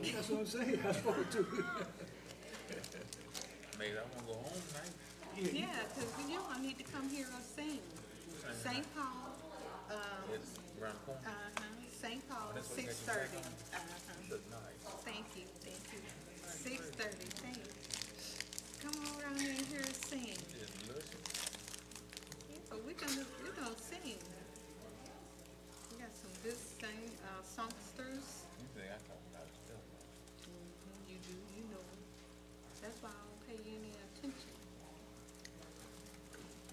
That's what I'm saying, I spoke to. Maybe I wanna go home tonight. Yeah, because you know I need to come here and sing. St. Paul, It's around the corner. St. Paul, That's what you got 6:30. your Look nice. Thank you. 6:30, thanks. Come on around here and hear us sing. It's delicious. Yeah, but we're gonna sing. We got some good songsters. You think I talk about stuff? You do, you know. That's why I don't pay you any attention.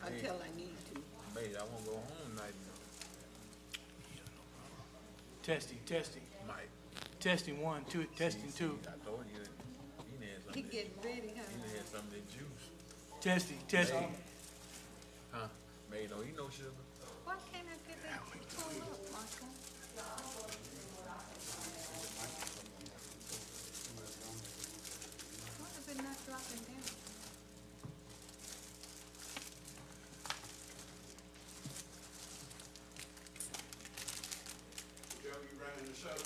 Until I need to. Maybe I wanna go home tonight. Testing, Mike. testing 1, 2, testing 2, I told you, you need He something. getting ready, huh? You need some of that juice. testing. Huh? Maybe don't eat no sugar. Why can't I get that pulled up, Michael? Why is it not dropping down? Joe, you running the show?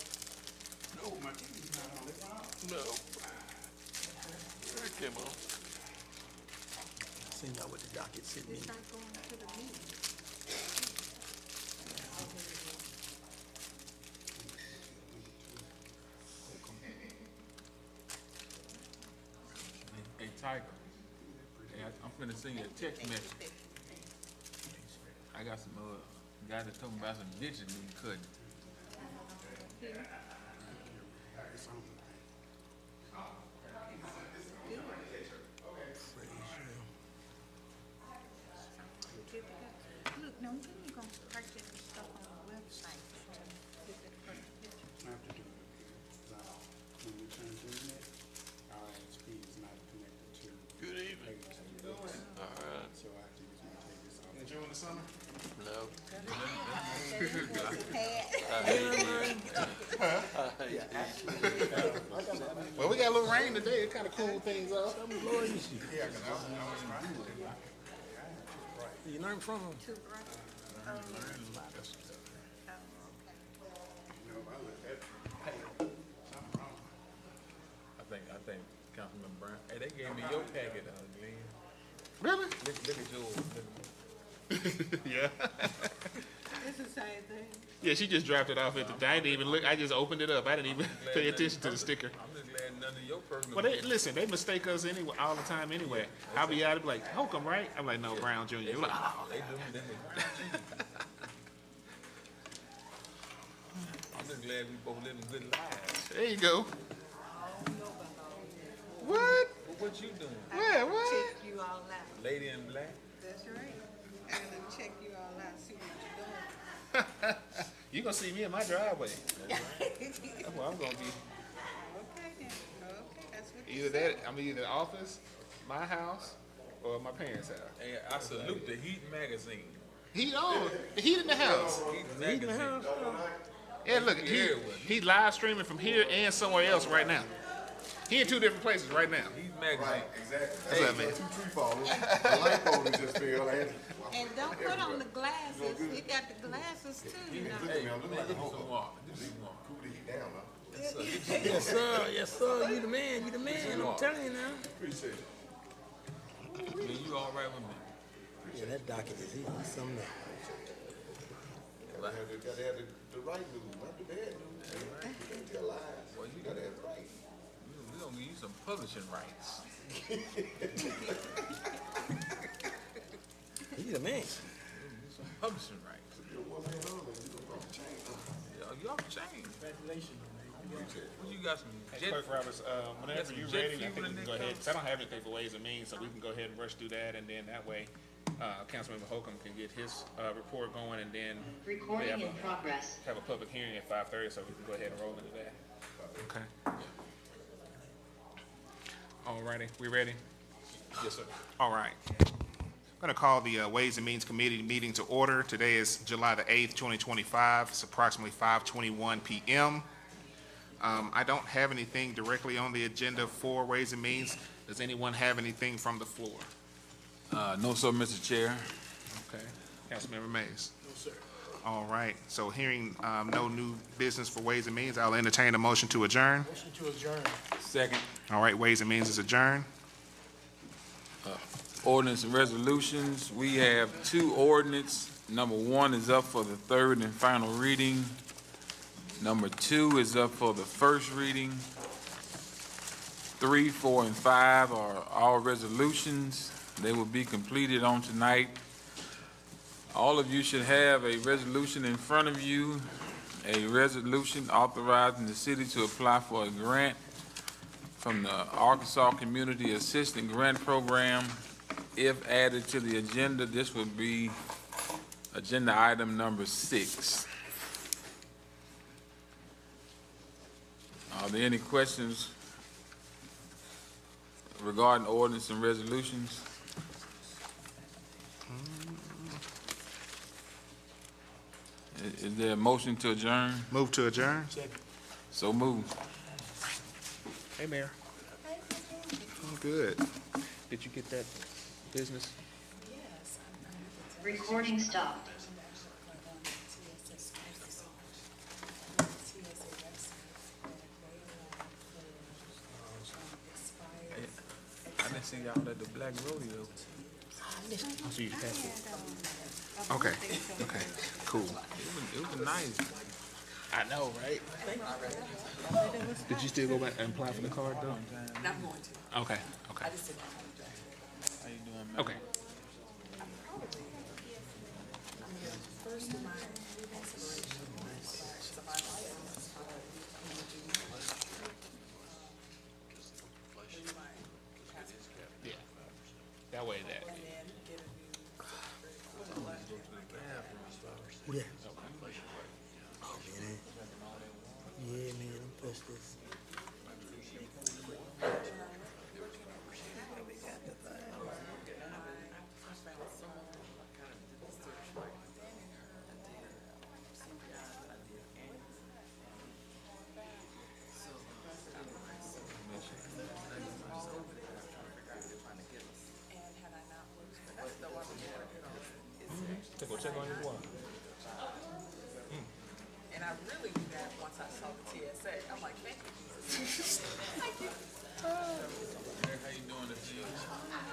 No, my TV's not on. It's on. No. There it came on. Send out what the docket sent me. It's not going to the meeting. Hey, Tiger. Hey, I'm finna send you a text message. I got some guy that told me about some ditches need cut. Look, no, then you're gonna start getting stuff on the website. Get that first picture. I have to do it again. 'Cause when we turn to internet, our ISP is not connected to. Good evening. All right. So I have to use my TV's off. Enjoying the summer? No. Well, we got a little rain today. It kind of cooled things off. Yeah, You learn from them. Too bright. Oh, okay. I think Councilman Brown. Hey, they gave me your packet, Glenn. Really? Look at yours. Yeah. It's the same thing. Yeah, she just dropped it off at the. I didn't even look. I just opened it up. I didn't even pay attention to the sticker. I'm just glad none of your personal. Well, listen, they mistake us anyway all the time anyway. I'll be out, be like, Holcomb, right? I'm like, no, Brown Jr. I'm like, oh. They do them. I'm just glad we both living good lives. There you go. I don't know about all that. What? What you doing? Where? What? Check you all out. Lady in black? That's right. I'm gonna check you all out, see what you're doing. You gonna see me in my driveway. That's where I'm gonna be. Okay then. Okay, that's what you Either said. that, I'm either the office, my house, or my parents' house. Hey, I salute the Heat magazine. Heat on. The heat in the house. Heat magazine. Yeah, look, he live streaming from here and somewhere else right now. He in 2 different places right now. Heat magazine. Exactly. What's up, man? 2 tree fallers. The light pole just fell. I had to. And don't put on the glasses. You got the glasses too, you know. Hey, I'm looking like give a me some Hulk. water. Give me some water. Cool the heat down, huh? Yes, sir. You the man. I'm telling you now. Appreciate it. Man, you all right with me? Yeah, that docket is something else. Gotta have the right news, not the bad news. You can't tell lies. Well, you gotta have the right. We're gonna give you some publishing rights. You the man. Some publishing rights. You're one man on it. You're gonna change. Yeah, y'all change. Congratulations, Well, you got some jet. Clerk Roberts, whenever some you're jet ready, I fuel think we in can that go ahead. car? 'Cause I don't have anything for Ways and Means, so we can go ahead and rush through that, and then that way, Councilmember Holcomb can get his report going, and then we Recording have in a, progress. have a public hearing at 5:30, so we can go ahead and roll into that. Okay. Alrighty, we ready? Yes, sir. All right. I'm going to call the Ways and Means Committee meeting to order. Today is July the 8th, 2025. It's approximately 5:21 p.m. I don't have anything directly on the agenda for Ways and Means. Does anyone have anything from the floor? No, sir, Mr. Chair. Okay. Councilmember Mays. No, sir. All right, so hearing no new business for Ways and Means, I'll entertain a motion to adjourn. Motion to adjourn. Second. All right, Ways and Means is adjourned. Ordinance and resolutions, we have two ordinance. Number 1 is up for the third and final reading. Number 2 is up for the first reading. 3, 4, and 5 are all resolutions. They will be completed on tonight. All of you should have a resolution in front of you, a resolution authorizing the city to apply for a grant from the Arkansas Community Assistance Grant Program. If added to the agenda, this would be agenda item number 6. Are there any questions regarding ordinance and resolutions? Is there a motion to adjourn? Move to adjourn. So moved. Hey, Mayor. Good. Did you get that business? Recording stopped. I didn't see y'all at the Black Rodeo. I'll see you pass it. Okay, cool. It was nice. I know, right? Did you still go back and apply for the card, though? I'm going to. Okay. I just didn't. How you doing, man? Okay. First of my consideration was somebody Yeah. That way, that. and then get a new. Yeah. Yeah, man, I'm pressed this. And had I not worked for that, though I would have Go check on your water. And I really knew that once I saw the TSA. I'm like, thank you, Jesus. Thank you. How you doing this year? I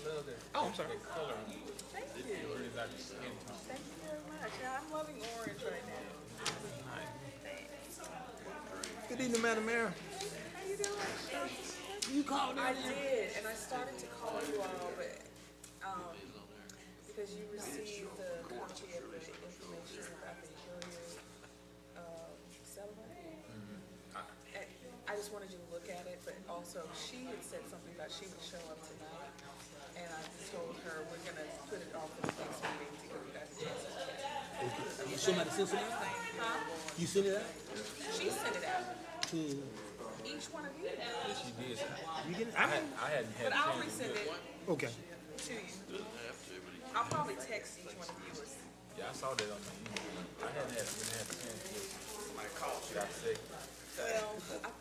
love that. Oh, I'm sorry. Color. Thank you. It really like the skin tone. Thank you very much. Yeah, I'm loving orange right now. Good evening, Madam Mayor. How you doing? You called I did, and I started to call you all, but, because you received the copy of the information about the Hilliard, settlement. And I just wanted you to look at it, but also she had said something about she would show up tonight, and I told her we're gonna put it off for the next meeting to give you guys a chance to look at it. Somebody sent it out? Huh? You sent it out? She sent it out, To, each one of you, Yeah, she did. you get it? I mean, I hadn't had but a I'll chance to resend look. it okay. to you. I'll probably text each one of you or Yeah, I saw that on the email. I hadn't had a chance to look. Somebody called. Got sick. well,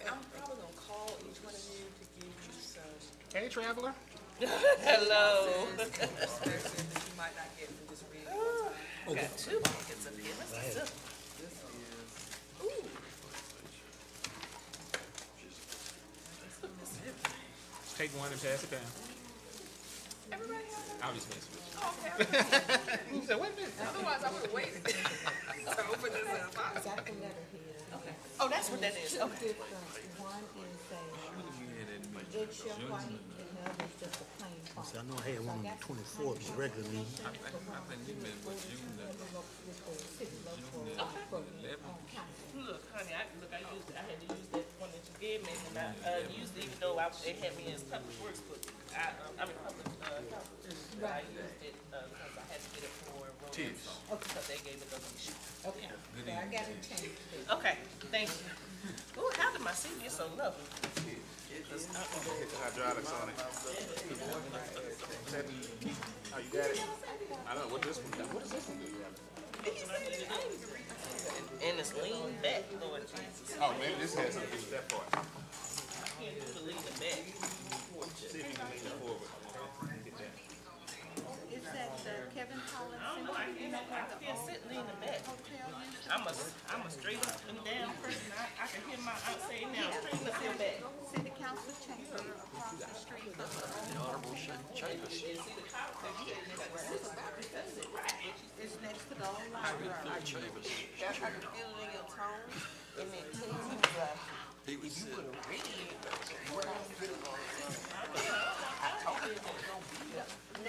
I'm probably gonna call each one of you to give you some Hey, traveler. hello perspective that you might not get from just reading one time. Okay. Got 2 packets up here. Let's see. Ooh. Take one and pass it down. Everybody has one? I'll just mess with you. Oh, okay. You said, wait a minute. Otherwise, I would have waited to open this up. Is that the letterhead? Okay. Oh, that's what that is. Two Okay. different, one is a eggshell white and the other is just a plain white. See, I know I had one on the 24th, the regular meeting. I think we met with June the Look, honey, I had to use that one that you gave me, and I used it even though they had me as public works, but I mean, public, health. But I used it, because I had to get it for road. Because they gave it those issues. Okay, so I got it changed. Okay, thank you. Ooh, how did my seat get so lovely? Hydraulics on it. Oh, you got it? I don't know what this one does. What does this one do? And it's lean back, Lord Jesus. Oh, maybe this has something to do with that part. I can't do the lean back. See if you can lean it forward. Get that. Is that Kevin Collins? I don't know, I can't sit lean the back. I'm a straight up and down person. I can hear my aunt say now, straighten up your back. City Council chamber across the street. The Honorable Chavis. It's next to the old library. Chavis. I can feel it in your tone, and it tells you He was sitting.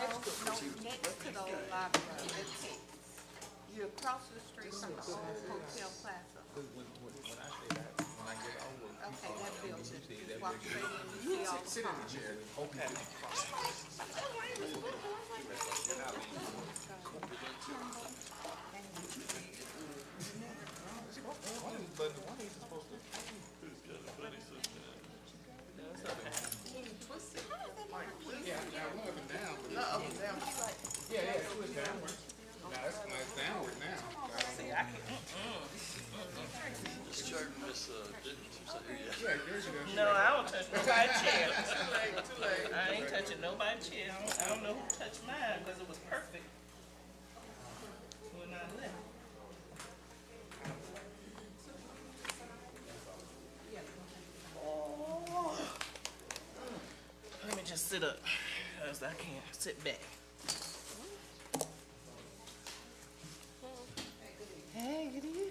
Next to the old library. You're across the street from the old Hotel Plaza. Okay, that building. Just walk straight in, you see all the cars. Miss Church, Miss, Dickens, you said, yeah. No, I don't touch nobody's chair. I ain't touching nobody's chair. I don't know who touched mine because it was perfect when I left. Oh. Let me just sit up because I can't sit back. Hey, good evening.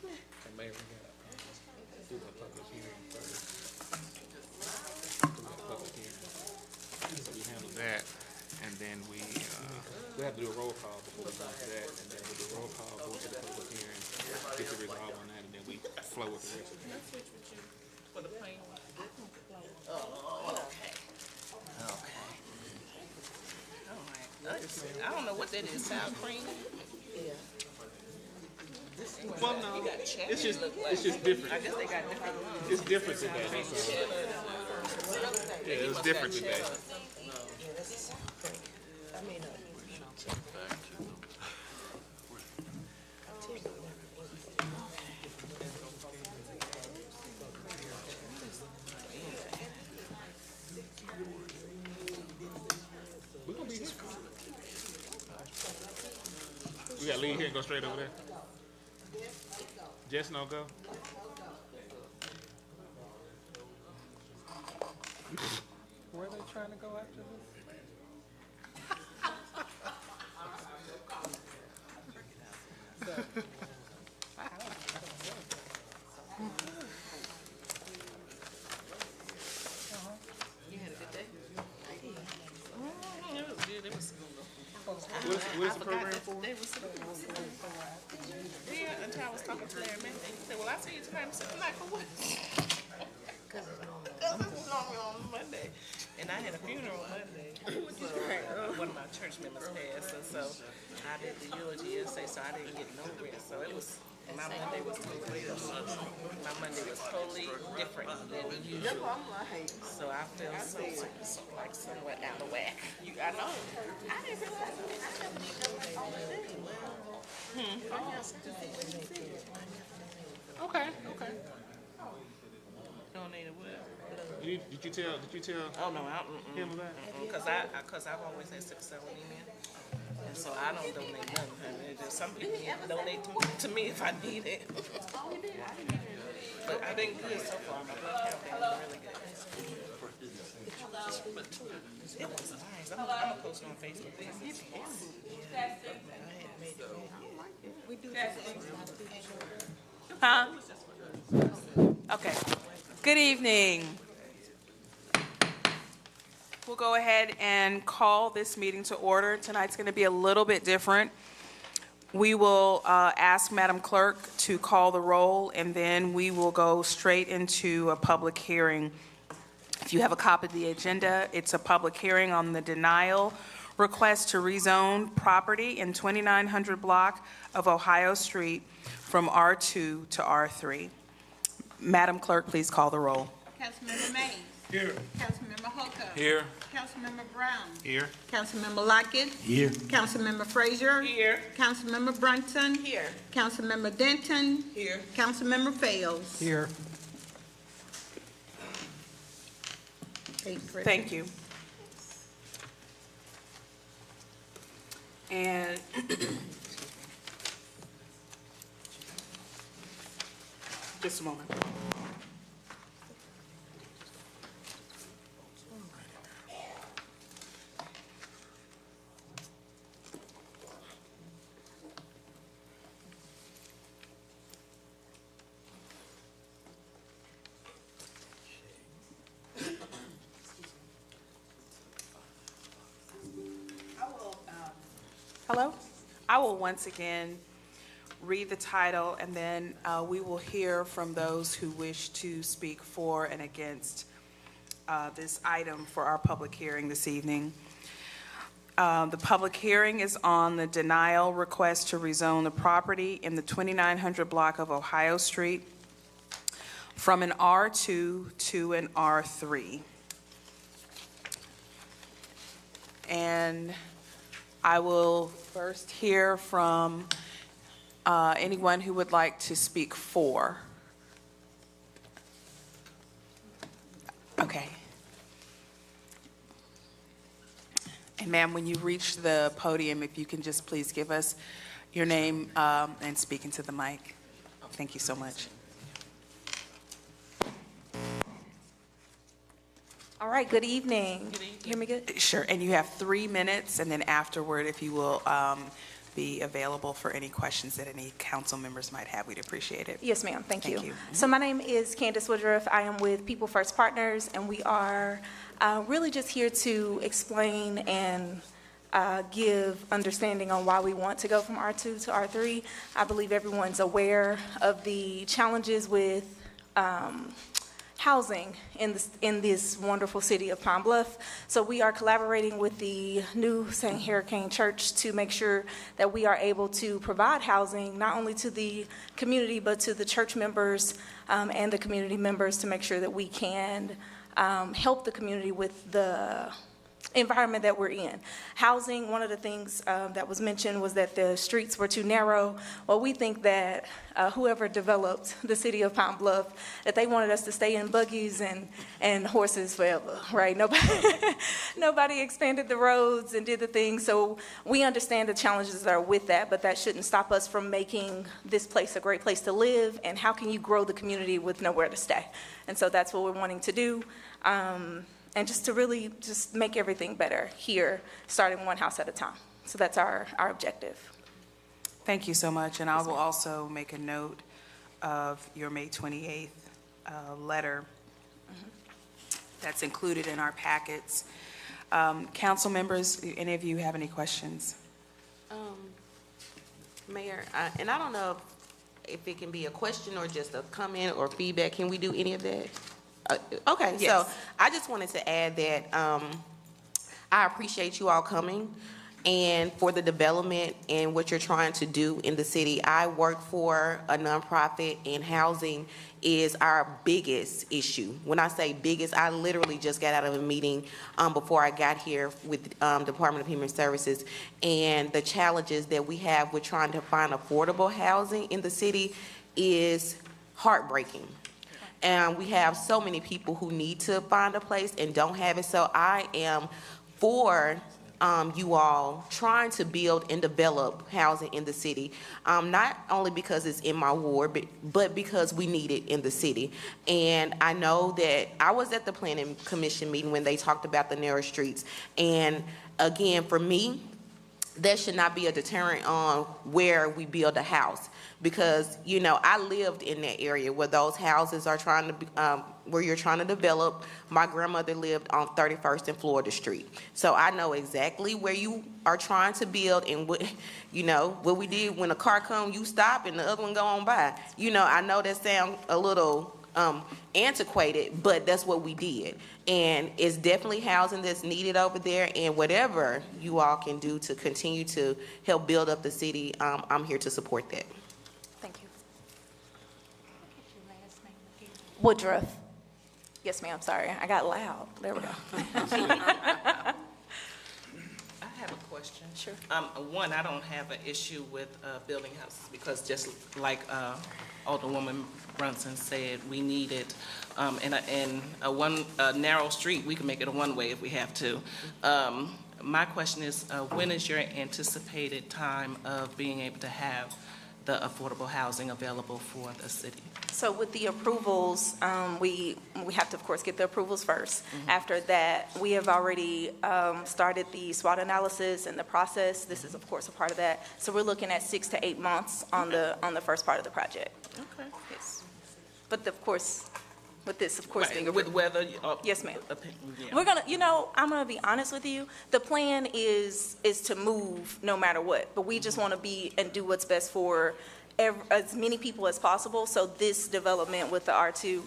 Mayor, we gotta do the public hearing first. Do the public hearing. So we handle That, and then we have to do a roll call before we do that, and then we'll do a roll call, go to the public hearing, get the resolve on that, and then we flow with the rest of it. For the plain one. Oh, okay. Okay. All right. I don't know what that is, sour cream? Well, no, it's just different. I guess they got different ones. It's different today, so. Yeah, it was different today. We're gonna be here. We gotta leave here and go straight over there. Jess no go? Where are they trying to go after this? You had a good day? It was good. It was What is the program for? they was yeah, until I was talking to Larry Mann. He said, well, I see you tonight. I said, tonight for what? Because it's normally on Monday. And I had a funeral Monday. So, one of my church members passed, and so I did the eulogy yesterday, so I didn't get no rest. So it was, my Monday was totally different than usual. So I feel so like somewhat out of whack. I know. I didn't realize Okay. donated what? Did you tell Oh no, him about it? because I've always had sickle cell anemia, and so I don't donate nothing. Honey. Just some people donate to me if I need it. But I've been good so far. My blood count been really good. It was nice. I'm gonna post it on Facebook. Huh? Okay. Good evening. We'll go ahead and call this meeting to order. Tonight's going to be a little bit different. We will ask Madam Clerk to call the roll, and then we will go straight into a public hearing. If you have a copy of the agenda, it's a public hearing on the denial request to rezone property in 2900 block of Ohio Street from R2 to R3. Madam Clerk, please call the roll. Councilmember Mays. Here. Councilmember Holcomb. Here. Councilmember Brown. here. Councilmember Lockett. Here. Councilmember Frazier. Here. Councilmember Brunson. Here. Councilmember Denton. Here. Councilmember Fails. Here. Thank you. And just a moment. Hello? I will once again read the title, and then we will hear from those who wish to speak for and against this item for our public hearing this evening. The public hearing is on the denial request to rezone the property in the 2900 block of Ohio Street from an R2 to an R3. And I will first hear from anyone who would like to speak for. Okay. And ma'am, when you reach the podium, if you can just please give us your name and speak into the mic. Thank you so much. All right, good evening. Hear me good? Sure, and you have 3 minutes, and then afterward, if you will be available for any questions that any council members might have, we'd appreciate it. Yes, ma'am, thank you. Thank you. So my name is Candace Woodruff. I am with People First Partners, and we are really just here to explain and give understanding on why we want to go from R2 to R3. I believe everyone's aware of the challenges with housing in this wonderful city of Pine Bluff. So we are collaborating with the new St. Hurricane Church to make sure that we are able to provide housing not only to the community but to the church members and the community members to make sure that we can help the community with the environment that we're in. Housing, one of the things that was mentioned was that the streets were too narrow. Well, we think that whoever developed the city of Pine Bluff, that they wanted us to stay in buggies and horses forever, right? Nobody expanded the roads and did the things. So we understand the challenges that are with that, but that shouldn't stop us from making this place a great place to live. And how can you grow the community with nowhere to stay? And so that's what we're wanting to do. And just to really just make everything better here, starting one house at a time. So that's our objective. Thank you so much, and I will also make a note of your May 28th letter that's included in our packets. Council members, any of you have any questions? Mayor, and I don't know if it can be a question or just a comment or feedback. Can we do any of that? Okay, Yes. So I just wanted to add that I appreciate you all coming and for the development and what you're trying to do in the city. I work for a nonprofit, and housing is our biggest issue. When I say biggest, I literally just got out of a meeting before I got here with Department of Human Services, and the challenges that we have with trying to find affordable housing in the city is heartbreaking. And we have so many people who need to find a place and don't have it. So I am for you all trying to build and develop housing in the city, not only because it's in my ward, but because we need it in the city. And I know that I was at the Planning Commission meeting when they talked about the narrow streets. And again, for me, that should not be a deterrent on where we build a house. Because, you know, I lived in that area where those houses are trying to be, where you're trying to develop. My grandmother lived on 31st and Florida Street. So I know exactly where you are trying to build and what, you know, what we did when a car comes, you stop and the other one go on by. You know, I know that sounds a little antiquated, but that's what we did. And it's definitely housing that's needed over there, and whatever you all can do to continue to help build up the city, I'm here to support that. Thank you. Woodruff. Yes, ma'am, sorry. I got loud. There we go. I have a question. Sure. One, I don't have an issue with building houses because just like Alderwoman Brunson said, we need it. And a narrow street, we can make it a one-way if we have to. My question is, when is your anticipated time of being able to have the affordable housing available for the city? So with the approvals, we have to, of course, get the approvals first. After that, we have already started the SWOT analysis and the process. This is, of course, a part of that. So we're looking at 6 to 8 months on the first part of the project. Okay. Yes. But of course, with this, of course, being With approved. whether. Yes, ma'am. Yeah. We're gonna, I'm gonna be honest with you. The plan is to move no matter what, but we just want to be and do what's best for as many people as possible. So this development with the R2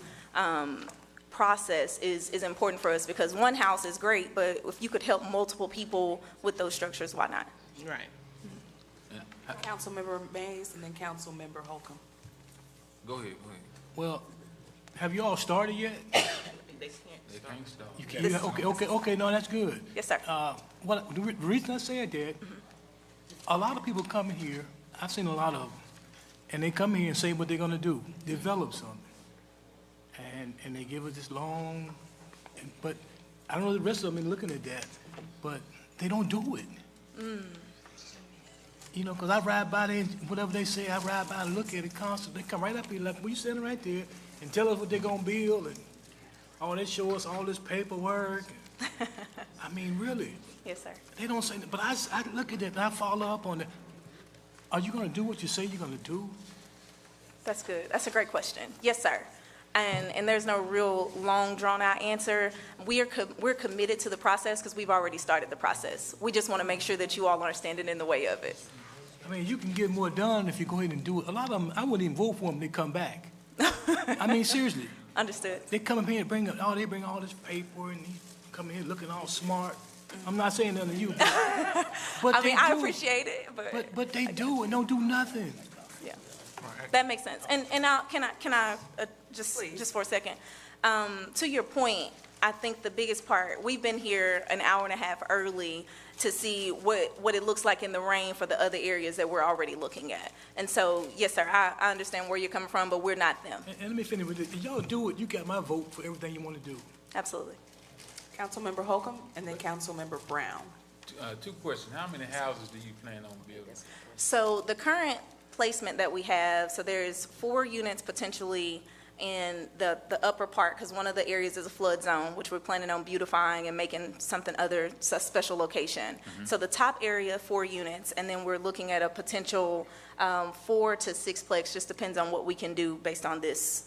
process is important for us because one house is great, but if you could help multiple people with those structures, why not? Right. Councilmember Mays and then Councilmember Holcomb. Go ahead. Well, have you all started yet? They can't. They can't stop. You can't, okay, no, that's good. Yes, sir. The reason I said that, a lot of people come here, I've seen a lot of them, and they come here and say what they're gonna do, develop something. And they give us this long, but I don't know the rest of them are looking at that, but they don't do it. You know, because I ride by there, and whatever they say, I ride by and look at it constantly. They come right up here, like, well, you standing right there, and tell us what they're gonna build, and they show us all this paperwork. I mean, really, Yes, sir. they don't say, but I look at it and I follow up on it. Are you gonna do what you say you're gonna do? That's good. That's a great question. Yes, sir. And there's no real long drawn-out answer. We're committed to the process because we've already started the process. We just want to make sure that you all aren't standing in the way of it. I mean, you can get more done if you go ahead and do it. A lot of them, I wouldn't even vote for them, they come back. I mean, seriously. Understood. They come up here and bring all this paper, and he come in here looking all smart. I'm not saying nothing to you, but I mean, they I do. appreciate it, but But they do and don't do nothing. yeah, that makes sense. And can I just for a second, to your point, I think the biggest part, we've been here an hour and a half early to see what it looks like in the rain for the other areas that we're already looking at. And so, yes, sir, I understand where you're coming from, but we're not them. And let me finish with this. If y'all do it, you got my vote for everything you want to do. Absolutely. Councilmember Holcomb and then Councilmember Brown. Two questions. How many houses do you plan on building? So the current placement that we have, so there's 4 units potentially in the upper part, because one of the areas is a flood zone, which we're planning on beautifying and making something other, a special location. So the top area, 4 units, and then we're looking at a potential 4 to 6plex, just depends on what we can do based on this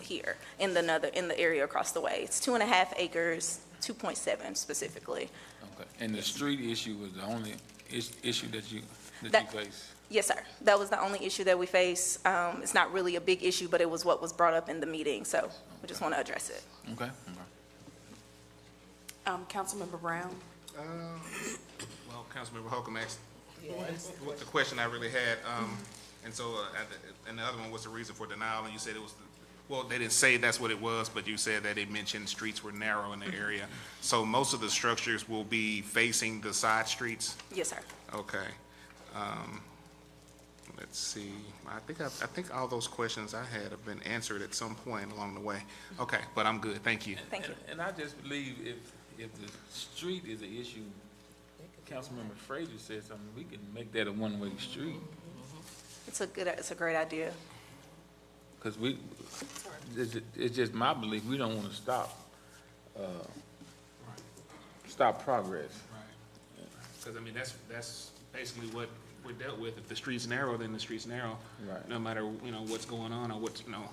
here in the area across the way. It's 2.5 acres, 2.7 specifically. Okay. And the street issue was the only issue that you face? Yes, sir. That was the only issue that we face. It's not really a big issue, but it was what was brought up in the meeting, so we just want to address it. Okay. Councilmember Brown. Well, Councilmember Holcomb asked what the question I really had, and so, and the other one was the reason for denial, and you said it was, well, they didn't say that's what it was, but you said that they mentioned streets were narrow in the area. So most of the structures will be facing the side streets? Yes, sir. Okay. Let's see, I think all those questions I had have been answered at some point along the way. Okay, but I'm good, thank you. Thank you. And I just believe if the street is an issue, Councilmember Frazier said something, we can make that a one-way street. It's a great idea. Because it's just my belief, we don't want to stop progress. Right. Because, I mean, that's basically what we're dealt with. If the street's narrow, then the street's narrow. Right. No matter, what's going on or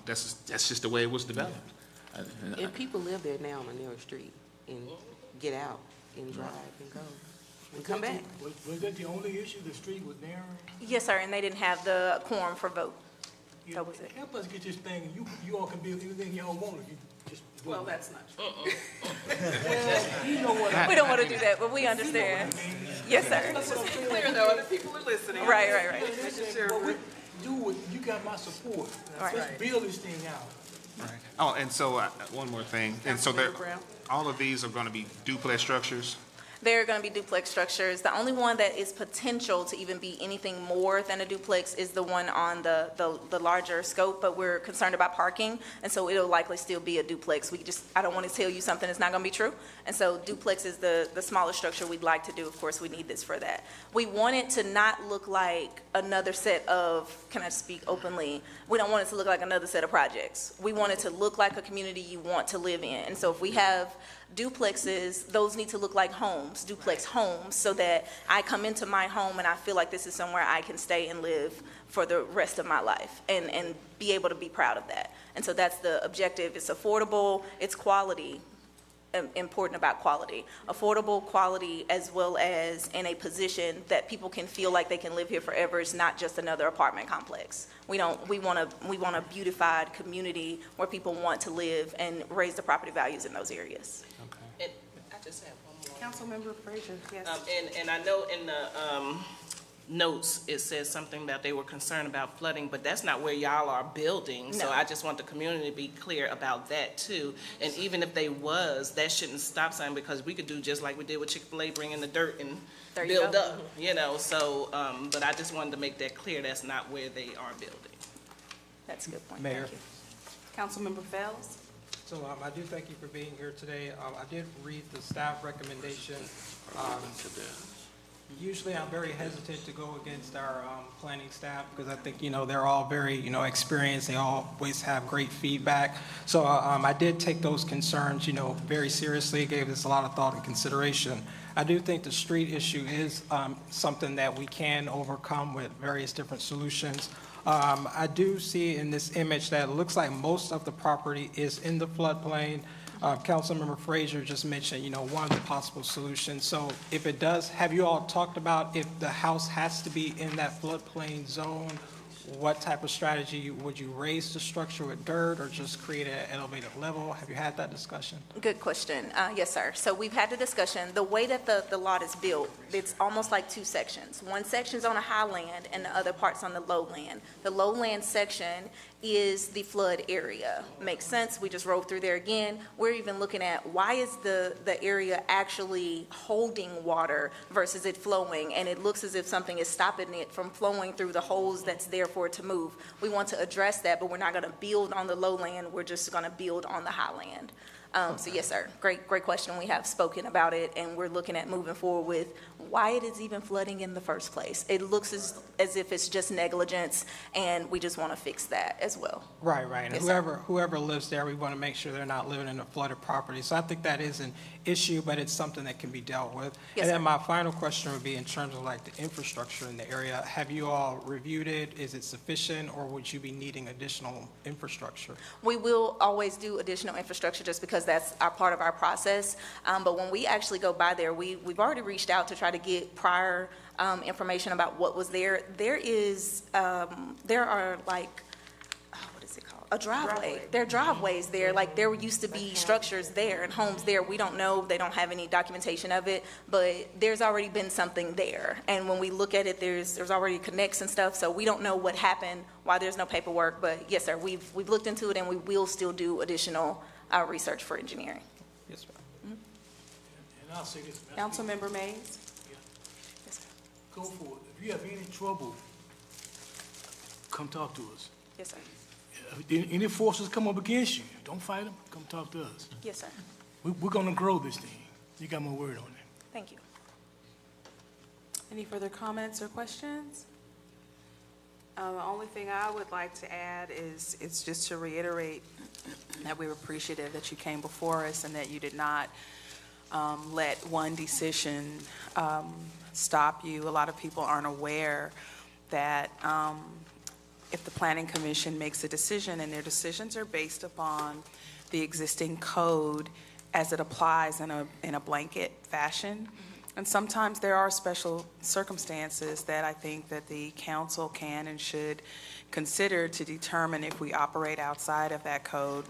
that's just the way it was developed. And people live there now on a narrow street and get out and drive and go and come back. Was that the only issue, the street was narrow? Yes, sir, and they didn't have the quorum for vote. Yeah, That was it. help us get this thing, and you all can build anything y'all want if you just. Well, that's not true. You know what? We don't want to do that, but we understand. Yes, sir. Let's just be clear, though, other people are listening. Right. You got my support. Right. Let's build this thing out. Right. Oh, and so, one more thing. And so Councilmember Brown? all of these are gonna be duplex structures? They're going to be duplex structures. The only one that is potential to even be anything more than a duplex is the one on the larger scope, but we're concerned about parking, and so it'll likely still be a duplex. I don't want to tell you something that's not going to be true, and so duplex is the smaller structure we'd like to do. Of course, we need this for that. We want it to not look like another set of, can I speak openly? We don't want it to look like another set of projects. We want it to look like a community you want to live in, and so if we have duplexes, those need to look like homes, duplex homes, so that I come into my home and I feel like this is somewhere I can stay and live for the rest of my life and be able to be proud of that. And so that's the objective. It's affordable, it's quality, important about quality. Affordable, quality, as well as in a position that people can feel like they can live here forever. It's not just another apartment complex. We want a beautified community where people want to live and raise the property values in those areas. And I just have one more. Councilmember Frazier, yes. And I know in the notes, it says something about they were concerned about flooding, but that's not where y'all are building. So No. I just want the community to be clear about that too. And even if they was, that shouldn't stop something, because we could do just like we did with Chick-fil-A, bring in the dirt and There you build go. up, so, but I just wanted to make that clear, that's not where they are building. That's a good point. Mayor. Thank you. Councilmember Fells? So I do thank you for being here today. I did read the staff recommendation. Usually I'm very hesitant to go against our planning staff because I think, they're all very, experienced. They always have great feedback. So I did take those concerns, very seriously, gave this a lot of thought and consideration. I do think the street issue is something that we can overcome with various different solutions. I do see in this image that it looks like most of the property is in the floodplain. Councilmember Frazier just mentioned, one of the possible solutions. So if it does, have you all talked about if the house has to be in that floodplain zone, what type of strategy? Would you raise the structure with dirt or just create an elevated level? Have you had that discussion? Good question. Yes, sir. So we've had the discussion. The way that the lot is built, it's almost like two sections. One section's on a highland and the other part's on the lowland. The lowland section is the flood area. Makes sense. We just rode through there again. We're even looking at why is the area actually holding water versus it flowing, and it looks as if something is stopping it from flowing through the holes that's there for it to move. We want to address that, but we're not going to build on the lowland. We're just going to build on the highland. So yes, sir. Great question. We have spoken about it, and we're looking at moving forward with why it is even flooding in the first place. It looks as if it's just negligence, and we just want to fix that as well. Right. And Yes, whoever lives there, we want to make sure they're not living in a flooded property. So I think that is an issue, but it's something that can be dealt with. Yes, and then sir. my final question would be in terms of like the infrastructure in the area. Have you all reviewed it? Is it sufficient, or would you be needing additional infrastructure? We will always do additional infrastructure just because that's our part of our process. But when we actually go by there, we've already reached out to try to get prior information about what was there. There are like, what is it called? A driveway. There are driveways there. Like there used to be structures there and homes there. We don't know. They don't have any documentation of it, but there's already been something there. And when we look at it, there's already connects and stuff. So we don't know what happened, why there's no paperwork. But yes, sir, we've looked into it, and we will still do additional research for engineering. Yes, ma'am. And I'll say this, Mr. Councilmember Mays? Yes, sir. Go for it. If you have any trouble, come talk to us. Yes, sir. If any forces come up against you, don't fight them, come talk to us. Yes, sir. We're gonna grow this thing. You got my word on it. Thank you. Any further comments or questions? The only thing I would like to add is, it's just to reiterate that we're appreciative that you came before us and that you did not let one decision stop you. A lot of people aren't aware that if the Planning Commission makes a decision, and their decisions are based upon the existing code as it applies in a blanket fashion. And sometimes there are special circumstances that I think that the council can and should consider to determine if we operate outside of that code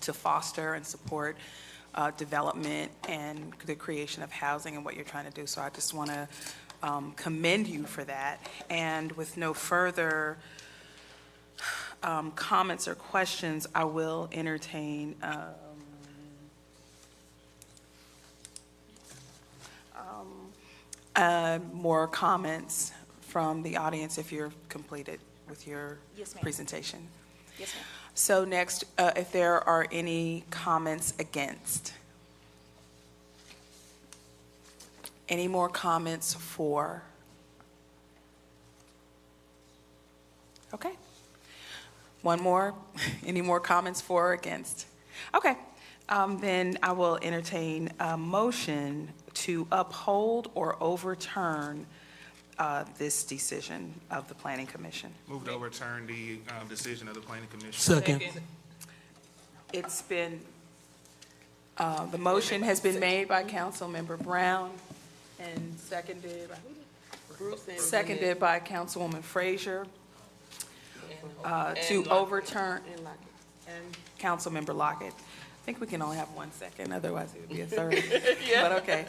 to foster and support development and the creation of housing and what you're trying to do. So I just want to commend you for that. And with no further comments or questions, I will entertain more comments from the audience if you're completed with your Yes, ma'am. presentation. Yes, ma'am. So next, if there are any comments against? Any more comments for? Okay. One more. Any more comments for or against? Okay. Then I will entertain a motion to uphold or overturn this decision of the Planning Commission. Move to overturn the decision of the planning commission. Second. It's been, the motion has been made by Councilmember Brown and seconded by Councilwoman Frazier to overturn, and Councilmember Lockett. I think we can only have 1 second, otherwise it would be a third, but okay.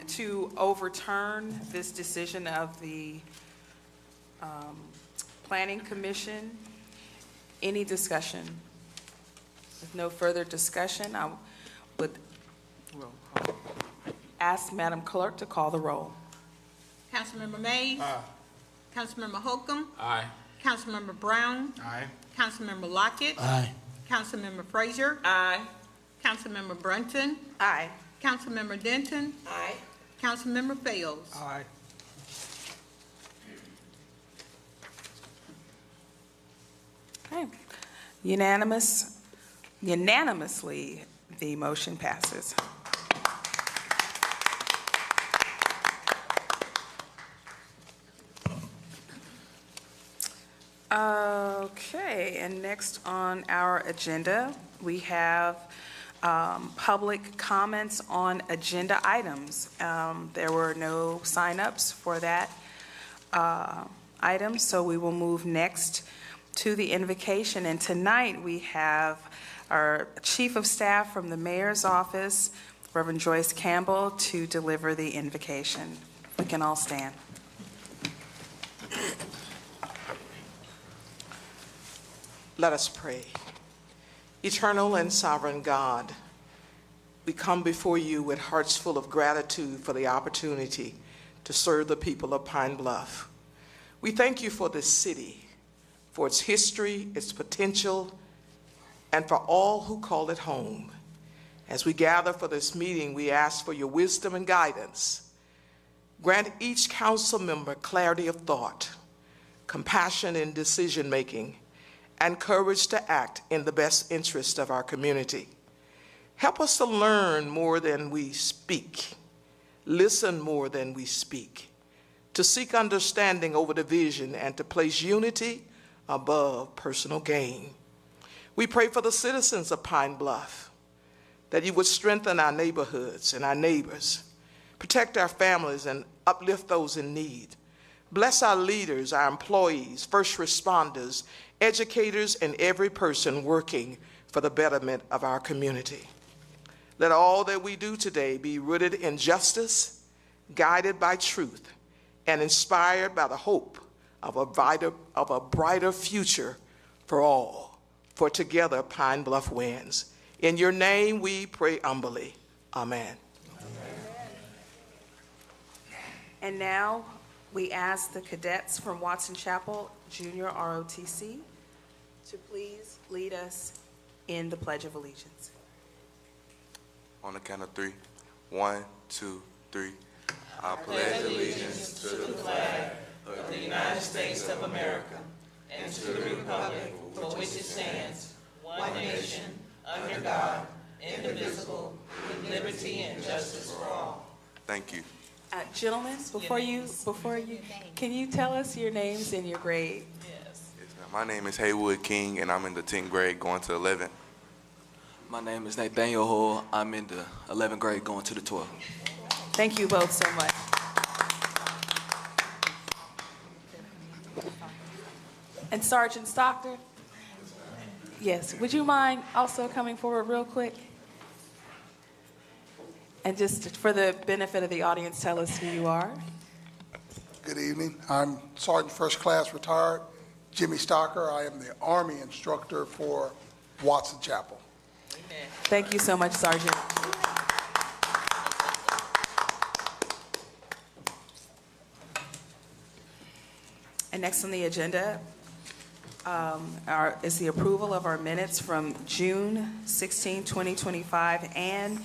To overturn this decision of the Planning Commission. Any discussion? With no further discussion, I would ask Madam Clerk to call the roll. Councilmember Mays. Aye. Councilmember Holcomb. Aye. Councilmember Brown. Aye. Councilmember Lockett. Aye. Councilmember Frazier. Aye. Councilmember Brunson. Aye. Councilmember Denton. Aye. Councilmember Fails. Aye. Okay. Unanimously, the motion passes. Okay, and next on our agenda, we have public comments on agenda items. There were no signups for that item, so we will move next to the invocation. And tonight, we have our Chief of Staff from the Mayor's Office, Reverend Joyce Campbell, to deliver the invocation. We can all stand. Let us pray. Eternal and sovereign God, we come before you with hearts full of gratitude for the opportunity to serve the people of Pine Bluff. We thank you for this city, for its history, its potential, and for all who call it home. As we gather for this meeting, we ask for your wisdom and guidance. Grant each council member clarity of thought, compassion in decision-making, and courage to act in the best interest of our community. Help us to learn more than we speak, listen more than we speak, to seek understanding over division, and to place unity above personal gain. We pray for the citizens of Pine Bluff, that you would strengthen our neighborhoods and our neighbors, protect our families, and uplift those in need. Bless our leaders, our employees, first responders, educators, and every person working for the betterment of our community. Let all that we do today be rooted in justice, guided by truth, and inspired by the hope of a brighter future for all. For together, Pine Bluff wins. In your name we pray humbly. Amen. And now we ask the cadets from Watson Chapel Junior ROTC to please lead us in the Pledge of Allegiance. On the count of three. 1, 2, 3. I pledge allegiance to the flag of the United States of America and to the republic for which it stands, one nation, under God, indivisible, with liberty and justice for all. Thank you. Gentlemen, before you, can you tell us your names and your grade? Yes. Yes, ma'am. My name is Haywood King, and I'm in the 10th grade going to 11th. My name is Nathaniel Hull. I'm in the 11th grade going to the 12th. Thank you both so much. And Sergeant Stockton? Yes, would you mind also coming forward real quick? And just for the benefit of the audience, tell us who you are. Good evening. I'm Sergeant First Class Retired Jimmy Stocker. I am the Army instructor for Watson Chapel. Thank you so much, Sergeant. And next on the agenda is the approval of our minutes from June 16, 2025, and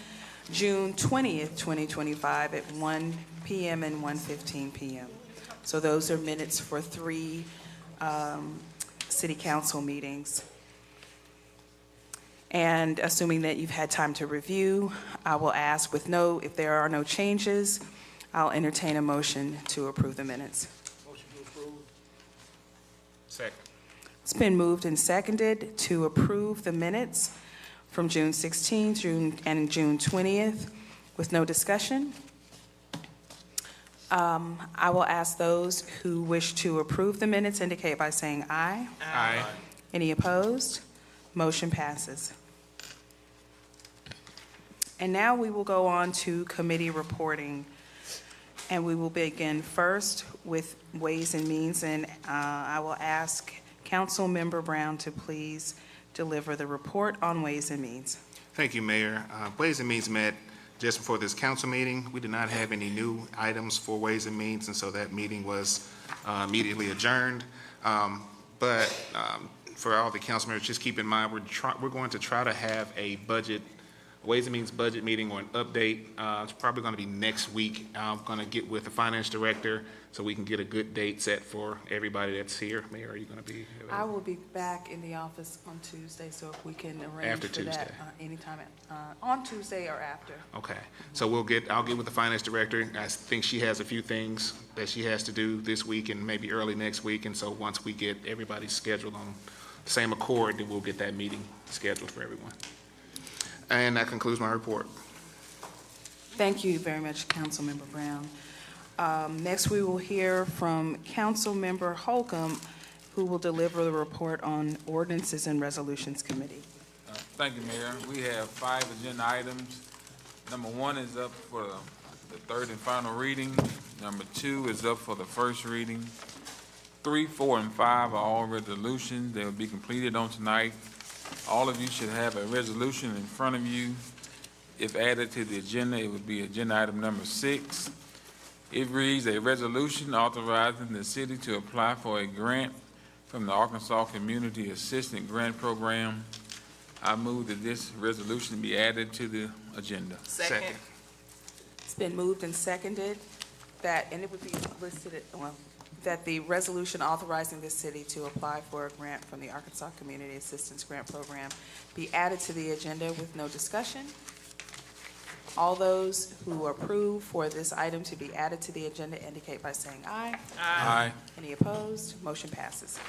June 20th, 2025 at 1 p.m. and 1:15 p.m. So those are minutes for 3 city council meetings. And assuming that you've had time to review, I will ask if there are no changes, I'll entertain a motion to approve the minutes. Motion to approve. Second. It's been moved and seconded to approve the minutes from June 16th and June 20th with no discussion. I will ask those who wish to approve the minutes indicate by saying aye. Aye. Any opposed? Motion passes. And now we will go on to committee reporting. And we will begin first with Ways and Means. And I will ask Councilmember Brown to please deliver the report on Ways and Means. Thank you, Mayor. Ways and Means met just before this council meeting. We did not have any new items for Ways and Means, and so that meeting was immediately adjourned. But for all the council members, just keep in mind, we're going to try to have a Ways and Means budget meeting or an update. It's probably going to be next week. I'm going to get with the finance director so we can get a good date set for everybody that's here. Mayor, are you going to be available? I will be back in the office on Tuesday, so if we can arrange After for that Tuesday. anytime on Tuesday or after. Okay, so I'll get with the finance director. I think she has a few things that she has to do this week and maybe early next week, and so once we get everybody's scheduled on the same accord, then we'll get that meeting scheduled for everyone. And that concludes my report. Thank you very much, Councilmember Brown. Next, we will hear from Councilmember Holcomb, who will deliver the report on Ordinances and Resolutions Committee. Thank you, Mayor. We have 5 agenda items. Number 1 is up for the third and final reading. Number 2 is up for the first reading. 3, 4, and 5 are all resolutions. They will be completed on tonight. All of you should have a resolution in front of you. If added to the agenda, it would be agenda item number 6. It reads, a resolution authorizing the city to apply for a grant from the Arkansas Community Assistance Grant Program. I move that this resolution be added to the agenda. Second. It's been moved and seconded that, and it would be listed, that the resolution authorizing the city to apply for a grant from the Arkansas Community Assistance Grant Program be added to the agenda with no discussion. All those who approve for this item to be added to the agenda indicate by saying aye. Aye. Any opposed? Motion passes.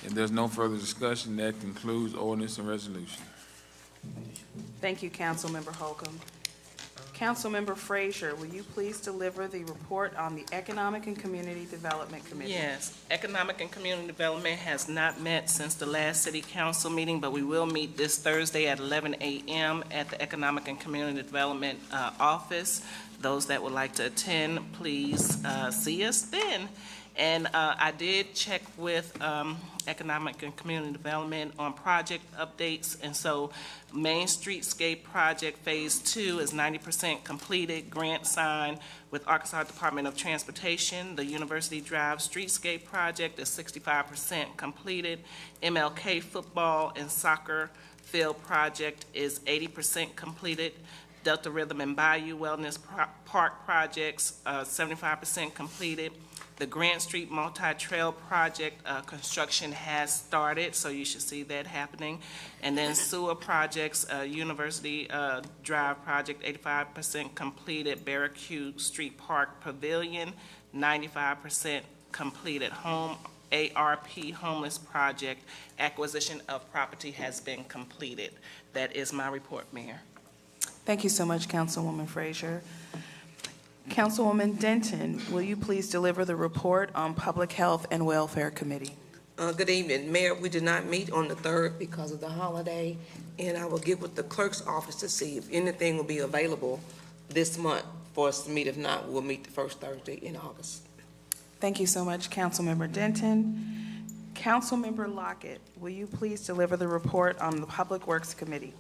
If there's no further discussion, that concludes ordinance and resolution. Thank you, Councilmember Holcomb. Councilmember Frazier, will you please deliver the report on the Economic and Community Development Committee? Yes, Economic and Community Development has not met since the last city council meeting, but we will meet this Thursday at 11 a.m. at the Economic and Community Development office. Those that would like to attend, please see us then. And I did check with Economic and Community Development on project updates, and so Main Streetscape Project Phase 2 is 90% completed, grant signed with Arkansas Department of Transportation. The University Drive Streetscape Project is 65% completed. MLK Football and Soccer Field Project is 80% completed. Delta Rhythm and Bayou Wellness Park Projects, 75% completed. The Grant Street Multi-Trail Project construction has started, so you should see that happening. And then sewer projects, University Drive Project, 85% completed. Barracue Street Park Pavilion, 95% completed. ARP Homeless Project, acquisition of property has been completed. That is my report, Mayor. Thank you so much, Councilwoman Frazier. Councilwoman Denton, will you please deliver the report on Public Health and Welfare Committee? Good evening, Mayor. We did not meet on the 3rd because of the holiday, and I will get with the clerk's office to see if anything will be available this month for us to meet. If not, we'll meet the first Thursday in August. Thank you so much, Councilmember Denton. Councilmember Lockett, will you please deliver the report on the Public Works Committee?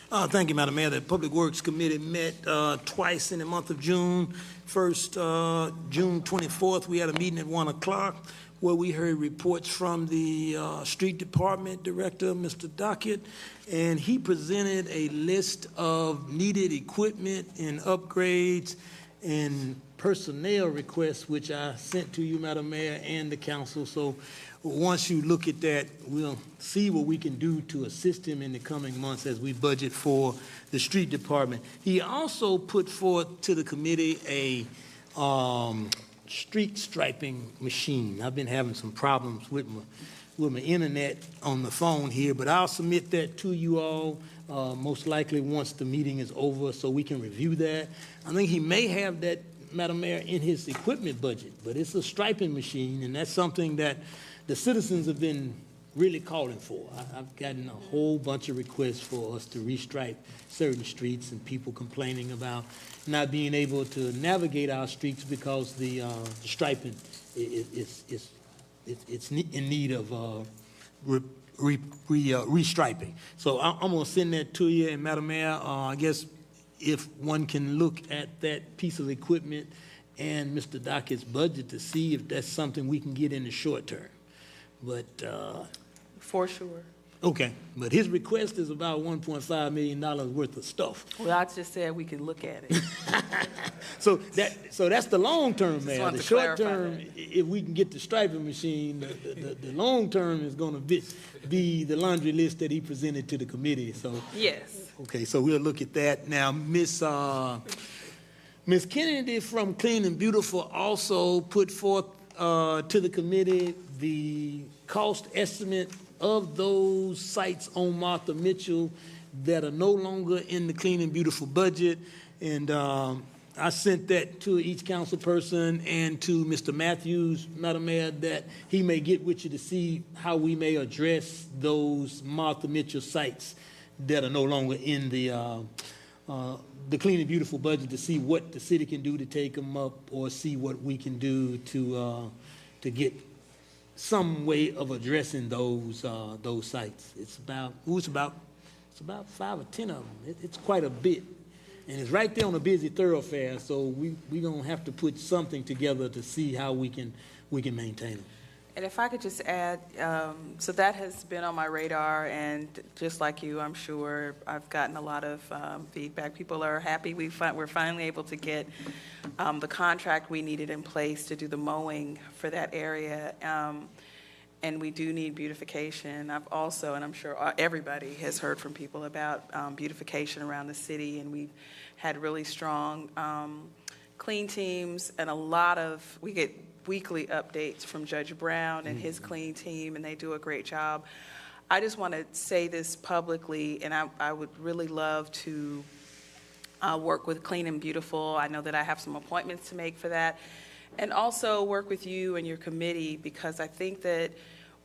Thank you, Madam Mayor. The Public Works Committee met twice in the month of June. First, June 24th, we had a meeting at 1 o'clock. where we heard reports from the Street Department Director, Mr. Dockett, and he presented a list of needed equipment and upgrades and personnel requests, which I sent to you, Madam Mayor, and the council. So once you look at that, we'll see what we can do to assist him in the coming months as we budget for the street department. He also put forth to the committee a street striping machine. I've been having some problems with my internet on the phone here, but I'll submit that to you all most likely once the meeting is over so we can review that. I think he may have that, Madam Mayor, in his equipment budget, but it's a striping machine, and that's something that the citizens have been really calling for. I've gotten a whole bunch of requests for us to restripe certain streets and people complaining about not being able to navigate our streets because the striping is in need of restriping. So I'm going to send that to you, and Madam Mayor, I guess if one can look at that piece of equipment and Mr. Dockett's budget to see if that's something we can get in the short term. But For sure. okay, but his request is about $1.5 million worth of stuff. Well, I just said we could look at it. So that's the long term, man. wanted The to short clarify term, if we can get the striping machine, the long term is going to be the laundry list that he presented to the committee. So Yes. okay, so we'll look at that now. Miss Kennedy from Clean and Beautiful also put forth to the committee the cost estimate of those sites on Martha Mitchell that are no longer in the Clean and Beautiful budget. And I sent that to each council person and to Mr. Matthews, Madam Mayor, that he may get with you to see how we may address those Martha Mitchell sites that are no longer in the Clean and Beautiful budget, to see what the city can do to take them up, or see what we can do to get some way of addressing those sites. It's about 5 or 10 of them. It's quite a bit, and it's right there on a busy thoroughfare. So we're gonna have to put something together to see how we can maintain them. And if I could just add, so that has been on my radar, and just like you, I'm sure I've gotten a lot of feedback. People are happy. We're finally able to get the contract we needed in place to do the mowing for that area. And we do need beautification. I've also, and I'm sure everybody has heard from people about beautification around the city, and we've had really strong clean teams, and we get weekly updates from Judge Brown and his clean team, and they do a great job. I just want to say this publicly, and I would really love to work with Clean and Beautiful. I know that I have some appointments to make for that, and also work with you and your committee, because I think that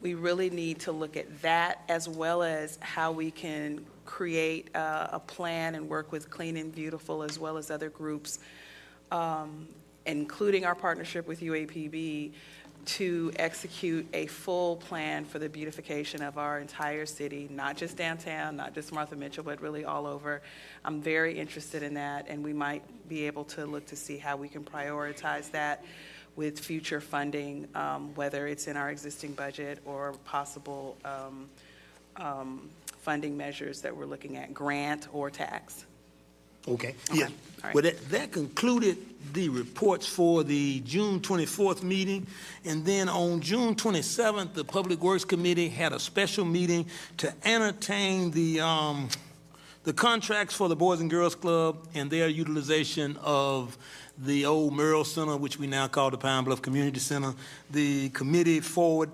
we really need to look at that, as well as how we can create a plan and work with Clean and Beautiful as well as other groups, including our partnership with UAPB, to execute a full plan for the beautification of our entire city, not just downtown, not just Martha Mitchell, but really all over. I'm very interested in that, and we might be able to look to see how we can prioritize that with future funding, whether it's in our existing budget or possible funding measures that we're looking at, grant or tax. Okay, yeah. Right. Well, that concluded the reports for the June 24th meeting. And then on June 27th, the Public Works Committee had a special meeting to entertain the contracts for the Boys and Girls Club and their utilization of the old Merrill Center, which we now call the Pine Bluff Community Center. The committee forwarded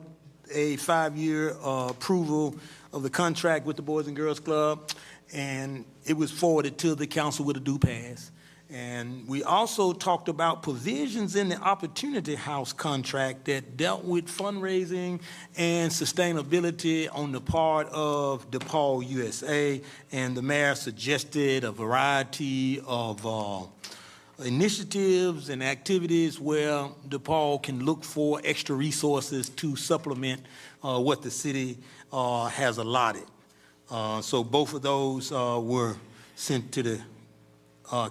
a 5-year approval of the contract with the Boys and Girls Club, and it was forwarded to the council with a due pass. And we also talked about provisions in the Opportunity House contract that dealt with fundraising and sustainability on the part of DePaul USA, and the mayor suggested a variety of initiatives and activities where DePaul can look for extra resources to supplement what the city has allotted. So both of those were sent to the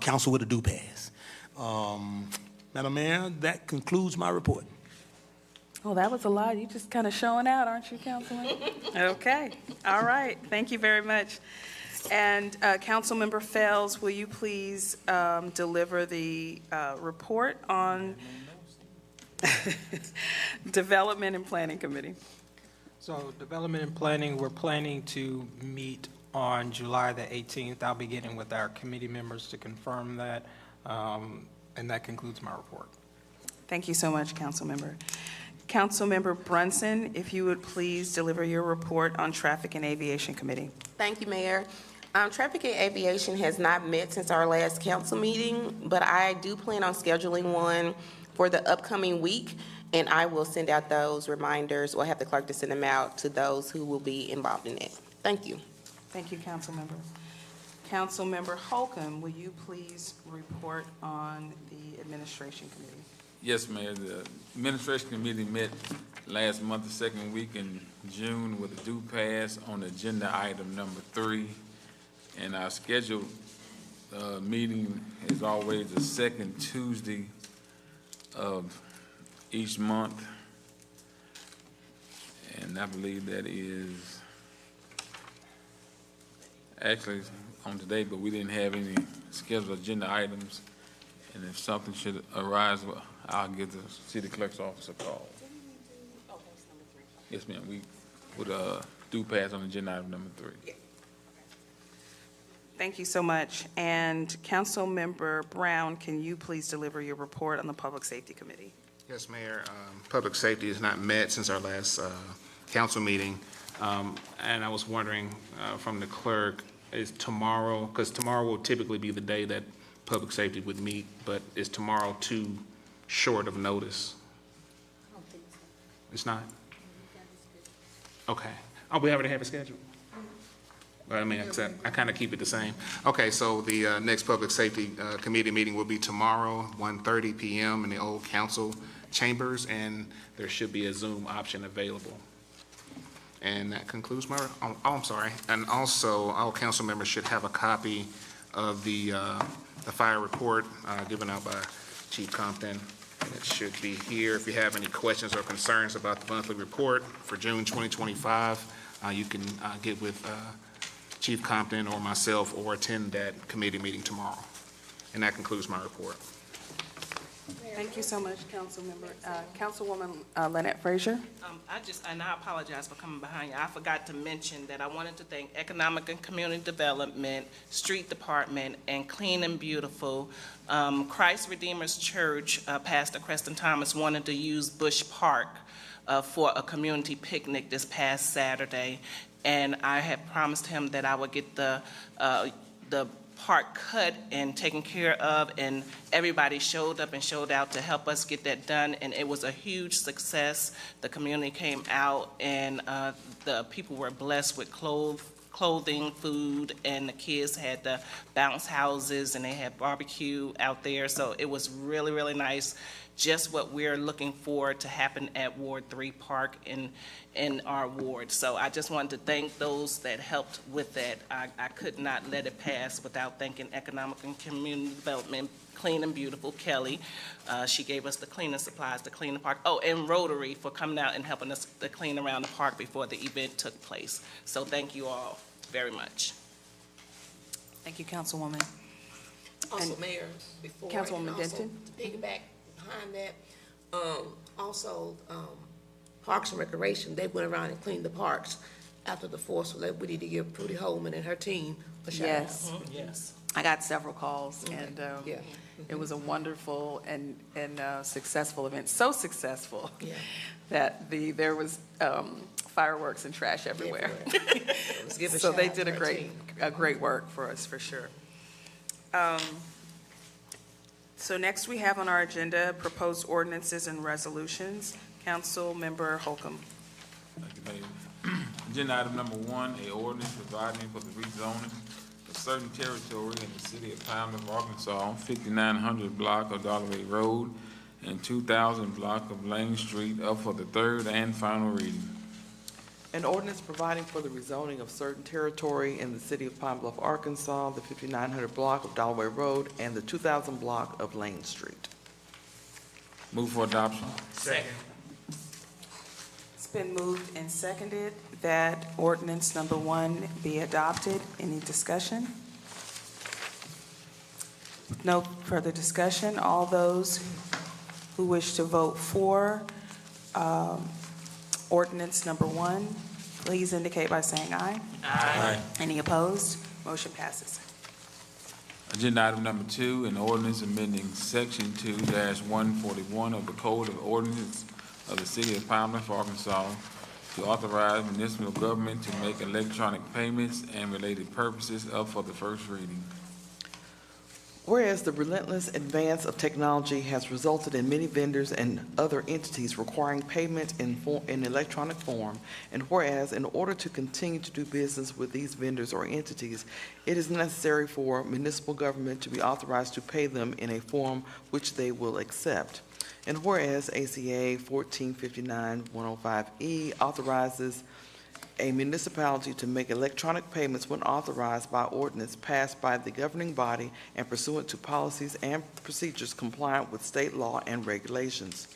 council with a due pass. Madam Mayor, that concludes my report. Well, that was a lot. You just kind of showing out, aren't you, Councilman? Okay, all right. Thank you very much. And Councilmember Fells, will you please deliver the report on Development and Planning Committee? So Development and Planning, we're planning to meet on July the 18th. I'll be getting with our committee members to confirm that, and that concludes my report. Thank you so much, Councilmember. Councilmember Brunson, if you would please deliver your report on Traffic and Aviation Committee. Thank you, Mayor. Traffic and Aviation has not met since our last council meeting, but I do plan on scheduling one for the upcoming week, and I will send out those reminders or have the clerk to send them out to those who will be involved in it. Thank you. Thank you, Councilmember. Councilmember Holcomb, will you please report on the Administration Committee? Yes, Mayor. The Administration Committee met last month, the second week in June, with a due pass on agenda item number 3. And our scheduled meeting is always the second Tuesday of each month. And I believe that is actually on today, but we didn't have any scheduled agenda items. And if something should arise, well, I'll give the city clerk's office a call. Yes, ma'am. We would do pass on agenda item number 3. Thank you so much. And Councilmember Brown, can you please deliver your report on the Public Safety Committee? Yes, Mayor. Public safety has not met since our last council meeting. And I was wondering from the clerk, is tomorrow, because tomorrow will typically be the day that public safety would meet, but is tomorrow too short of notice? I don't think so. It's not? Okay. Oh, we already have a schedule? Well, I mean, I kind of keep it the same. Okay, so the next Public Safety Committee meeting will be tomorrow, 1:30 p.m. in the old council chambers, and there should be a Zoom option available. And that concludes my, I'm sorry. And also, all council members should have a copy of the fire report given out by Chief Compton. It should be here. If you have any questions or concerns about the monthly report for June 2025, you can get with Chief Compton or myself or attend that committee meeting tomorrow. And that concludes my report. Thank you so much, Councilmember. Councilwoman Lynette Frazier. And I apologize for coming behind you. I forgot to mention that I wanted to thank Economic and Community Development, Street Department, and Clean and Beautiful. Christ Redeemer's Church, Pastor Creston Thomas wanted to use Bush Park for a community picnic this past Saturday. And I had promised him that I would get the park cut and taken care of, and everybody showed up and showed out to help us get that done, and it was a huge success. The community came out, and the people were blessed with clothing, food, and the kids had the bounce houses, and they had barbecue out there, so it was really, really nice. Just what we're looking for to happen at Ward 3 Park in our ward. So I just wanted to thank those that helped with that. I could not let it pass without thanking Economic and Community Development, Clean and Beautiful, Kelly. She gave us the cleaning supplies to clean the park. Oh, and Rotary for coming out and helping us to clean around the park before the event took place. So thank you all very much. Thank you, Councilwoman. Also, And Mayor, before. Councilwoman and also Denton? to piggyback behind that, Parks and Recreation, they went around and cleaned the parks after the 4th, so we need to give Prudy Holman and her team a shout out. Yes. Yes. I got several calls, and it was a wonderful and successful event. So successful that there was fireworks and trash everywhere. So they did a great work for us, for sure. So next we have on our agenda proposed ordinances and resolutions. Councilmember Holcomb. Thank you, Mayor. Agenda item number 1, a ordinance providing for the rezoning of certain territory in the city of Pine Bluff, Arkansas, 5900 block of Dollarway Road and 2000 block of Lane Street, up for the third and final reading. An ordinance providing for the rezoning of certain territory in the city of Pine Bluff, Arkansas, the 5900 block of Dollarway Road and the 2000 block of Lane Street. Move for adoption. Second. been moved and seconded that ordinance number 1 be adopted. Any discussion? No further discussion. All those who wish to vote for ordinance number 1, please indicate by saying aye. Aye. Any opposed? Motion passes. Agenda item number 2, an ordinance amending section 2-141 of the Code of Ordinances of the City of Pine Bluff, Arkansas, to authorize municipal government to make electronic payments and related purposes up for the first reading. Whereas the relentless advance of technology has resulted in many vendors and other entities requiring payment in electronic form, and whereas in order to continue to do business with these vendors or entities, it is necessary for municipal government to be authorized to pay them in a form which they will accept. And whereas ACA 1459-105E authorizes a municipality to make electronic payments when authorized by ordinance passed by the governing body and pursuant to policies and procedures compliant with state law and regulations.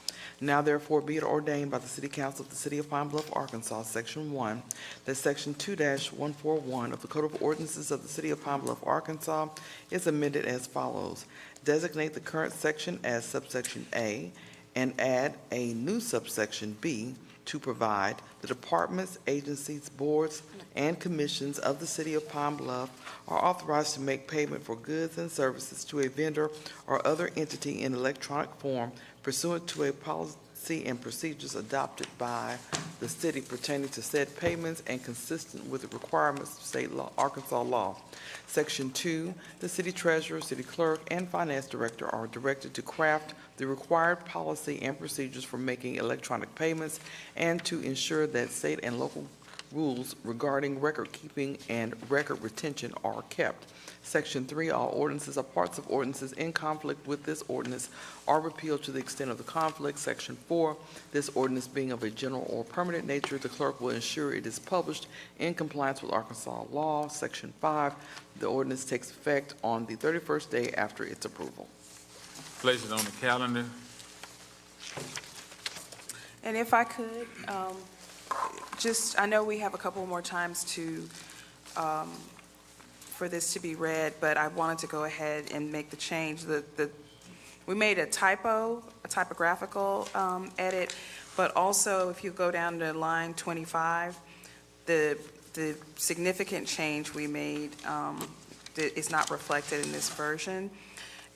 Now therefore be it ordained by the City Council of the City of Pine Bluff, Arkansas, Section 1, that Section 2-141 of the Code of Ordinances of the City of Pine Bluff, Arkansas is amended as follows. Designate the current section as subsection A and add a new subsection B to provide the departments, agencies, boards, and commissions of the City of Pine Bluff are authorized to make payment for goods and services to a vendor or other entity in electronic form pursuant to a policy and procedures adopted by the city pertaining to said payments and consistent with the requirements of state law, Arkansas law. Section 2, the city treasurer, city clerk, and finance director are directed to craft the required policy and procedures for making electronic payments and to ensure that state and local rules regarding record keeping and record retention are kept. Section 3, all ordinances or parts of ordinances in conflict with this ordinance are repealed to the extent of the conflict. Section 4, this ordinance being of a general or permanent nature, the clerk will ensure it is published in compliance with Arkansas law. Section 5, the ordinance takes effect on the 31st day after its approval. Place it on the calendar. And if I could, I know we have a couple more times to, for this to be read, but I wanted to go ahead and make the change. We made a typo, a typographical edit, but also if you go down to line 25, the significant change we made is not reflected in this version.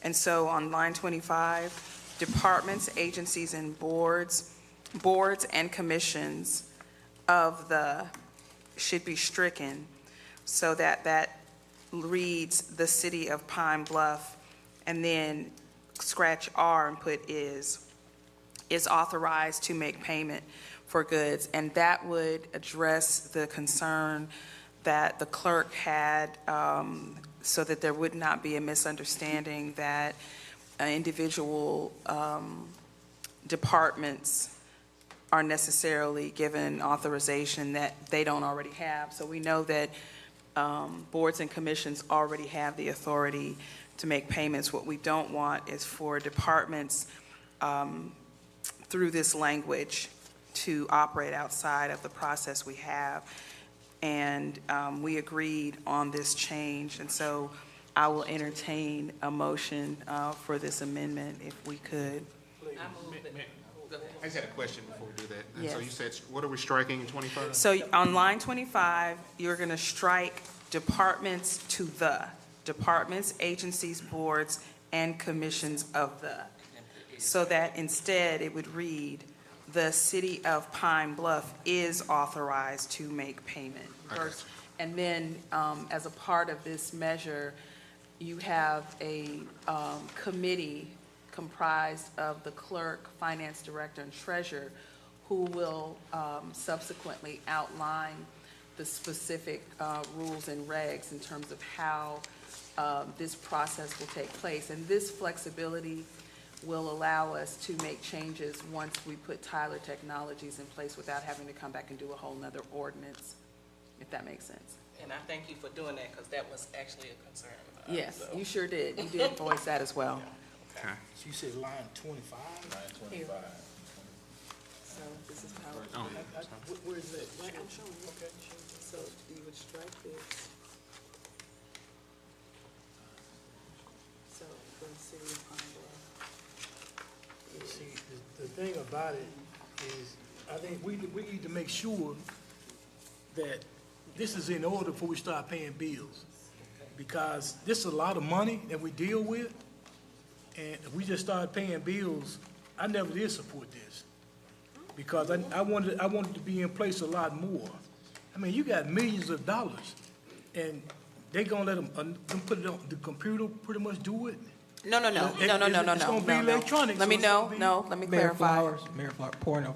And so on line 25, departments, agencies, and boards and commissions of the should be stricken so that reads the City of Pine Bluff, and then scratch R and put is authorized to make payment for goods. And that would address the concern that the clerk had, so that there would not be a misunderstanding that individual departments are necessarily given authorization that they don't already have. So we know that boards and commissions already have the authority to make payments. What we don't want is for departments through this language to operate outside of the process we have. And we agreed on this change, and so I will entertain a motion for this amendment if we could. I just had a question before we do that. And so Yes. you said, what are we striking in 25? So on line 25, you're going to strike departments to the, departments, agencies, boards, and commissions of the, so that instead it would read, the City of Pine Bluff is authorized to make payment. First, and then as a part of this measure, you have a committee comprised of the clerk, finance director, and treasurer who will subsequently outline the specific rules and regs in terms of how this process will take place. And this flexibility will allow us to make changes once we put Tyler Technologies in place without having to come back and do a whole nother ordinance, if that makes sense. And I thank you for doing that, because that was actually a concern of ours. Yes, you sure did. You did voice that as well. Okay. So you said line 25? Here. So this is how. Oh. Where is it? Right, I'm showing you. Okay. So you would strike this. So for the city of Pine Bluff. See, the thing about it is, I think we need to make sure that this is in order before we start paying bills. Because this is a lot of money that we deal with, and if we just start paying bills, I never did support this. Because I wanted to be in place a lot more. I mean, you got millions of dollars, and they gonna let them put it on the computer, pretty much do it? No. It's gonna be electronic. Let me so let me Mayor clarify. Flowers, Mayor Flowers, point of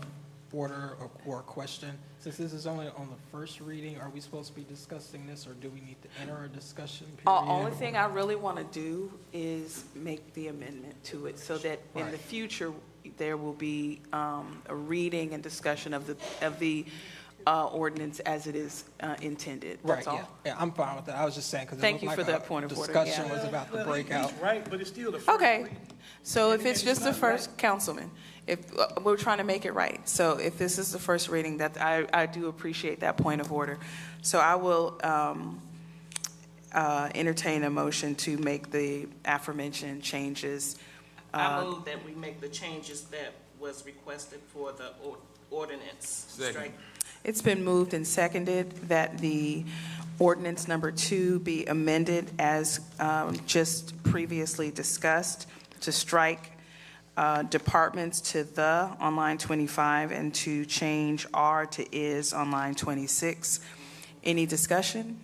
order or question. Since this is only on the first reading, are we supposed to be discussing this, or do we need to enter a discussion period? Only thing I really want to do is make the amendment to it so that in the future, there will be a reading and discussion of the ordinance as it is intended. Right, That's all. yeah, I'm fine with that. I was just saying, because Thank you for that point of order, yeah. discussion was about to break out. He's right, but it's still the first Okay, reading. so if it's And just the not first, Councilman, if, we're trying to make it right. So if this is the first reading, that I do appreciate that point of order. So I will entertain a motion to make the aforementioned changes. I move that we make the changes that was requested for the ordinance. Second. Strike. It's been moved and seconded that the ordinance number 2 be amended as just previously discussed, to strike departments to the on line 25 and to change are to is on line 26. Any discussion?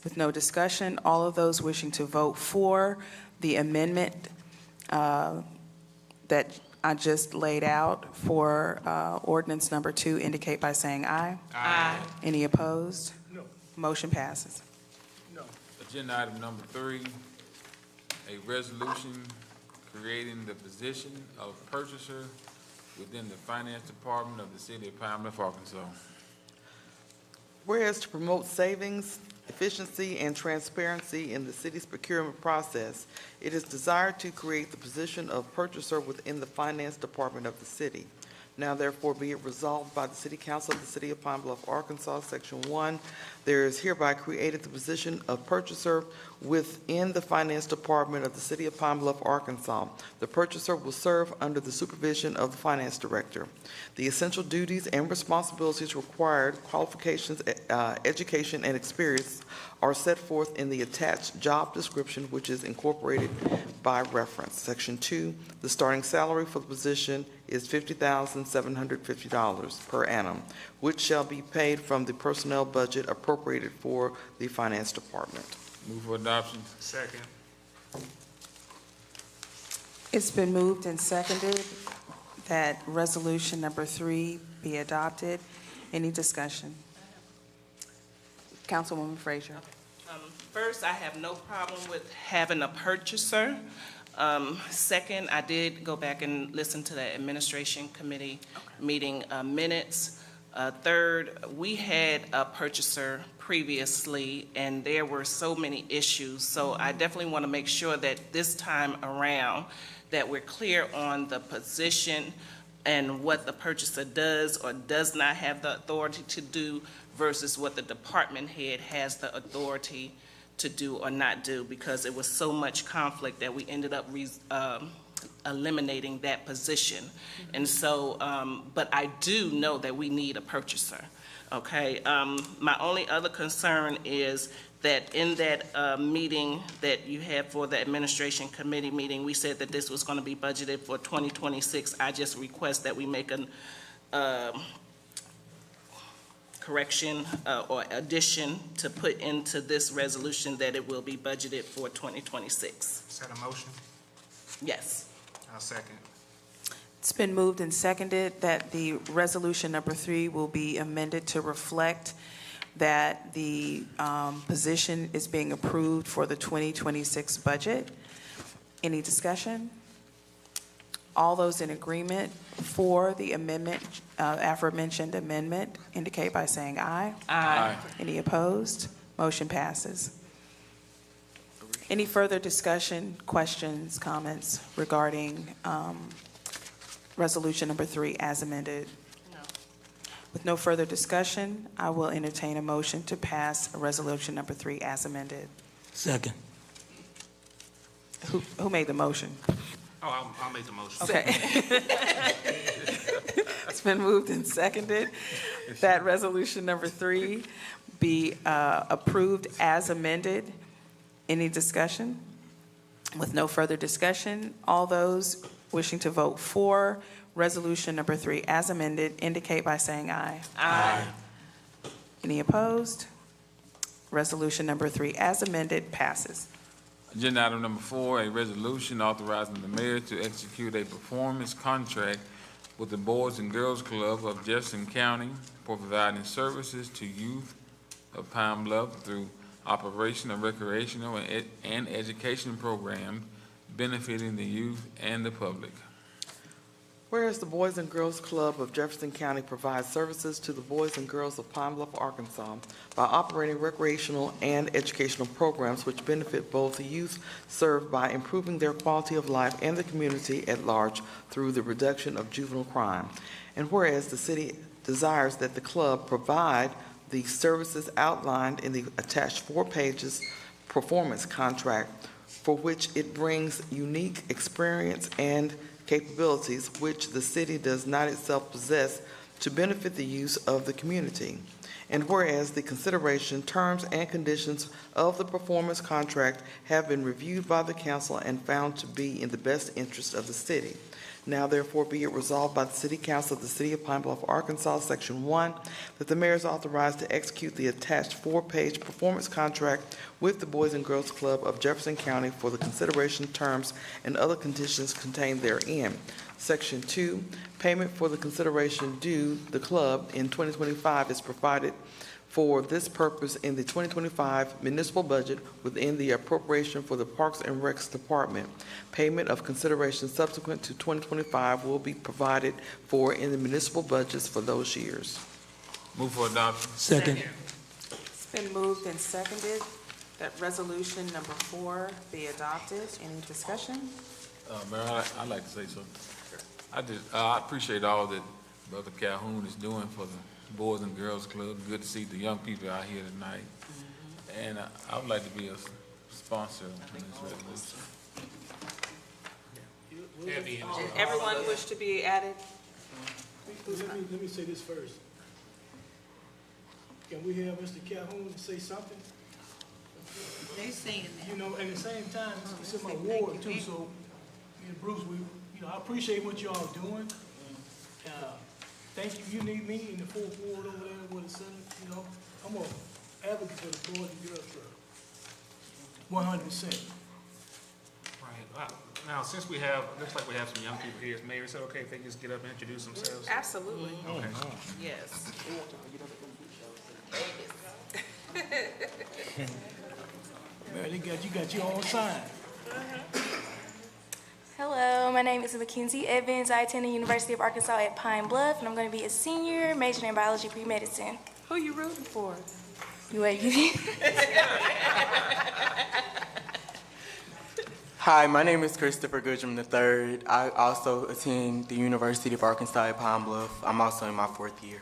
With no discussion, all of those wishing to vote for the amendment that I just laid out for ordinance number 2 indicate by saying aye. Aye. Any opposed? No. Motion passes. No. Agenda item number 3, a resolution creating the position of purchaser within the Finance Department of the City of Pine Bluff, Arkansas. Whereas to promote savings, efficiency, and transparency in the city's procurement process, it is desired to create the position of purchaser within the Finance Department of the city. Now therefore be it resolved by the City Council of the City of Pine Bluff, Arkansas, Section 1, there is hereby created the position of purchaser within the Finance Department of the City of Pine Bluff, Arkansas. The purchaser will serve under the supervision of the Finance Director. The essential duties and responsibilities required, qualifications, education, and experience are set forth in the attached job description, which is incorporated by reference. Section 2, the starting salary for the position is $50,750 per annum, which shall be paid from the personnel budget appropriated for the Finance Department. Move for adoption. Second. It's been moved and seconded that resolution number 3 be adopted. Any discussion? Councilwoman Frazier. First, I have no problem with having a purchaser. Second, I did go back and listen to the administration committee meeting minutes. Third, we had a purchaser previously, and there were so many issues. So I definitely want to make sure that this time around that we're clear on the position and what the purchaser does or does not have the authority to do versus what the department head has the authority to do or not do, because it was so much conflict that we ended up eliminating that position. And so, but I do know that we need a purchaser, okay? My only other concern is that in that meeting that you had for the administration committee meeting, we said that this was going to be budgeted for 2026. I just request that we make an correction or addition to put into this resolution that it will be budgeted for 2026. Is that a motion? Yes. I'll second. It's been moved and seconded that the resolution number 3 will be amended to reflect that the position is being approved for the 2026 budget. Any discussion? All those in agreement for the amendment, aforementioned amendment, indicate by saying aye. Aye. Any opposed? Motion passes. Any further discussion, questions, comments regarding resolution number 3 as amended? No. With no further discussion, I will entertain a motion to pass resolution number 3 as amended. Second. Who made the motion? Oh, I'll make the motion. Okay. It's been moved and seconded that resolution number 3 be approved as amended. Any discussion? With no further discussion, all those wishing to vote for resolution number 3 as amended indicate by saying aye. Aye. Any opposed? Resolution number 3 as amended passes. Agenda item number 4, a resolution authorizing the mayor to execute a performance contract with the Boys and Girls Club of Jefferson County for providing services to youth of Pine Bluff through operation of recreational and education programs benefiting the youth and the public. Whereas the Boys and Girls Club of Jefferson County provides services to the boys and girls of Pine Bluff, Arkansas by operating recreational and educational programs which benefit both the youth served by improving their quality of life and the community at large through the reduction of juvenile crime. And whereas the city desires that the club provide the services outlined in the attached 4 pages performance contract for which it brings unique experience and capabilities which the city does not itself possess to benefit the use of the community. And whereas the consideration, terms, and conditions of the performance contract have been reviewed by the council and found to be in the best interest of the city. Now therefore be it resolved by the City Council of the City of Pine Bluff, Arkansas, Section 1, that the mayor is authorized to execute the attached 4-page performance contract with the Boys and Girls Club of Jefferson County for the consideration, terms, and other conditions contained therein. Section 2, payment for the consideration due the club in 2025 is provided for this purpose in the 2025 municipal budget within the appropriation for the Parks and Recs Department. Payment of consideration subsequent to 2025 will be provided for in the municipal budgets for those years. Move for adoption. Second. It's been moved and seconded that resolution number 4 be adopted. Any discussion? Mayor, I'd like to say something. I appreciate all that Brother Calhoun is doing for the Boys and Girls Club. Good to see the young people out here tonight. And I would like to be a sponsor of this resolution. Everyone wish to be added? Let me say this first. Can we have Mr. Calhoun say something? They saying that. You know, at the same time, it's in my ward too, so, me and Bruce, I appreciate what you all doing. Thank you. You need me in the 4th ward over there with the Senate, I'm an advocate for the Boys and Girls Club. 100%. Right. Wow. Now, since looks like we have some young people here, Mayor, is it okay if they just get up and introduce themselves? Absolutely. Okay. Yes. Man, you got your own sign. Hello, my name is Mackenzie Evans. I attend the University of Arkansas at Pine Bluff, and I'm going to be a senior majoring in biology pre-medicine. Who you rooting for? Hi, my name is Christopher Goodrum III. I also attend the University of Arkansas at Pine Bluff. I'm also in my 4th year.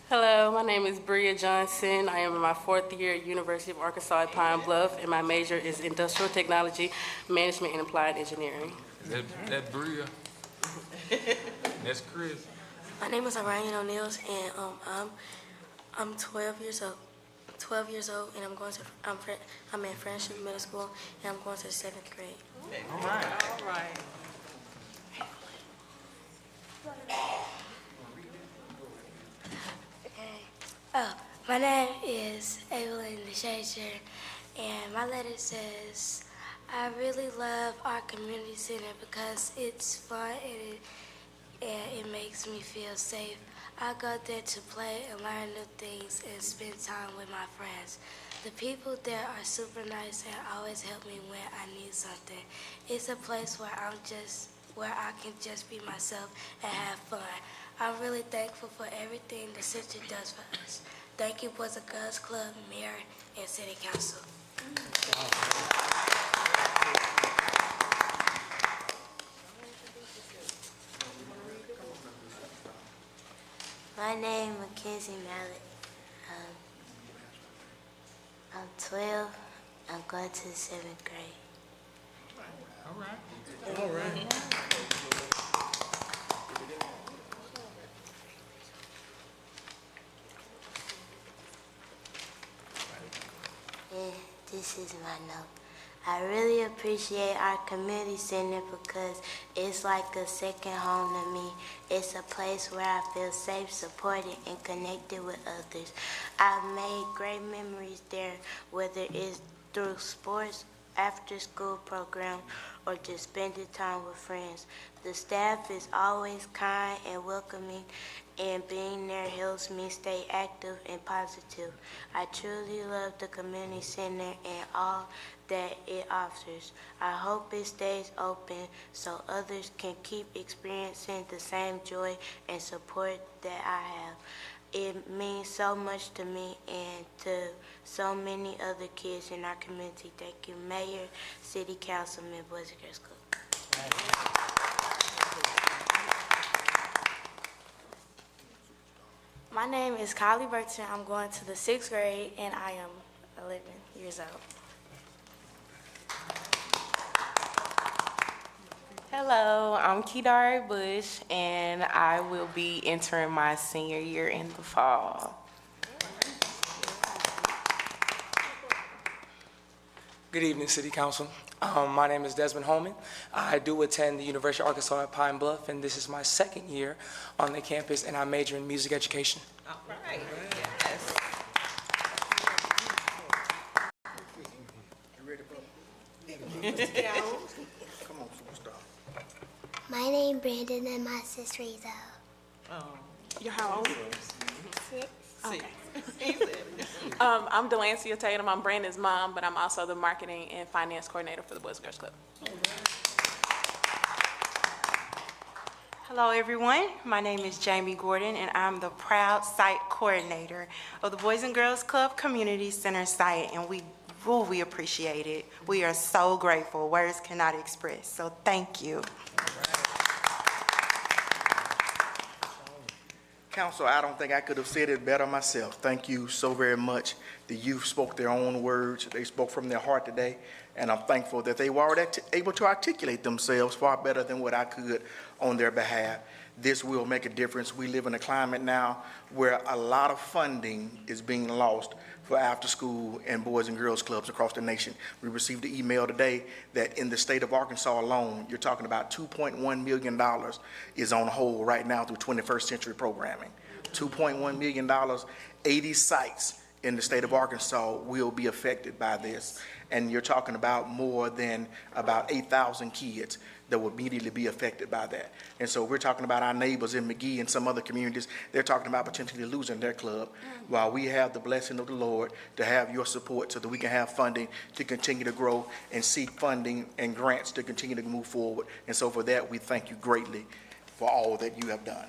Hello, my name is Bria Johnson. I am in my 4th year at University of Arkansas at Pine Bluff, and my major is Industrial Technology, Management, and Applied Engineering. That Bria. That's Chris. My name is Orion O'Neal, and I'm 12 years old. And I'm in Friendship Middle School, and I'm going to the 7th grade. All right. All right. My name is Evelyn DeShazer, and my letter says, I really love our community center because it's fun and it makes me feel safe. I go there to play and learn new things and spend time with my friends. The people there are super nice and always help me when I need something. It's a place where I can just be myself and have fun. I'm really thankful for everything the center does for us. Thank you, Boys and Girls Club, Mayor, and City Council. My name is Mackenzie Mallet. I'm 12. I'm going to the 7th grade. All right. All right. And this is my note. I really appreciate our community center because it's like a second home to me. It's a place where I feel safe, supported, and connected with others. I've made great memories there, whether it's through sports, after-school program, or just spending time with friends. The staff is always kind and welcoming, and being there helps me stay active and positive. I truly love the community center and all that it offers. I hope it stays open so others can keep experiencing the same joy and support that I have. It means so much to me and to so many other kids in our community. Thank you, Mayor, City Councilman, Boys and Girls Club. My name is Kylie Burton. I'm going to the 6th grade and I am 11 years old. Hello, I'm Kedar Bush, and I will be entering my senior year in the fall. Good evening, City Council. My name is Desmond Holman. I do attend the University of Arkansas at Pine Bluff, and this is my 2nd year on the campus, and I major in music education. All right. Yes. My name is Brandon and my sister is You're how old? 6. Okay. I'm Delancia Tatum. I'm Brandon's mom, but I'm also the marketing and finance coordinator for the Boys and Girls Club. Hello, everyone. My name is Jamie Gordon, and I'm the proud site coordinator of the Boys and Girls Club Community Center site, and we appreciate it. We are so grateful. Words cannot express, so thank you. Council, I don't think I could have said it better myself. Thank you so very much. The youth spoke their own words. They spoke from their heart today, and I'm thankful that they were already able to articulate themselves far better than what I could on their behalf. This will make a difference. We live in a climate now where a lot of funding is being lost for after school and boys and girls clubs across the nation. We received an email today that in the state of Arkansas alone, you're talking about $2.1 million is on hold right now through 21st century programming. $2.1 million, 80 sites in the state of Arkansas will be affected by this. And you're talking about more than about 8,000 kids that will immediately be affected by that. And so we're talking about our neighbors in McGee and some other communities. They're talking about potentially losing their club while we have the blessing of the Lord to have your support so that we can have funding to continue to grow and seek funding and grants to continue to move forward. And so for that, we thank you greatly for all that you have done.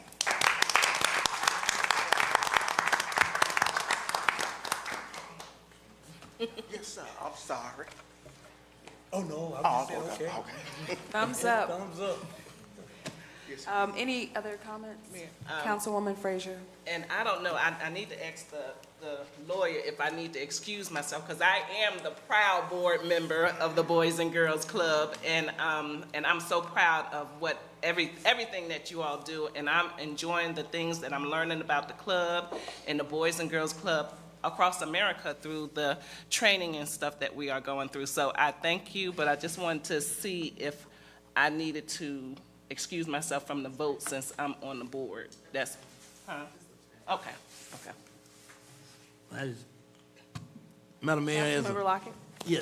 Yes, sir. I'm sorry. Oh, no, Oh, I'm just saying, okay, okay. Thumbs up. Thumbs up. Any other comments? Councilwoman Frazier. And I don't know, I need to ask the lawyer if I need to excuse myself, because I am the proud board member of the Boys and Girls Club, and I'm so proud of what everything that you all do, and I'm enjoying the things that I'm learning about the club and the Boys and Girls Club across America through the training and stuff that we are going through. So I thank you, but I just wanted to see if I needed to excuse myself from the vote since I'm on the board. That's, okay. Madam Mayor, Councilmember Lockett. Yeah,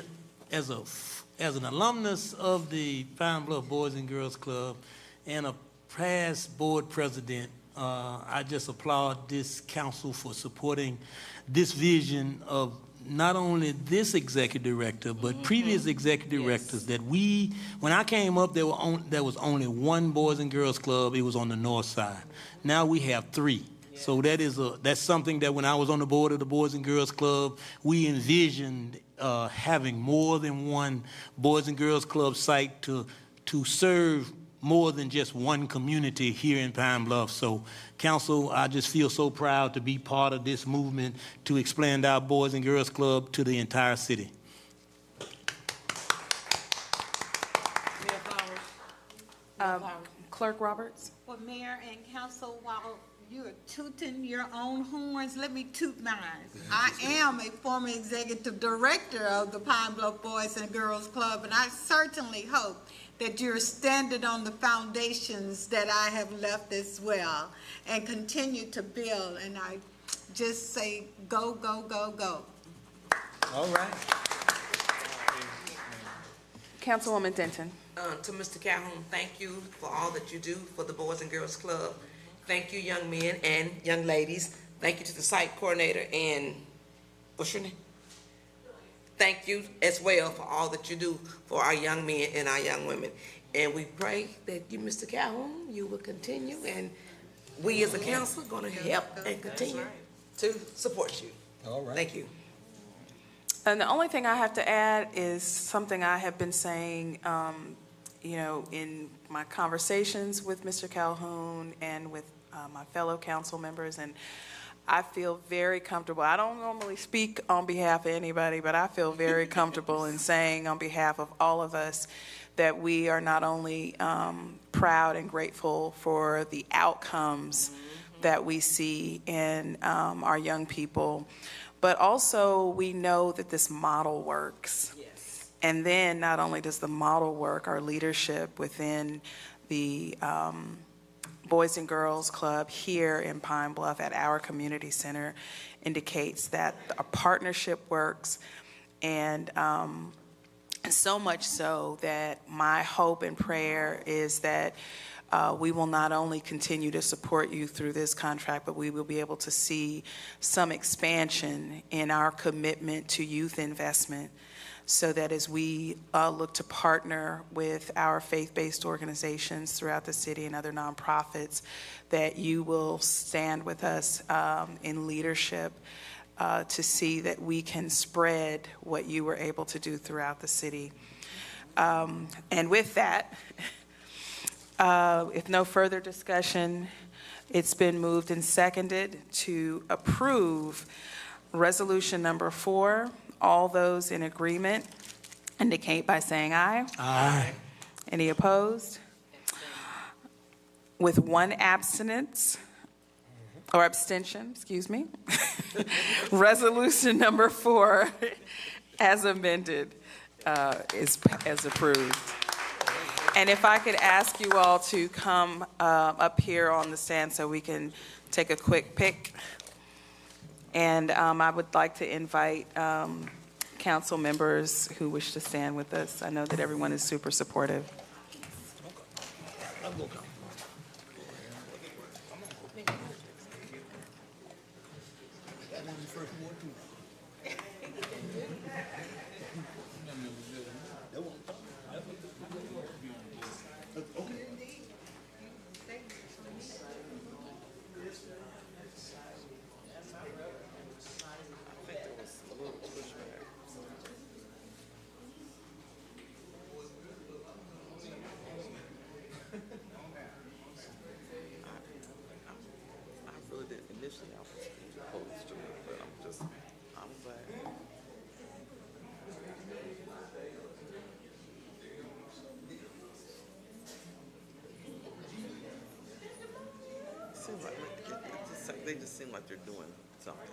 as an alumnus of the Pine Bluff Boys and Girls Club and a past board president, I just applaud this council for supporting this vision of not only this executive director, but previous executive directors that when I came up, there was only one Boys and Girls Club. It was on the north side. Now we have 3. So that's something that when I was on the board of the Boys and Girls Club, we envisioned having more than one Boys and Girls Club site to serve more than just one community here in Pine Bluff. So, council, I just feel so proud to be part of this movement to expand our Boys and Girls Club to the entire city. Clerk Roberts? Well, Mayor and Council, while you're tooting your own horns, let me toot mine. I am a former executive director of the Pine Bluff Boys and Girls Club, and I certainly hope that you're standing on the foundations that I have left as well and continue to build. And I just say, go, go, go, go. All right. Councilwoman Denton. To Mr. Calhoun, thank you for all that you do for the Boys and Girls Club. Thank you, young men and young ladies. Thank you to the site coordinator and, what's your name? Thank you as well for all that you do for our young men and our young women. And we pray that you, Mr. Calhoun, you will continue, and we as a council are going to help and continue to support you. All right. Thank you. And the only thing I have to add is something I have been saying, in my conversations with Mr. Calhoun and with my fellow council members, and I feel very comfortable. I don't normally speak on behalf of anybody, but I feel very comfortable in saying on behalf of all of us that we are not only proud and grateful for the outcomes that we see in our young people, but also we know that this model works. And then not only does the model work, our leadership within the Boys and Girls Club here in Pine Bluff at our community center indicates that a partnership works, and so much so that my hope and prayer is that we will not only continue to support you through this contract, but we will be able to see some expansion in our commitment to youth investment, so that as we look to partner with our faith-based organizations throughout the city and other nonprofits, that you will stand with us in leadership to see that we can spread what you were able to do throughout the city. And with that, if no further discussion, it's been moved and seconded to approve resolution number 4. All those in agreement indicate by saying aye. Aye. Any opposed? With one abstinence, or abstention, excuse me. Resolution number 4, as amended, is approved. And if I could ask you all to come up here on the stand so we can take a quick pic. And I would like to invite council members who wish to stand with us. I know that everyone is super supportive. Initially, I was opposed to it, but I'm glad. Seems like they just seem like they're doing something.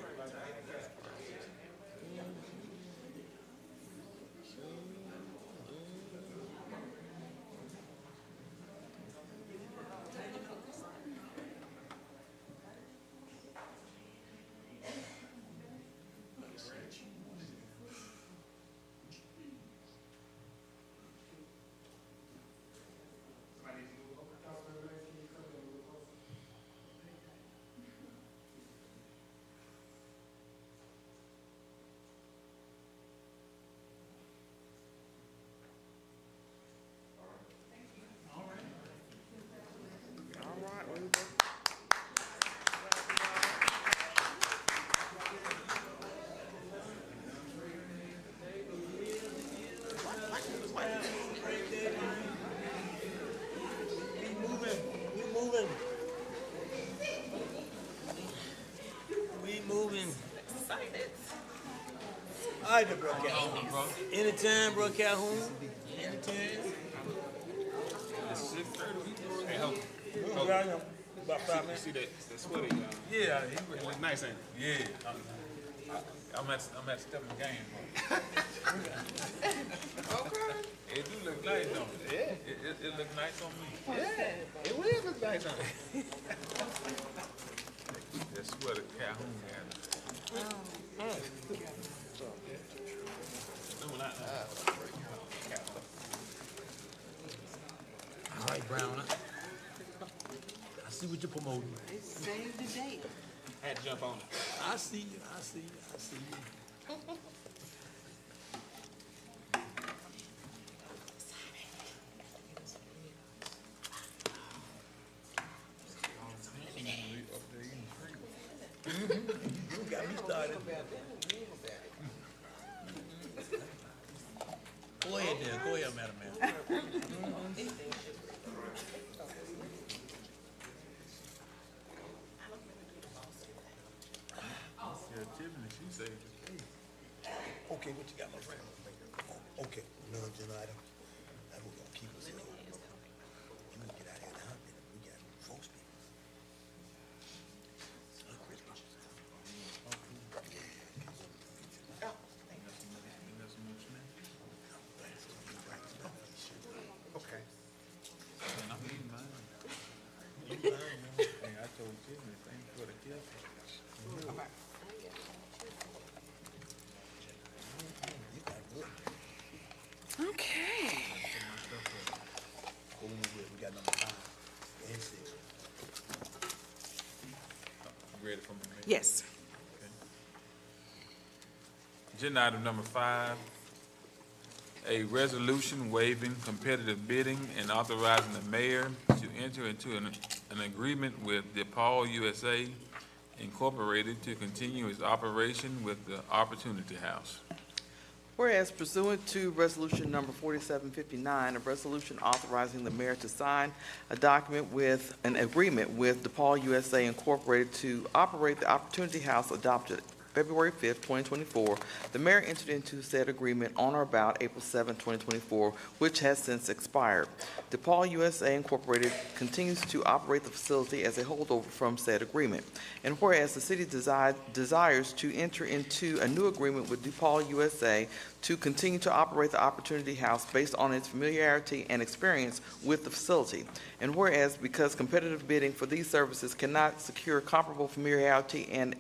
All right, bro Calhoun. Anytime, bro Calhoun. Anytime. Hey, hold. About 5 minutes. See that sweater, y'all? Yeah, It look nice, ain't it? yeah. I'm at step in the game. Okay. It do look nice, don't it? Yeah. It look nice on me. Yeah, it will look nice on it. That's what a Calhoun got. All right, Brown. I see what you're promoting. Save the date. Had to jump on it. I see you. I see you. I see you. You got me started. Go ahead there. Go ahead, Madam Mayor. Yeah, Tiffany, she saved it. Okay, what you got, my friend? Oh, okay, non-agenda item. That we're gonna keep us in. We need to get out of here now. We got folks. Okay. And I'm eating mine. Hey, I told Tiffany, thank you for the gift. Okay. We got number 5 and 6. You ready for me? Mayor? Yes. Agenda item number 5, a resolution waiving competitive bidding and authorizing the mayor to enter into an agreement with DePaul USA Incorporated to continue its operation with the Opportunity House. Whereas pursuant to Resolution Number 4759, a resolution authorizing the mayor to sign a document with an agreement with DePaul USA Incorporated to operate the Opportunity House adopted February 5th, 2024, the mayor entered into said agreement on or about April 7, 2024, which has since expired. DePaul USA Incorporated continues to operate the facility as a holdover from said agreement. And whereas the city desires to enter into a new agreement with DePaul USA to continue to operate the Opportunity House based on its familiarity and experience with the facility. And whereas because competitive bidding for these services cannot secure comparable familiarity and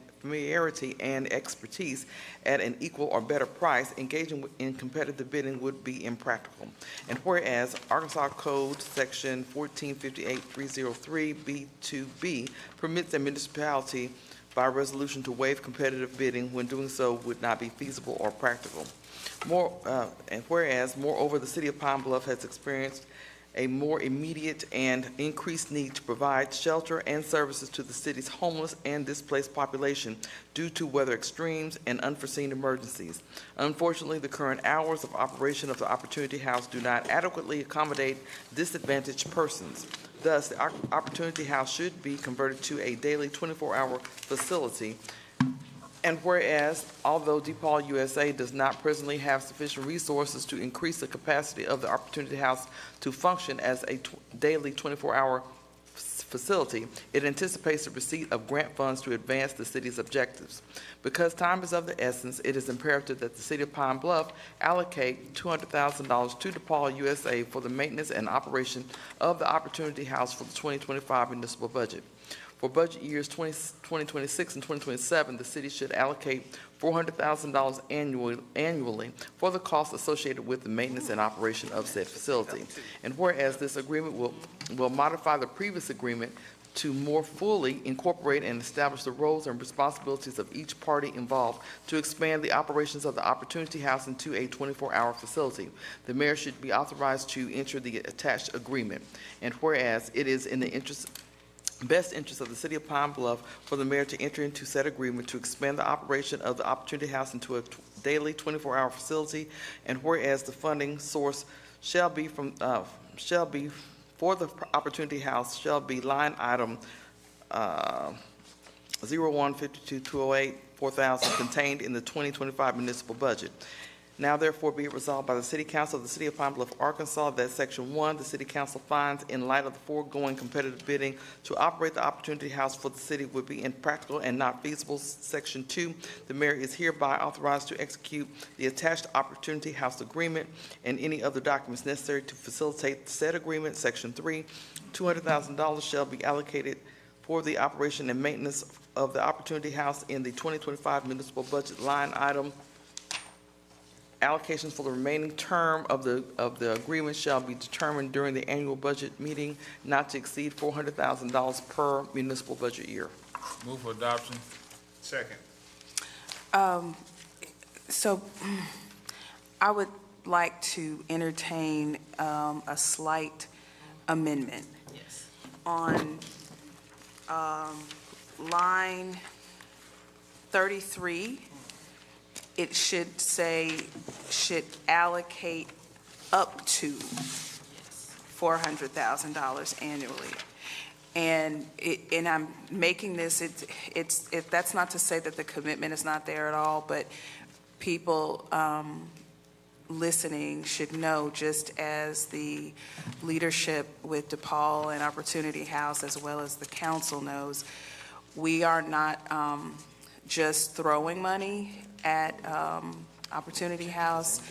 expertise at an equal or better price, engaging in competitive bidding would be impractical. And whereas Arkansas Code Section 1428303B2B permits a municipality by resolution to waive competitive bidding when doing so would not be feasible or practical. And whereas, moreover, the city of Pine Bluff has experienced a more immediate and increased need to provide shelter and services to the city's homeless and displaced population due to weather extremes and unforeseen emergencies. Unfortunately, the current hours of operation of the Opportunity House do not adequately accommodate disadvantaged persons. Thus, the Opportunity House should be converted to a daily 24-hour facility. And whereas, although DePaul USA does not presently have sufficient resources to increase the capacity of the Opportunity House to function as a daily 24-hour facility, it anticipates the receipt of grant funds to advance the city's objectives. Because time is of the essence, it is imperative that the city of Pine Bluff allocate $200,000 to DePaul USA for the maintenance and operation of the Opportunity House for the 2025 municipal budget. For budget years 2026 and 2027, the city should allocate $400,000 annually for the costs associated with the maintenance and operation of said facility. And whereas this agreement will modify the previous agreement to more fully incorporate and establish the roles and responsibilities of each party involved to expand the operations of the Opportunity House into a 24-hour facility, the mayor should be authorized to enter the attached agreement. And whereas it is in the best interest of the city of Pine Bluff for the mayor to enter into said agreement to expand the operation of the Opportunity House into a daily 24-hour facility, and whereas the funding source shall be for the Opportunity House shall be line item 01-52-208 $4,000 contained in the 2025 municipal budget. Now therefore be it resolved by the City Council of the City of Pine Bluff, Arkansas, that Section 1, the City Council finds in light of the foregoing competitive bidding to operate the Opportunity House for the city would be impractical and not feasible. Section 2, the mayor is hereby authorized to execute the attached Opportunity House agreement and any other documents necessary to facilitate said agreement. Section 3, $200,000 shall be allocated for the operation and maintenance of the Opportunity House in the 2025 municipal budget line item. Allocations for the remaining term of the agreement shall be determined during the annual budget meeting, not to exceed $400,000 per municipal budget year. Move for adoption. Second. So I would like to entertain a slight amendment. Yes. On line 33, it should say, should allocate up to $400,000 annually. And I'm making this, that's not to say that the commitment is not there at all, but people listening should know, just as the leadership with DePaul and Opportunity House, as well as the council knows, we are not just throwing money at Opportunity House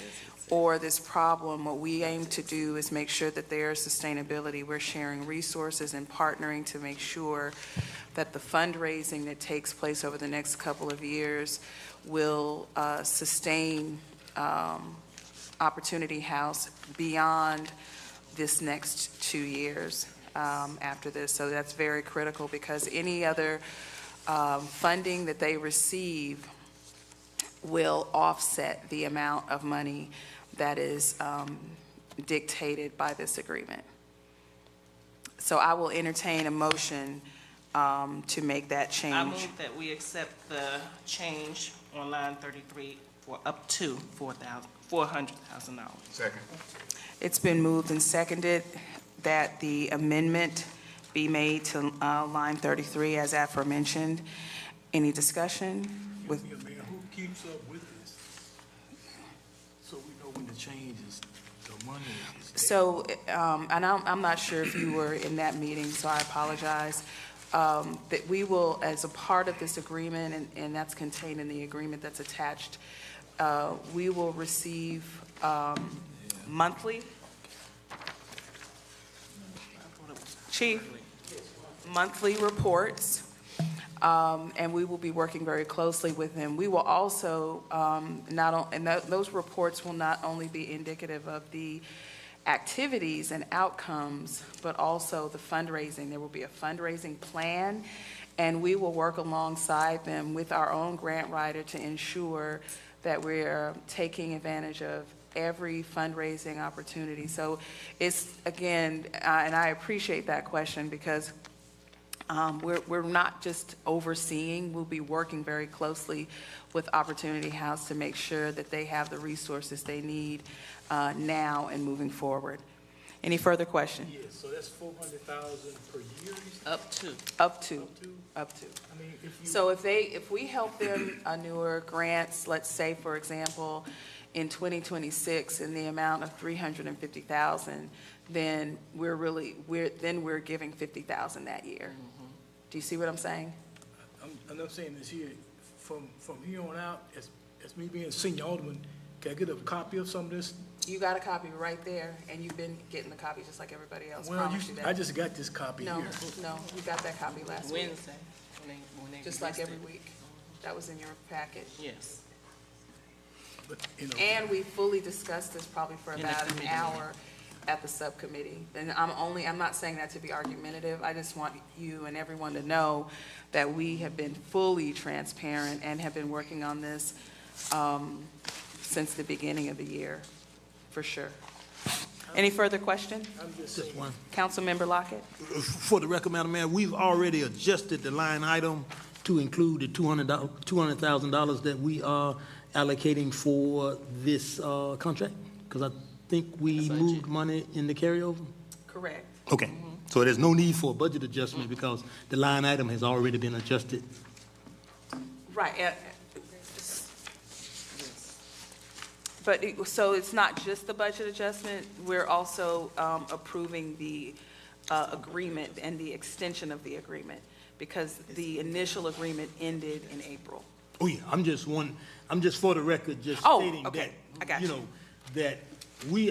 or this problem. What we aim to do is make sure that there's sustainability. We're sharing resources and partnering to make sure that the fundraising that takes place over the next couple of years will sustain Opportunity House beyond this next 2 years after this. So that's very critical, because any other funding that they receive will offset the amount of money that is dictated by this agreement. So I will entertain a motion to make that change. I move that we accept the change on line 33 for up to $400,000. Second. It's been moved and seconded that the amendment be made to line 33 as aforementioned. Any discussion? With Mayor, who keeps up with this? So we know when the change is, the money is there. So, and I'm not sure if you were in that meeting, so I apologize. That we will, as a part of this agreement, and that's contained in the agreement that's attached, we will receive monthly, Chief, monthly reports, and we will be working very closely with them. We will also, those reports will not only be indicative of the activities and outcomes, but also the fundraising. There will be a fundraising plan, and we will work alongside them with our own grant writer to ensure that we're taking advantage of every fundraising opportunity. So it's, again, and I appreciate that question, because we're not just overseeing, we'll be working very closely with Opportunity House to make sure that they have the resources they need now and moving forward. Any further questions? Yes, so that's 400,000 per year? Up to. Up to. I mean, if you. So if we help them newer grants, let's say, for example, in 2026 in the amount of 350,000, then we're giving 50,000 that year. Mm-hmm. Do you see what I'm saying? I'm saying this here, from here on out, as me being senior alderman, can I get a copy of some of this? You got a copy right there, and you've been getting the copy just like everybody else. Well, Promise you that. I just got this copy here. No, you got that copy last week. Wednesday. When they Just like released every it. week. That was in your packet. Yes. But, you know, And we fully discussed this probably for In the about an committee. hour at the subcommittee. And I'm not saying that to be argumentative. I just want you and everyone to know that we have been fully transparent and have been working on this since the beginning of the year, for sure. Any further question? Just one. Councilmember Lockett? For the record, Madam Mayor, we've already adjusted the line item to include the $200,000 that we are allocating for this contract? Because I think we moved money in the carryover? Correct. Okay, so there's no need for a budget adjustment because the line item has already been adjusted? Right. But, so it's not just the budget adjustment, we're also approving the agreement and the extension of the agreement, because the initial agreement ended in April. Oh, yeah, I'm just for the record, just Oh, stating okay. that, I got you you. know, that we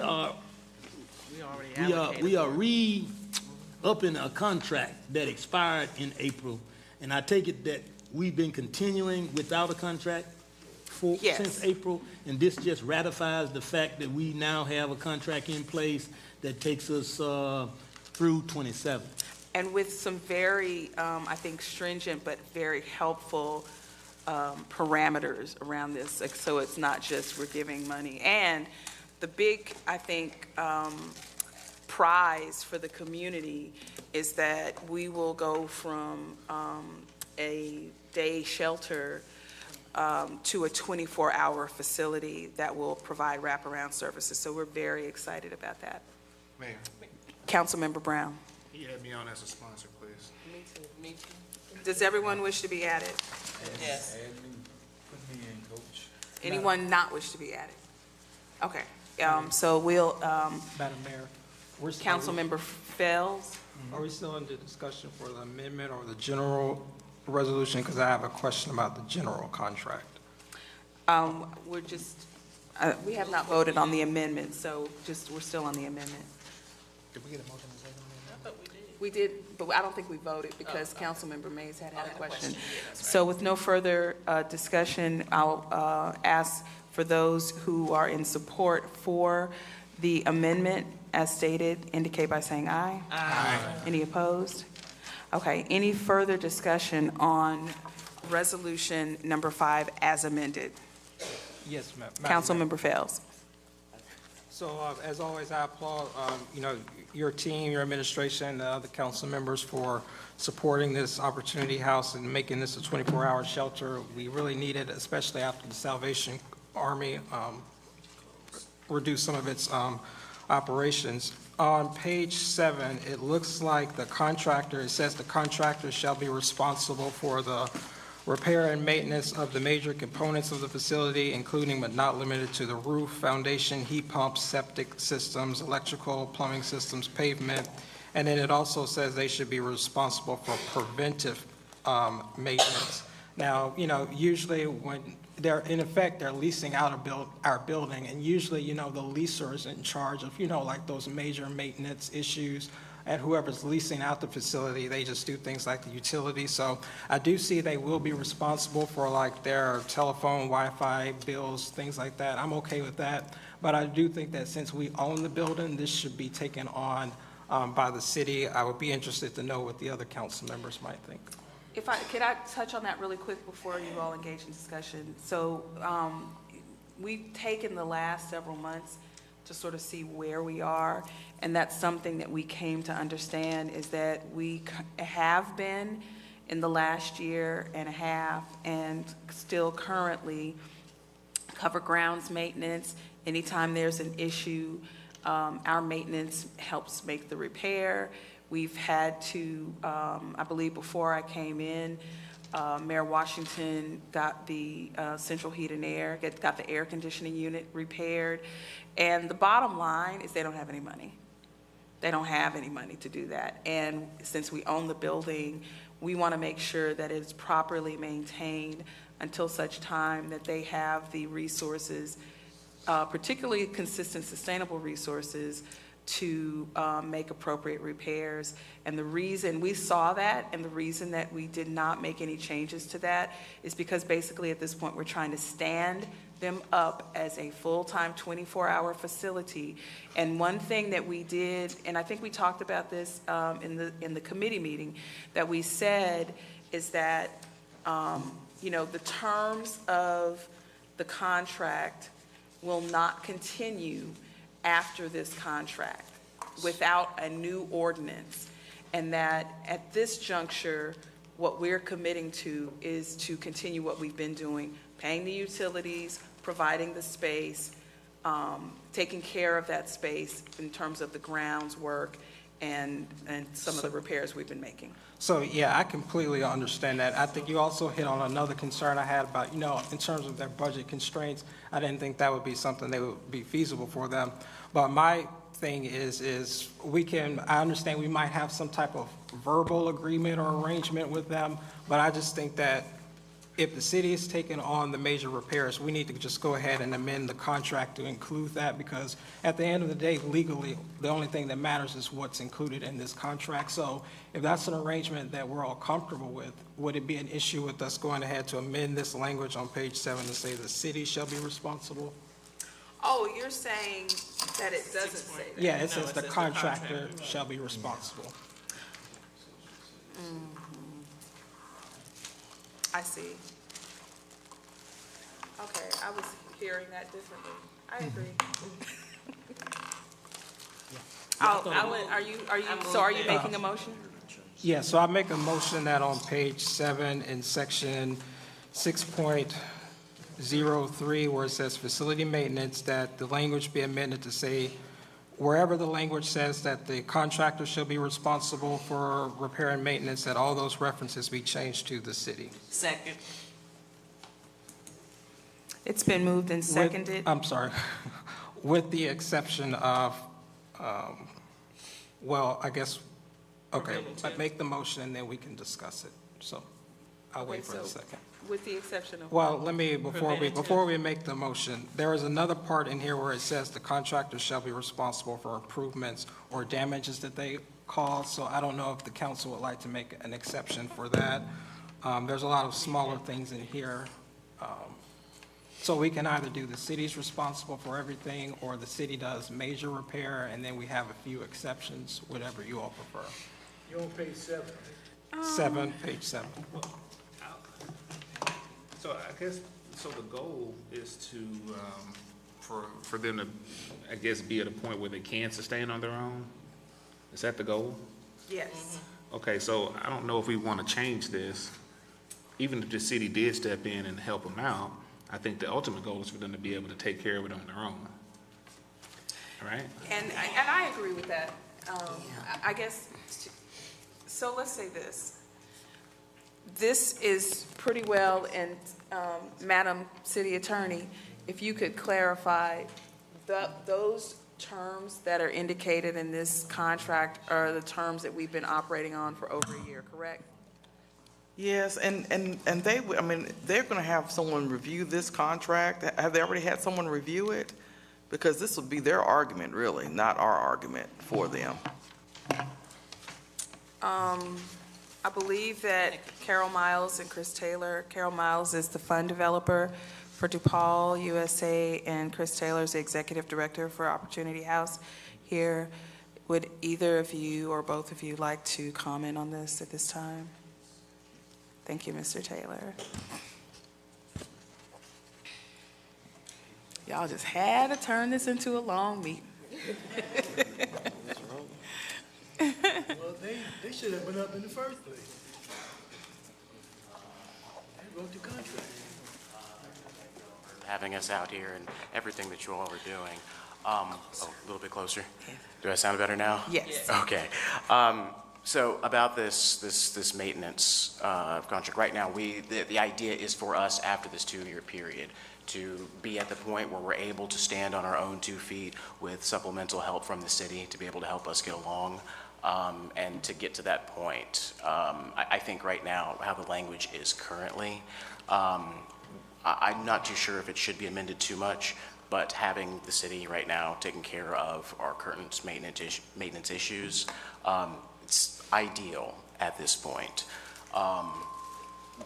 are re-upping a contract that expired in April, and I take it that we've been continuing without a contract Yes. since April, and this just ratifies the fact that we now have a contract in place that takes us through 27. And with some very, I think, stringent but very helpful parameters around this. Like, so it's not just we're giving money. And the big, I think, prize for the community is that we will go from a day shelter to a 24-hour facility that will provide wraparound services. So we're very excited about that. Mayor, Councilmember Brown. can you add me on as a sponsor, please? Me too. Does everyone wish to be added? Yes. Put me in, Coach. Anyone not wish to be added? Okay, so we'll, Madam Mayor, Councilmember Fells. are we still in the discussion for the amendment or the general resolution? Because I have a question about the general contract. We're just, we have not voted on the amendment, so just, we're still on the amendment. Did we get a motion and a second on that? I thought we did. We did, but I don't think we voted because Councilmember Mays had a question. So with no further discussion, I'll ask for those who are in support for the amendment as stated, indicate by saying aye. Aye. Any opposed? Okay, any further discussion on resolution number 5 as amended? Yes, ma'am. Councilmember Fells. So, as always, I applaud, your team, your administration, and the other council members for supporting this Opportunity House and making this a 24-hour shelter. We really need it, especially after the Salvation Army reduced some of its operations. On page 7, it looks like the contractor, it says the contractor shall be responsible for the repair and maintenance of the major components of the facility, including but not limited to the roof, foundation, heat pumps, septic systems, electrical, plumbing systems, pavement. And then it also says they should be responsible for preventive maintenance. Now, usually when they're, in effect, they're leasing out our building, and usually, the leaser is in charge of, like those major maintenance issues. And whoever's leasing out the facility, they just do things like the utilities. So I do see they will be responsible for like their telephone, Wi-Fi bills, things like that. I'm okay with that. But I do think that since we own the building, this should be taken on by the city. I would be interested to know what the other council members might think. Could I touch on that really quick before you all engage in discussion? So we've taken the last several months to sort of see where we are, and that's something that we came to understand is that we have been in the last year and a half and still currently cover grounds maintenance. Anytime there's an issue, our maintenance helps make the repair. We've had to, I believe before I came in, Mayor Washington got the central heat and air, got the air conditioning unit repaired. And the bottom line is they don't have any money. They don't have any money to do that. And since we own the building, we want to make sure that it's properly maintained until such time that they have the resources, particularly consistent, sustainable resources, to make appropriate repairs. And the reason we saw that and the reason that we did not make any changes to that is because basically at this point we're trying to stand them up as a full-time 24-hour facility. And one thing that we did, and I think we talked about this in the committee meeting, that we said is that the terms of the contract will not continue after this contract without a new ordinance. And that at this juncture, what we're committing to is to continue what we've been doing, paying the utilities, providing the space, taking care of that space in terms of the grounds work, and some of the repairs we've been making. So, yeah, I completely understand that. I think you also hit on another concern I had about, in terms of their budget constraints, I didn't think that would be something that would be feasible for them. But my thing is I understand we might have some type of verbal agreement or arrangement with them, but I just think that if the city is taking on the major repairs, we need to just go ahead and amend the contract to include that, because at the end of the day, legally, the only thing that matters is what's included in this contract. So if that's an arrangement that we're all comfortable with, would it be an issue with us going ahead to amend this language on page 7 to say the city shall be responsible? Oh, you're saying that it doesn't say that? Yeah, it says the contractor shall be responsible. I see. Okay, I was hearing that differently. I agree. Are you making a motion? Yeah, so I make a motion that on page 7 in section 6.03, where it says facility maintenance, that the language be amended to say, wherever the language says that the contractor shall be responsible for repair and maintenance, that all those references be changed to the city. Second. It's been moved and seconded. I'm sorry, with the exception of, I guess, okay, but make the motion and then we can discuss it. So I'll wait for a second. With the exception of. Well, before we make the motion, there is another part in here where it says the contractor shall be responsible for improvements or damages that they cause. So I don't know if the council would like to make an exception for that. There's a lot of smaller things in here. So we can either do the city's responsible for everything, or the city does major repair, and then we have a few exceptions, whatever you all prefer. You're on page 7. Page 7. So I guess, the goal is to, for them to, I guess, be at a point where they can sustain on their own? Is that the goal? Yes. Okay, so I don't know if we want to change this. Even if the city did step in and help them out, I think the ultimate goal is for them to be able to take care of it on their own. All right? And I agree with that. I guess, so let's say this. This is pretty well, and Madam City Attorney, if you could clarify, those terms that are indicated in this contract are the terms that we've been operating on for over a year, correct? Yes, and they're going to have someone review this contract. Have they already had someone review it? Because this would be their argument, really, not our argument for them. I believe that Carol Miles and Chris Taylor, Carol Miles is the fund developer for DePaul USA, and Chris Taylor is the executive director for Opportunity House here. Would either of you or both of you like to comment on this at this time? Thank you, Mr. Taylor. Y'all just had to turn this into a long meeting. Well, they should have been up in the first place. They wrote the contract. Having us out here and everything that you all are doing. A little bit closer. Do I sound better now? Yes. Okay. So about this maintenance contract, right now, the idea is for us after this 2-year period to be at the point where we're able to stand on our own 2 feet with supplemental help from the city to be able to help us get along. And to get to that point, I think right now how the language is currently, I'm not too sure if it should be amended too much, but having the city right now taking care of our current maintenance issues, it's ideal at this point.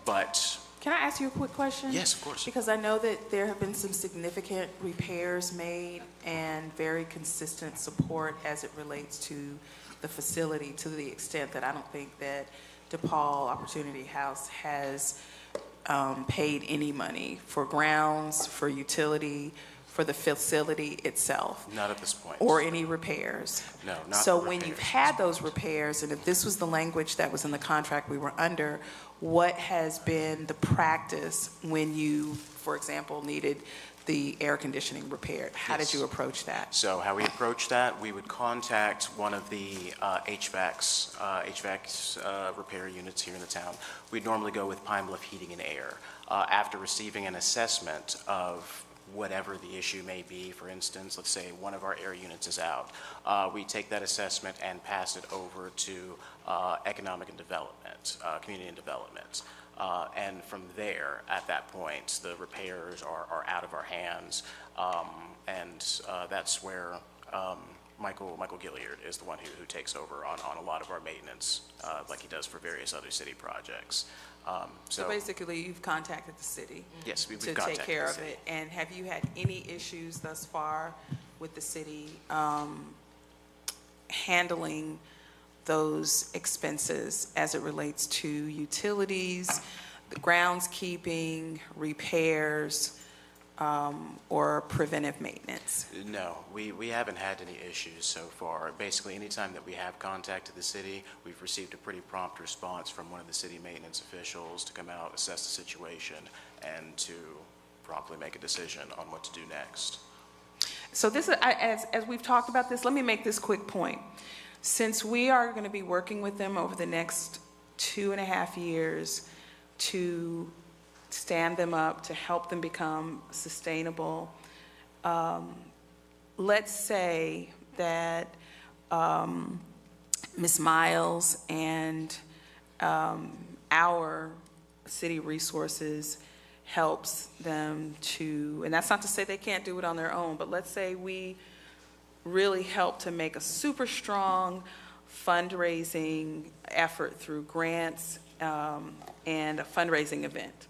But can I ask you a quick question? Yes, of course. Because I know that there have been some significant repairs made and very consistent support as it relates to the facility, to the extent that I don't think that DePaul Opportunity House has paid any money for grounds, for utility, for the facility itself. Not at this point. Or any repairs. No, not So the when repairs. you've had those repairs, and if this was the language that was in the contract we were under, what has been the practice when you, for example, needed the air conditioning repaired. How did Yes. you approach that? So how we approach that, we would contact one of the HVAC's repair units here in the town. We'd normally go with Pine Bluff Heating and Air. After receiving an assessment of whatever the issue may be, for instance, let's say one of our air units is out, we take that assessment and pass it over to economic and development, community and development. And from there, at that point, the repairs are out of our hands, and that's where Michael Gilliard is the one who takes over on a lot of our maintenance, like he does for various other city projects. So basically, you've contacted the city. Yes, we've to contacted take care the of city. it. And have you had any issues thus far with the city handling those expenses as it relates to utilities, the groundskeeping, repairs, or preventive maintenance? No, we haven't had any issues so far. Basically, anytime that we have contacted the city, we've received a pretty prompt response from one of the city maintenance officials to come out, assess the situation, and to promptly make a decision on what to do next. So this is, as we've talked about this, let me make this quick point. Since we are going to be working with them over the next 2.5 years to stand them up, to help them become sustainable, let's say that Ms. Miles and our city resources helps them to, and that's not to say they can't do it on their own, but let's say we really help to make a super strong fundraising effort through grants and a fundraising event.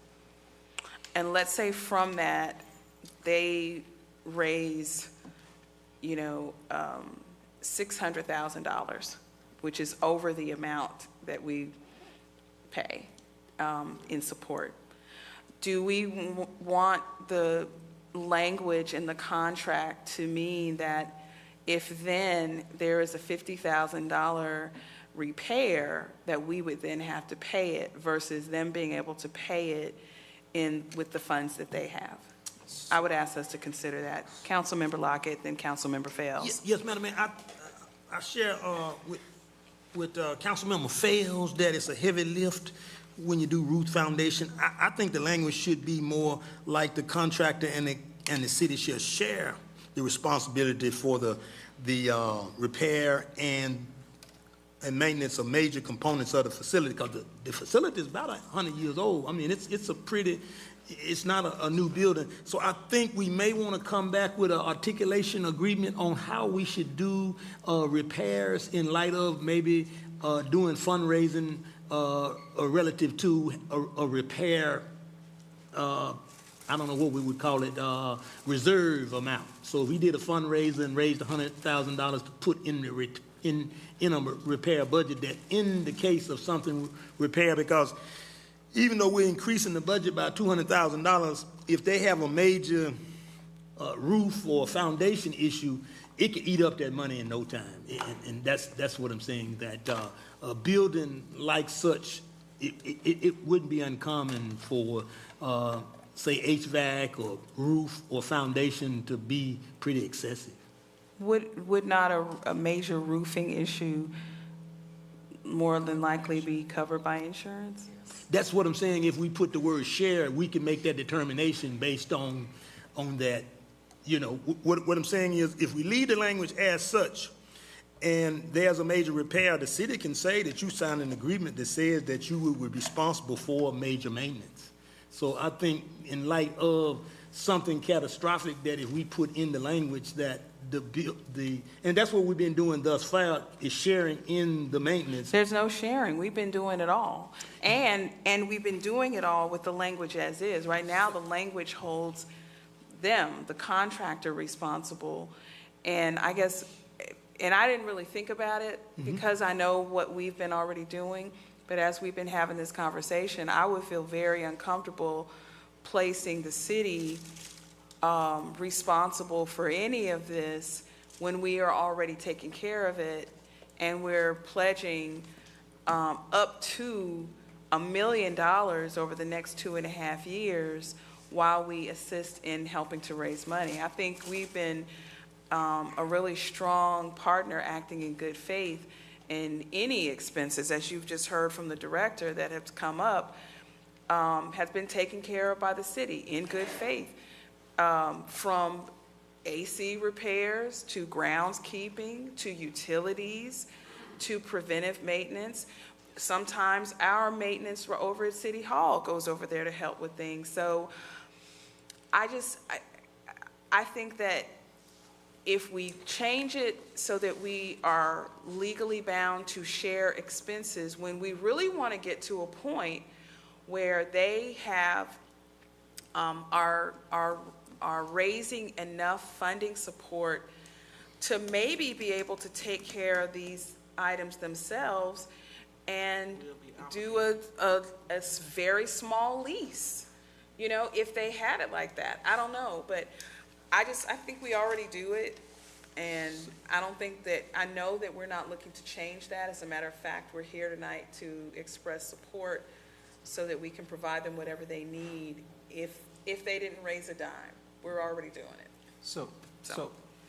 And let's say from that, they raise, $600,000, which is over the amount that we pay in support. Do we want the language in the contract to mean that if then there is a $50,000 repair, that we would then have to pay it versus them being able to pay it with the funds that they have? I would ask us to consider that. Councilmember Lockett, then Councilmember Fails. Yes, Madam Mayor, I share with Councilmember Fails that it's a heavy lift when you do Ruth Foundation. I think the language should be more like the contractor and the city shall share the responsibility for the repair and maintenance of major components of the facility, because the facility is about 100 years old. I mean, it's not a new building. So I think we may want to come back with an articulation agreement on how we should do repairs in light of maybe doing fundraising relative to a repair, I don't know what we would call it, reserve amount. So if we did a fundraiser and raised $100,000 to put in a repair budget, that in the case of something repair, because even though we're increasing the budget by $200,000, if they have a major roof or foundation issue, it could eat up that money in no time. And that's what I'm saying, that a building like such, it wouldn't be uncommon for, say, HVAC or roof or foundation to be pretty excessive. Would not a major roofing issue more than likely be covered by insurance? That's what I'm saying. If we put the word share, we can make that determination based on that. What I'm saying is, if we leave the language as such, and there's a major repair, the city can say that you signed an agreement that says that you will be responsible for major maintenance. So I think in light of something catastrophic, that if we put in the language that and that's what we've been doing thus far, is sharing in the maintenance. There's no sharing. We've been doing it all. And we've been doing it all with the language as is. Right now, the language holds them, the contractor, responsible. And I guess, and I didn't really think about it because I know what we've been already doing. But as we've been having this conversation, I would feel very uncomfortable placing the city responsible for any of this when we are already taking care of it, and we're pledging up to $1 million over the next 2.5 years while we assist in helping to raise money. I think we've been a really strong partner acting in good faith in any expenses, as you've just heard from the director, that have come up, has been taken care of by the city in good faith, from AC repairs to groundskeeping to utilities to preventive maintenance. Sometimes our maintenance over at City Hall goes over there to help with things. So I think that if we change it so that we are legally bound to share expenses, when we really want to get to a point where they have, are raising enough funding support to maybe be able to take care of these items themselves and do a very small lease, you know, if they had it like that. I don't know, but I think we already do it, and I know that we're not looking to change that. As a matter of fact, we're here tonight to express support so that we can provide them whatever they need if they didn't raise a dime. We're already doing it. So,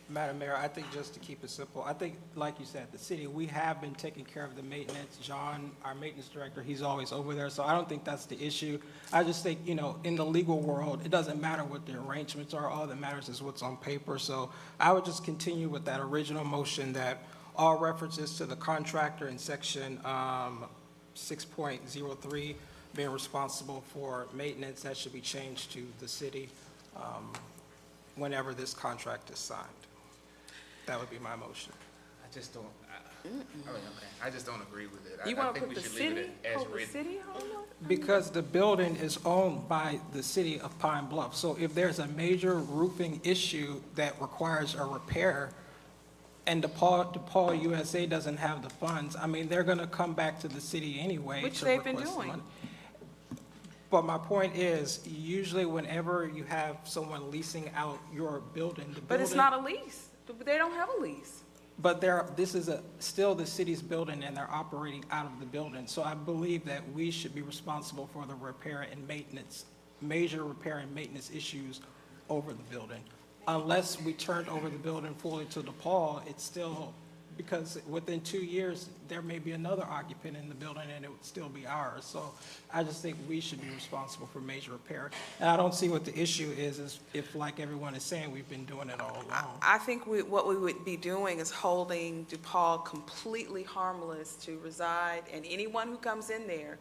Madam Mayor, I think just to keep it simple, I think, like you said, the city, we have been taking care of the maintenance. John, our maintenance director, he's always over there, so I don't think that's the issue. I just think, you know, in the legal world, it doesn't matter what the arrangements are. All that matters is what's on paper. So I would just continue with that original motion that all references to the contractor in section 6.03 being responsible for maintenance, that should be changed to the city whenever this contract is signed. That would be my motion. I just don't, I just don't agree with it. You want to put the city, Because the building is owned by the city of Pine Bluff. So if there's a major roofing issue that requires a repair, and DePaul USA doesn't have the funds, I mean, they're gonna come back to the city anyway. Which to they've been request the doing. money. But my point is, usually whenever you have someone leasing out your building, But it's not a lease. They don't have a lease. But this is still the city's building, and they're operating out of the building. So I believe that we should be responsible for the repair and maintenance, major repair and maintenance issues over the building. Unless we turned over the building fully to DePaul, it's still, because within 2 years, there may be another occupant in the building and it would still be ours. So I just think we should be responsible for major repair. And I don't see what the issue is if, like everyone is saying, we've been doing it all along. I think what we would be doing is holding DePaul completely harmless to reside, and anyone who comes in there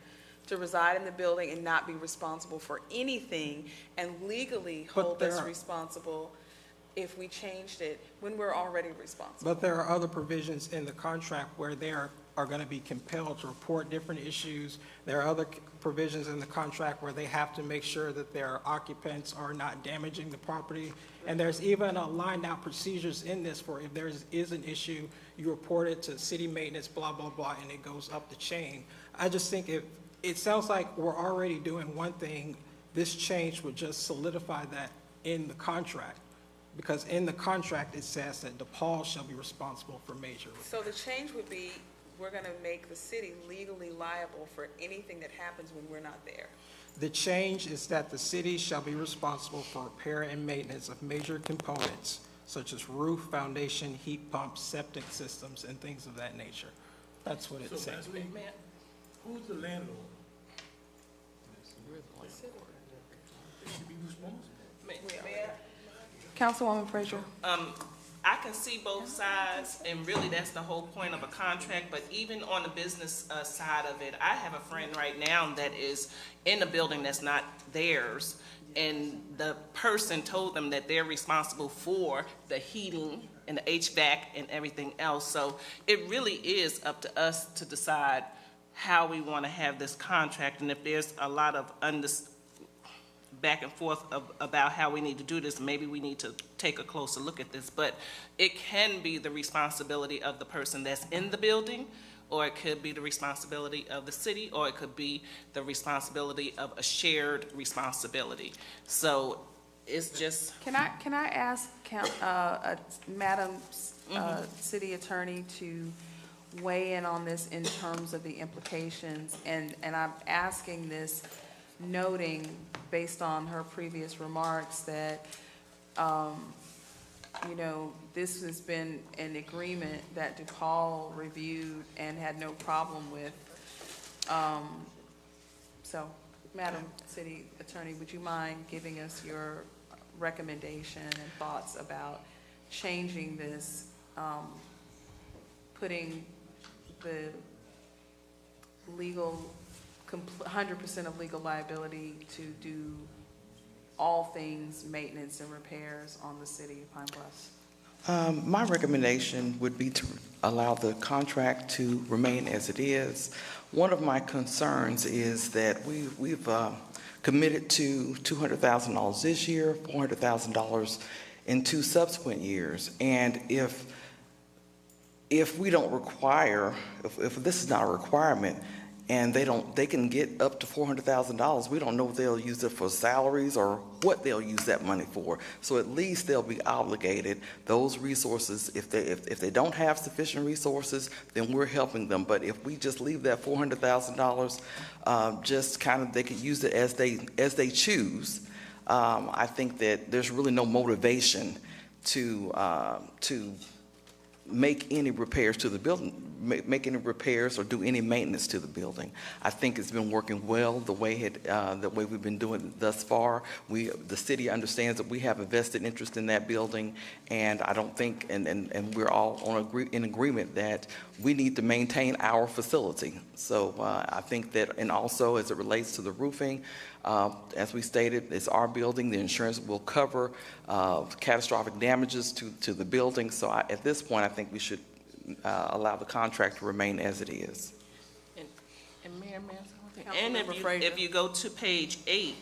to reside in the building and not be responsible for anything, and legally hold us responsible if we changed it when we're already responsible. But there are other provisions in the contract where they are going to be compelled to report different issues. There are other provisions in the contract where they have to make sure that their occupants are not damaging the property. And there's even lined out procedures in this for if there is an issue, you report it to city maintenance, blah, blah, blah, and it goes up the chain. I just think it sounds like we're already doing one thing. This change would just solidify that in the contract. Because in the contract, it says that DePaul shall be responsible for major repairs. So the change would be, we're going to make the city legally liable for anything that happens when we're not there. The change is that the city shall be responsible for repair and maintenance of major components, such as roof, foundation, heat pumps, septic systems, and things of that nature. That's what it says. So, who's the landlord? They should be responsible. Councilwoman Frazier. I can see both sides, and really that's the whole point of a contract, but even on the business side of it, I have a friend right now that is in a building that's not theirs, and the person told them that they're responsible for the heating and the HVAC and everything else. So it really is up to us to decide how we want to have this contract, and if there's a lot of back and forth about how we need to do this, maybe we need to take a closer look at this. But it can be the responsibility of the person that's in the building, or it could be the responsibility of the city, or it could be the responsibility of a shared responsibility. So it's just. Can I ask Madam City Attorney to weigh in on this in terms of the implications? And I'm asking this noting, based on her previous remarks, that, you know, this has been an agreement that DePaul reviewed and had no problem with. So, Madam City Attorney, would you mind giving us your recommendation and thoughts about changing this, putting the legal, 100% of legal liability to do all things maintenance and repairs on the city of Pine Bluff? My recommendation would be to allow the contract to remain as it is. One of my concerns is that we've committed to $200,000 this year, $400,000 in 2 subsequent years. And if we don't require, if this is not a requirement, and they can get up to $400,000, we don't know if they'll use it for salaries or what they'll use that money for. So at least they'll be obligated. Those resources, if they don't have sufficient resources, then we're helping them. But if we just leave that $400,000, just kind of, they could use it as they choose. I think that there's really no motivation to make any repairs to the building, make any repairs or do any maintenance to the building. I think it's been working well the way we've been doing it thus far. The city understands that we have a vested interest in that building, and I don't think, and we're all in agreement that we need to maintain our facility. So I think that, and also as it relates to the roofing, as we stated, it's our building. The insurance will cover catastrophic damages to the building. So at this point, I think we should allow the contract to remain as it is. And Mayor, and if you go to page 8,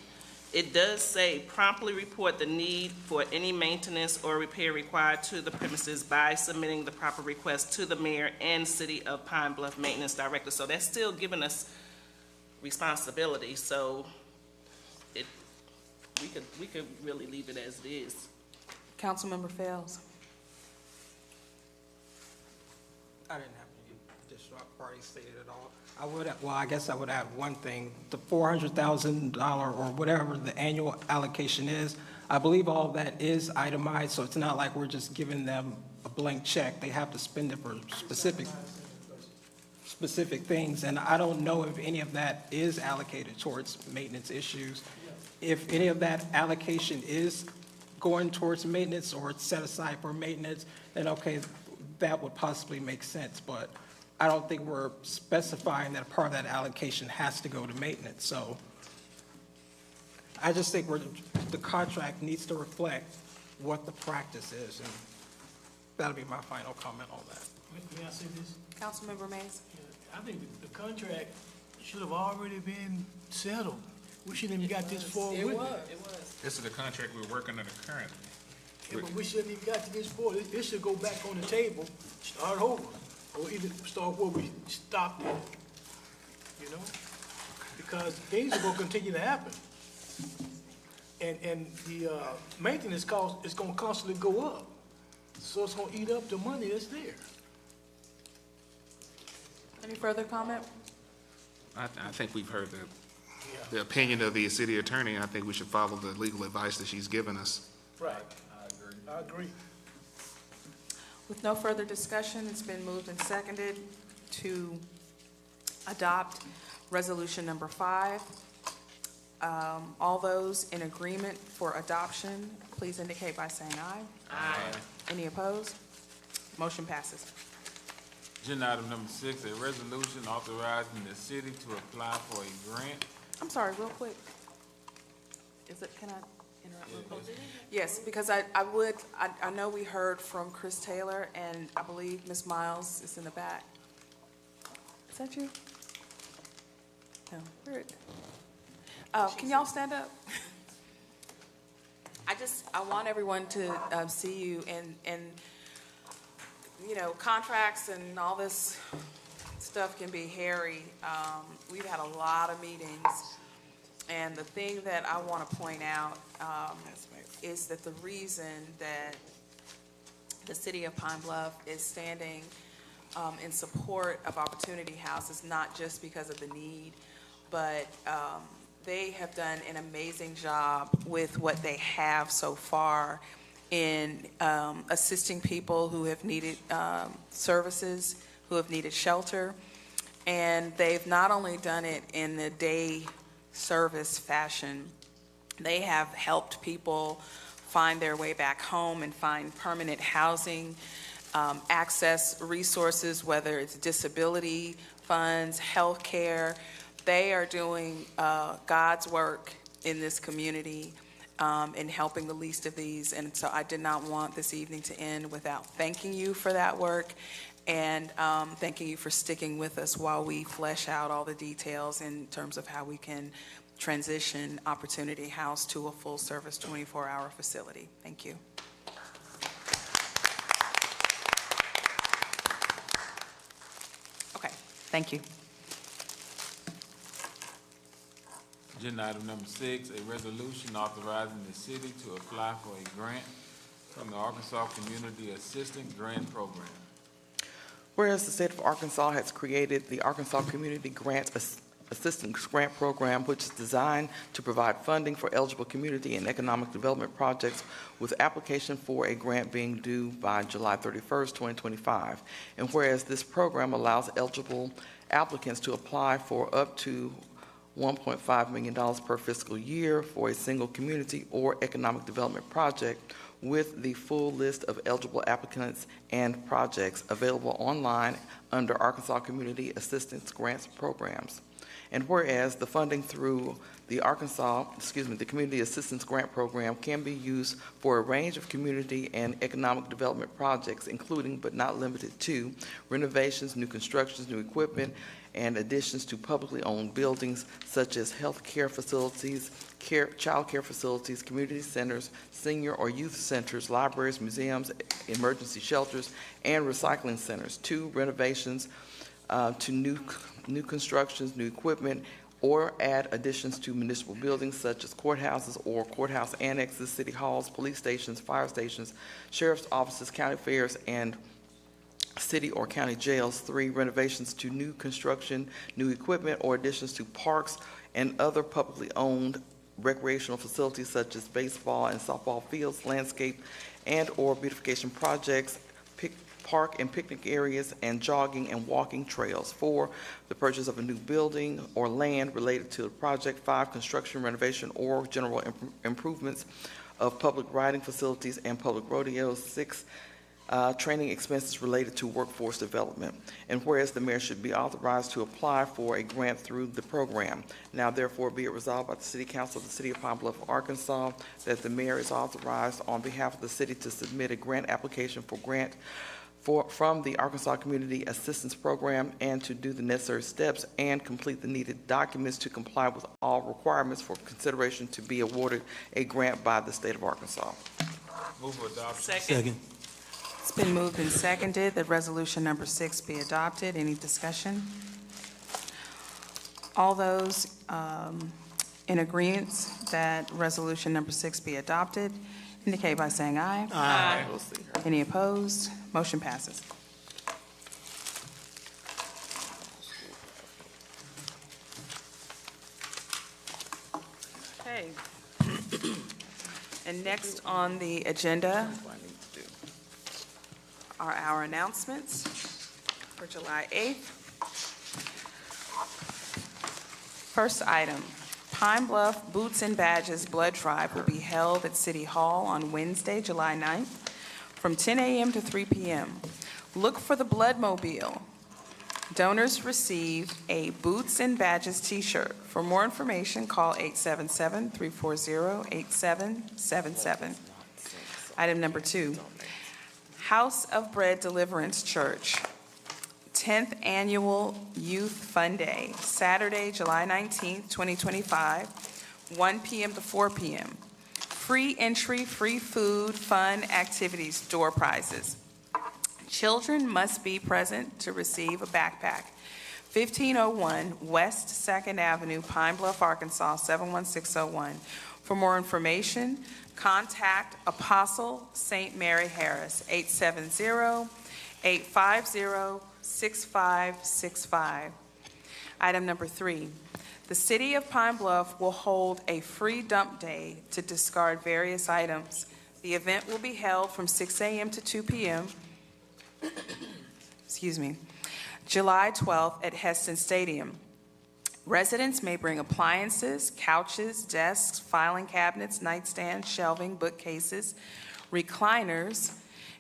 it does say promptly report the need for any maintenance or repair required to the premises by submitting the proper request to the mayor and City of Pine Bluff Maintenance Director. So that's still giving us responsibility. So we could really leave it as it is. Councilmember Fells. I didn't have any additional party stated at all. I guess I would add one thing. The $400,000 or whatever the annual allocation is, I believe all of that is itemized, so it's not like we're just giving them a blank check. They have to spend it for specific things, and I don't know if any of that is allocated towards maintenance issues. If any of that allocation is going towards maintenance or it's set aside for maintenance, then okay, that would possibly make sense, but I don't think we're specifying that a part of that allocation has to go to maintenance. So I just think the contract needs to reflect what the practice is, and that'll be my final comment on that. May I say this? Councilmember Mays? I think the contract should have already been settled. We shouldn't even got this far with it. It was. This is the contract we're working under currently. Yeah, but we shouldn't even got to this far. It should go back on the table, start over, or either start where we stopped at, you know? Because things are gonna continue to happen. And the maintenance cost is gonna constantly go up. So it's gonna eat up the money that's there. Any further comment? I think we've heard the opinion of the city attorney. I think we should follow the legal advice that she's given us. Right. I agree. With no further discussion, it's been moved and seconded to adopt resolution number 5. All those in agreement for adoption, please indicate by saying aye. Aye. Any opposed? Motion passes. Agenda item number 6, a resolution authorizing the city to apply for a grant. I'm sorry, real quick. Can I interrupt real quick? Yes, because I know we heard from Chris Taylor, and I believe Ms. Miles is in the back. Is that you? No, where it? Can y'all stand up? I want everyone to see you, and you know, contracts and all this stuff can be hairy. We've had a lot of meetings, and the thing that I want to point out is that the reason that the city of Pine Bluff is standing in support of Opportunity House is not just because of the need, but They have done an amazing job with what they have so far in assisting people who have needed services, who have needed shelter. And they've not only done it in the day service fashion, they have helped people find their way back home and find permanent housing, access resources, whether it's disability funds, health care. They are doing God's work in this community in helping the least of these. And so I did not want this evening to end without thanking you for that work and thanking you for sticking with us while we flesh out all the details in terms of how we can transition Opportunity House to a full-service 24-hour facility. Thank you. Okay, thank you. Agenda item number 6, a resolution authorizing the city to apply for a grant from the Arkansas Community Assistance Grant Program. Whereas the state of Arkansas has created the Arkansas Community Grant Assistance Grant Program, which is designed to provide funding for eligible community and economic development projects, with application for a grant being due by July 31st, 2025. And whereas this program allows eligible applicants to apply for up to $1.5 million per fiscal year for a single community or economic development project, with the full list of eligible applicants and projects available online under Arkansas Community Assistance Grants Programs. And whereas the funding through the the Community Assistance Grant Program can be used for a range of community and economic development projects, including but not limited to renovations, new constructions, new equipment, and additions to publicly owned buildings such as health care facilities, child care facilities, community centers, senior or youth centers, libraries, museums, emergency shelters, and recycling centers. 2, renovations to new constructions, new equipment, or add additions to municipal buildings such as courthouses or courthouse annexes, city halls, police stations, fire stations, sheriff's offices, county fairs, and city or county jails. 3, renovations to new construction, new equipment, or additions to parks and other publicly owned recreational facilities such as baseball and softball fields, landscape and or beautification projects, park and picnic areas, and jogging and walking trails. 4, the purchase of a new building or land related to the project. 5, construction, renovation, or general improvements of public riding facilities and public rodeos. 6, training expenses related to workforce development. And whereas the mayor should be authorized to apply for a grant through the program. Now therefore be it resolved by the City Council of the City of Pine Bluff, Arkansas, that the mayor is authorized on behalf of the city to submit a grant application for grant from the Arkansas Community Assistance Program, and to do the necessary steps and complete the needed documents to comply with all requirements for consideration to be awarded a grant by the state of Arkansas. Move for adoption. Second. It's been moved and seconded that resolution number 6 be adopted. Any discussion? All those in agreement that resolution number 6 be adopted indicate by saying aye. Aye. Any opposed? Motion passes. Okay. And next on the agenda are our announcements for July 8th. First item, Pine Bluff Boots and Badges Blood Drive will be held at City Hall on Wednesday, July 9th, from 10 a.m. to 3 p.m. Look for the Bloodmobile. Donors receive a Boots and Badges t-shirt. For more information, call 877-340-8777. Item number 2, House of Bread Deliverance Church, 10th Annual Youth Fun Day, Saturday, July 19th, 2025, 1 p.m. to 4 p.m. Free entry, free food, fun activities, door prizes. Children must be present to receive a backpack. 1501 West 2nd Avenue, Pine Bluff, Arkansas, 71601. For more information, contact Apostle St. Mary Harris, 870-850-6565. Item number 3, The City of Pine Bluff will hold a free dump day to discard various items. The event will be held from 6 a.m. to 2 p.m. July 12th at Heston Stadium. Residents may bring appliances, couches, desks, filing cabinets, nightstands, shelving, bookcases, recliners,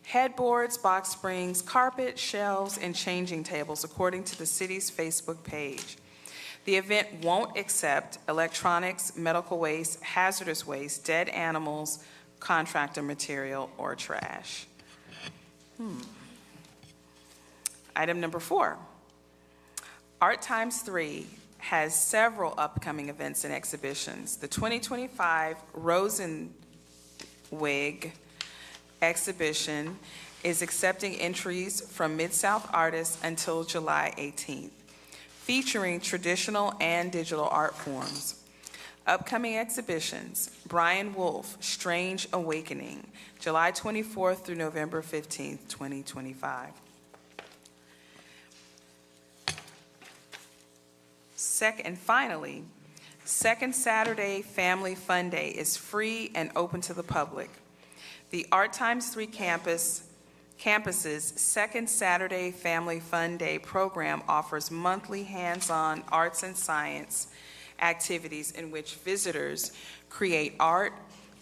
headboards, box springs, carpet, shelves, and changing tables, according to the city's Facebook page. The event won't accept electronics, medical waste, hazardous waste, dead animals, contractor material, or trash. Item number 4. Art Times 3 has several upcoming events and exhibitions. The 2025 Rosenwig exhibition is accepting entries from Mid-South artists until July 18th, featuring traditional and digital art forms. Upcoming exhibitions: Brian Wolf, Strange Awakening, July 24th through November 15th, 2025. And finally, Second Saturday Family Fun Day is free and open to the public. The Art Times 3 campus's Second Saturday Family Fun Day program offers monthly hands-on arts and science activities in which visitors create art,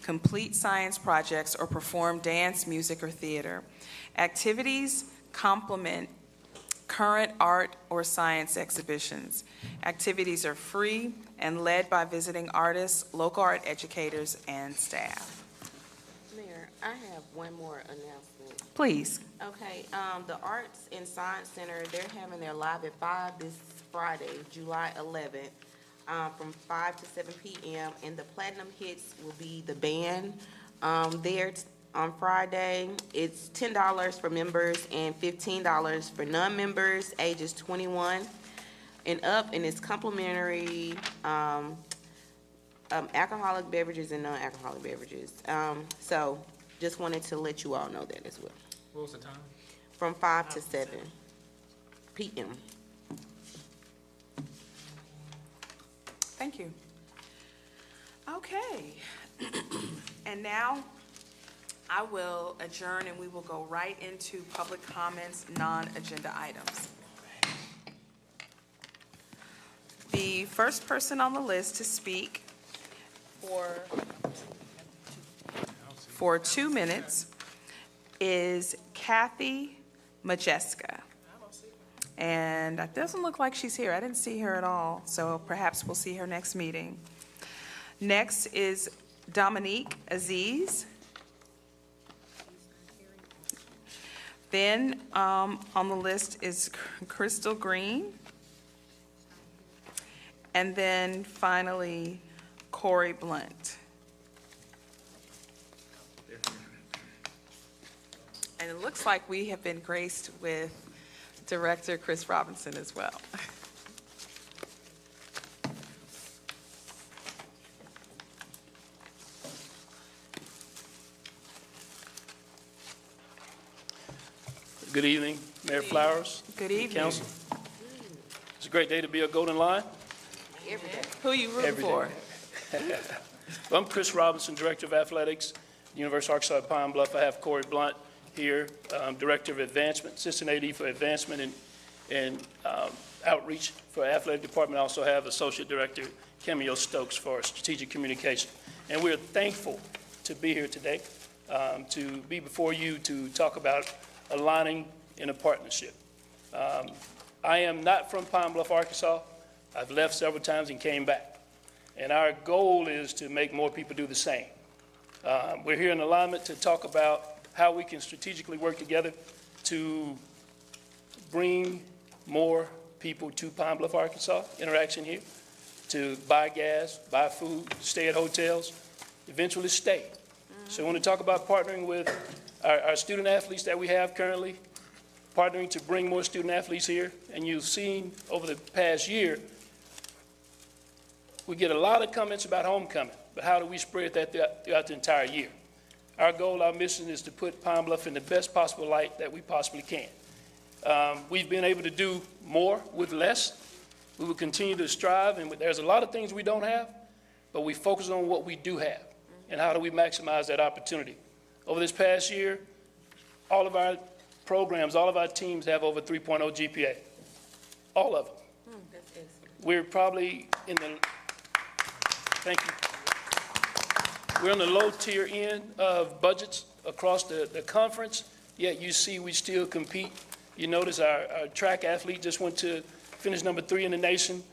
complete science projects, or perform dance, music, or theater. Activities complement current art or science exhibitions. Activities are free and led by visiting artists, local art educators, and staff. Mayor, I have one more announcement. Please. Okay, the Arts and Science Center, they're having their Live at 5 this Friday, July 11th, from 5 to 7 p.m., and the Platinum Hits will be the band there on Friday. It's $10 for members and $15 for non-members, ages 21 and up, and it's complimentary alcoholic beverages and non-alcoholic beverages. So just wanted to let you all know that as well. What was the time? From 5 to 7 p.m. Thank you. Okay. And now I will adjourn and we will go right into public comments, non-agenda items. The first person on the list to speak for 2 minutes is Kathy Majeska. And it doesn't look like she's here. I didn't see her at all, so perhaps we'll see her next meeting. Next is Dominique Aziz. Then on the list is Crystal Green. And then finally, Corey Blunt. And it looks like we have been graced with Director Chris Robinson as well. Good evening, Mayor Flowers. Good evening. Council. It's a great day to be a Golden Lion. Every day. Who are you rooting for? Well, I'm Chris Robinson, Director of Athletics, University of Arkansas at Pine Bluff. I have Corey Blunt here, Director of Advancement, Assistant AD for Advancement and Outreach for Athletic Department. I also have Associate Director Camille Stokes for Strategic Communication. And we're thankful to be here today, to be before you to talk about aligning in a partnership. I am not from Pine Bluff, Arkansas. I've left several times and came back. And our goal is to make more people do the same. We're here in alignment to talk about how we can strategically work together to bring more people to Pine Bluff, Arkansas, interaction here, to buy gas, buy food, stay at hotels, eventually stay. So I want to talk about partnering with our student athletes that we have currently, partnering to bring more student athletes here. And you've seen over the past year, we get a lot of comments about homecoming, but how do we spread that throughout the entire year? Our goal, our mission is to put Pine Bluff in the best possible light that we possibly can. We've been able to do more with less, We will continue to strive, and there's a lot of things we don't have, but we focus on what we do have, and how do we maximize that opportunity. Over this past year, all of our programs, all of our teams have over 3.0 GPA. All of them. We're probably in the, thank you. We're on the low tier end of budgets across the conference, yet you see we still compete. You notice our track athlete just went to finish number 3 in the nation.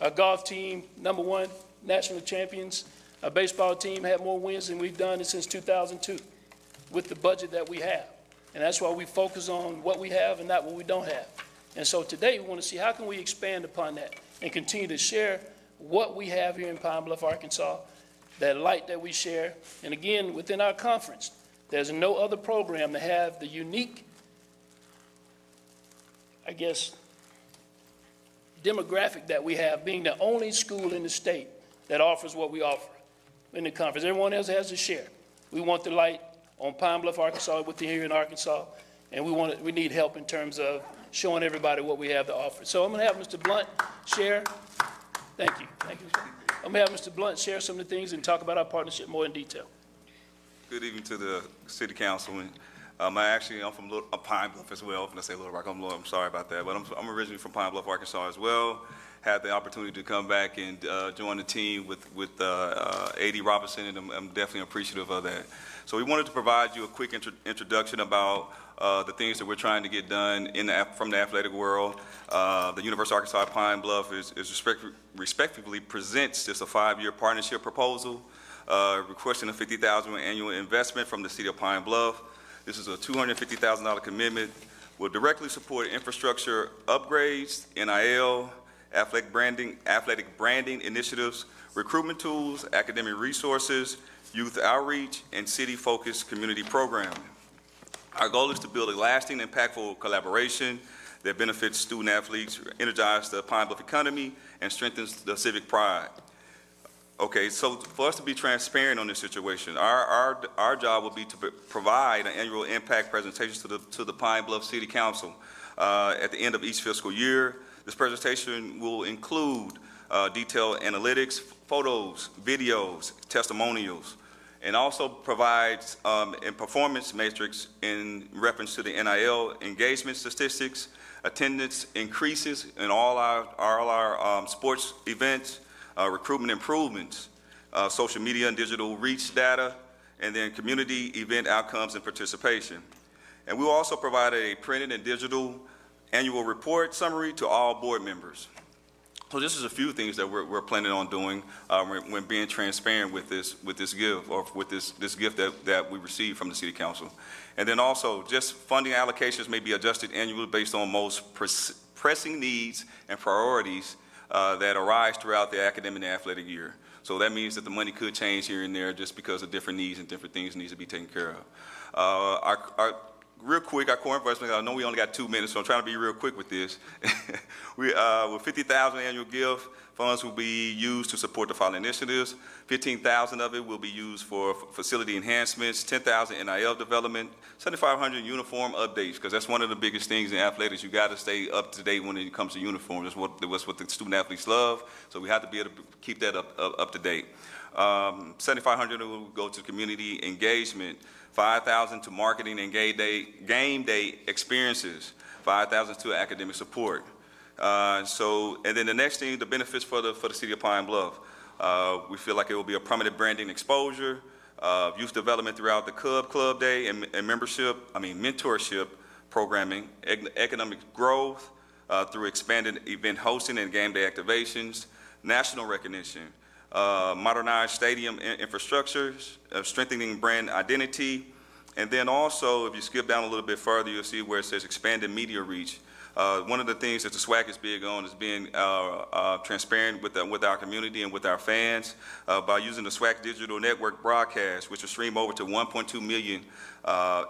Our golf team, number 1, national champions. Our baseball team had more wins than we've done since 2002 with the budget that we have. And that's why we focus on what we have and not what we don't have. And so today we want to see how can we expand upon that and continue to share what we have here in Pine Bluff, Arkansas, that light that we share. And again, within our conference, there's no other program to have the unique, I guess, demographic that we have, being the only school in the state that offers what we offer in the conference. Everyone else has to share. We want the light on Pine Bluff, Arkansas, within here in Arkansas, and we need help in terms of showing everybody what we have to offer. So I'm going to have Mr. Blunt share. Thank you. Thank you. I'm going to have Mr. Blunt share some of the things and talk about our partnership more in detail. Good evening to the City Councilman. I'm from Pine Bluff as well. When I say Little Rock, I'm sorry about that, but I'm originally from Pine Bluff, Arkansas as well. Had the opportunity to come back and join the team with A.D. Robinson, and I'm definitely appreciative of that. So we wanted to provide you a quick introduction about the things that we're trying to get done from the athletic world. The University of Arkansas Pine Bluff respectively presents just a 5-year partnership proposal, requesting a $50,000 annual investment from the city of Pine Bluff. This is a $250,000 commitment. Will directly support infrastructure upgrades, NIL, athletic branding initiatives, recruitment tools, academic resources, youth outreach, and city-focused community programming. Our goal is to build a lasting, impactful collaboration that benefits student athletes, energizes the Pine Bluff economy, and strengthens the civic pride. Okay, so for us to be transparent on this situation, our job will be to provide an annual impact presentation to the Pine Bluff City Council at the end of each fiscal year. This presentation will include detailed analytics, photos, videos, testimonials, and also provides a performance matrix in reference to the NIL engagement statistics, attendance increases in all our sports events, recruitment improvements, social media and digital reach data, and then community event outcomes and participation. And we will also provide a printed and digital annual report summary to all board members. So this is a few things that we're planning on doing when being transparent with this gift, or with this gift that we received from the City Council. And then also, just funding allocations may be adjusted annually based on most pressing needs and priorities that arise throughout the academic and athletic year. So that means that the money could change here and there just because of different needs and different things needs to be taken care of. Real quick, our core investment, I know we only got 2 minutes, so I'm trying to be real quick with this. With $50,000 annual gift, funds will be used to support the following initiatives. $15,000 of it will be used for facility enhancements, $10,000 NIL development, $7,500 uniform updates, because that's one of the biggest things in athletics. You got to stay up to date when it comes to uniforms. That's what the student athletes love, so we have to be able to keep that up to date. $7,500 will go to community engagement, $5,000 to marketing and game day experiences, $5,000 to academic support. And then the next thing, the benefits for the city of Pine Bluff. We feel like it will be a prominent branding exposure, youth development throughout the club day and mentorship programming, economic growth through expanded event hosting and game day activations, national recognition, modernized stadium infrastructures, strengthening brand identity, and then also, if you skip down a little bit further, you'll see where it says expanded media reach. One of the things that the SWAC is big on is being transparent with our community and with our fans by using the SWAC Digital Network broadcast, which will stream over to 1.2 million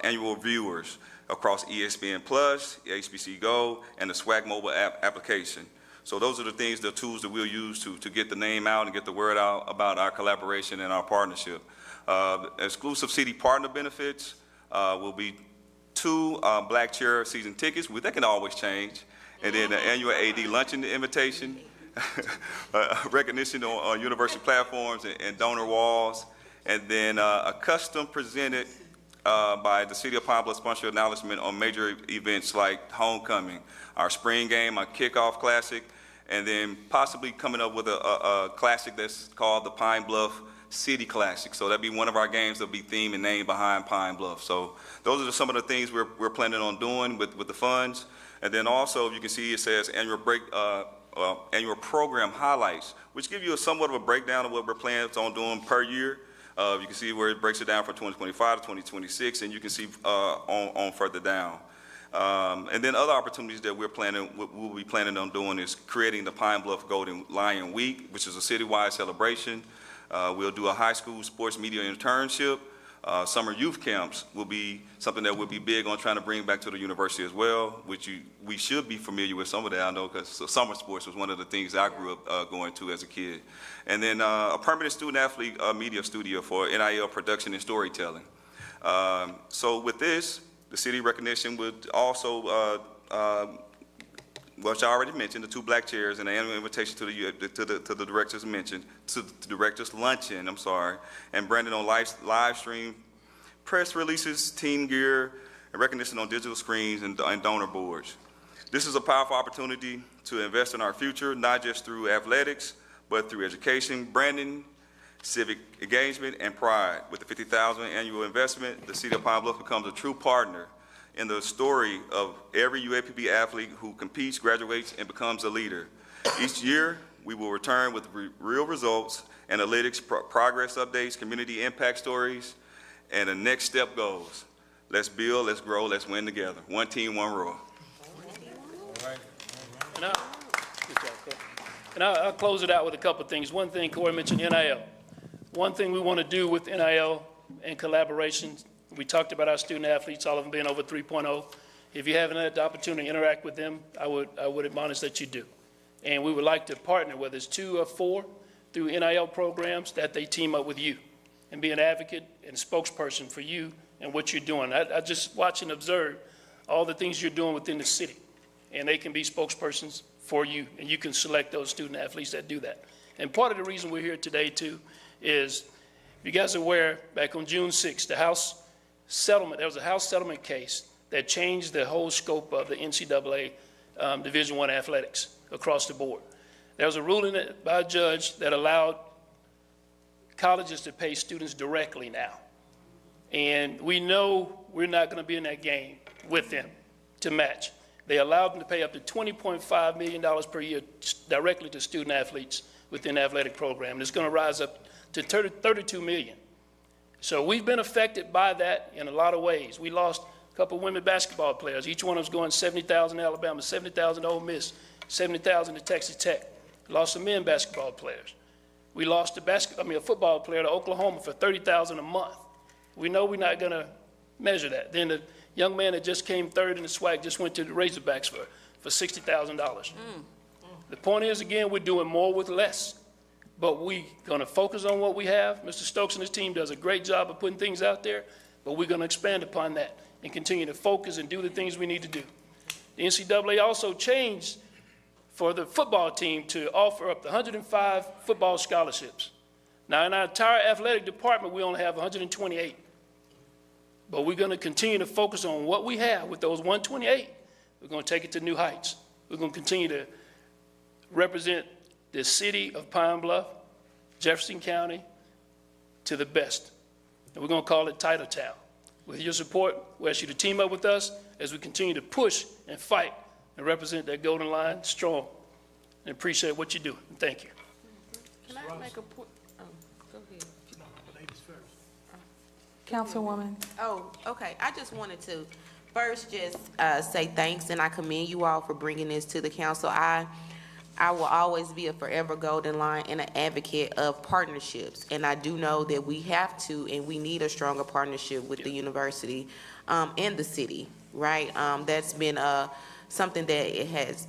annual viewers across ESPN+, HBC Go, and the SWAC mobile application. So those are the things, the tools that we'll use to get the name out and get the word out about our collaboration and our partnership. Exclusive city partner benefits will be 2 Black Chair season tickets. That can always change. And then the annual AD luncheon invitation, recognition on university platforms and donor walls, and then a custom presented by the City of Pine Bluff sponsor acknowledgement on major events like homecoming, our spring game, our kickoff classic, and then possibly coming up with a classic that's called the Pine Bluff City Classic. So that'd be one of our games that'll be themed and named behind Pine Bluff. So those are some of the things we're planning on doing with the funds. And then also, you can see it says annual program highlights, which give you somewhat of a breakdown of what we're planning on doing per year. You can see where it breaks it down from 2025 to 2026, and you can see on further down. And then other opportunities that we'll be planning on doing is creating the Pine Bluff Golden Lion Week, which is a citywide celebration. We'll do a high school sports media internship. Summer youth camps will be something that we'll be big on trying to bring back to the university as well, which we should be familiar with some of that, I know, because summer sports was one of the things I grew up going to as a kid. And then a permanent student-athlete media studio for NIL production and storytelling. So with this, the city recognition would also, which I already mentioned, the 2 black chairs and the annual invitation to the directors mentioned, to the directors luncheon, and Brandon on live stream, press releases, team gear, and recognition on digital screens and donor boards. This is a powerful opportunity to invest in our future, not just through athletics, but through education, branding, civic engagement, and pride. With the $50,000 annual investment, the City of Pine Bluff becomes a true partner in the story of every UAPB athlete who competes, graduates, and becomes a leader. Each year, we will return with real results, analytics, progress updates, community impact stories, and the next step goals. Let's build, let's grow, let's win together. One team, one roar. And I'll close it out with a couple of things. One thing, Corey mentioned NIL. One thing we want to do with NIL and collaboration, we talked about our student athletes, all of them being over 3.0. If you haven't had the opportunity to interact with them, I would admonish that you do. And we would like to partner, whether it's 2 or 4, through NIL programs, that they team up with you and be an advocate and spokesperson for you and what you're doing. I just watch and observe all the things you're doing within the city, and they can be spokespersons for you, and you can select those student athletes that do that. And part of the reason we're here today, too, is, if you guys are aware, back on June 6th, there was a House settlement case that changed the whole scope of the NCAA Division I athletics across the board. There was a ruling by a judge that allowed colleges to pay students directly now. And we know we're not going to be in that game with them to match. They allowed them to pay up to $20.5 million per year directly to student athletes within the athletic program. It's going to rise up to $32 million. So we've been affected by that in a lot of ways. We lost a couple of women basketball players. Each one of us going $70,000 to Alabama, $70,000 to Ole Miss, $70,000 to Texas Tech. Lost some men basketball players. We lost a football player to Oklahoma for $30,000 a month. We know we're not going to measure that. Then the young man that just came third in the SWAC just went to the Razorbacks for $60,000. The point is, again, we're doing more with less, but we're going to focus on what we have. Mr. Stokes and his team does a great job of putting things out there, but we're going to expand upon that and continue to focus and do the things we need to do. The NCAA also changed for the football team to offer up to 105 football scholarships. Now, in our entire athletic department, we only have 128. But we're going to continue to focus on what we have with those 128. We're going to take it to new heights. We're going to continue to represent the city of Pine Bluff, Jefferson County, to the best. And we're going to call it Title Town. With your support, we ask you to team up with us as we continue to push and fight and represent that Golden Line strong. And appreciate what you do. And thank you. Can I make a point? Go ahead. Ladies first. Councilwoman. Oh, okay. I just wanted to first just say thanks, and I commend you all for bringing this to the council. I will always be a forever Golden Line and an advocate of partnerships, and I do know that we have to and we need a stronger partnership with the university and the city, right? That's been something that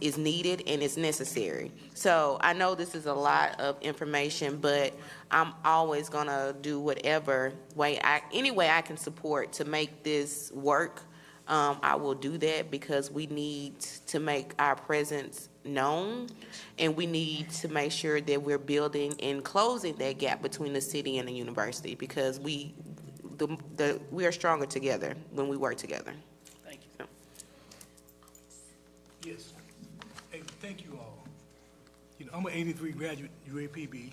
is needed and is necessary. So I know this is a lot of information, but I'm always gonna do whatever way any way I can support to make this work I will do that because we need to make our presence known, and we need to make sure that we're building and closing that gap between the city and the university, because we are stronger together when we work together. Thank you. Yes. Hey, thank you all. You know, I'm an 83 graduate UAPB.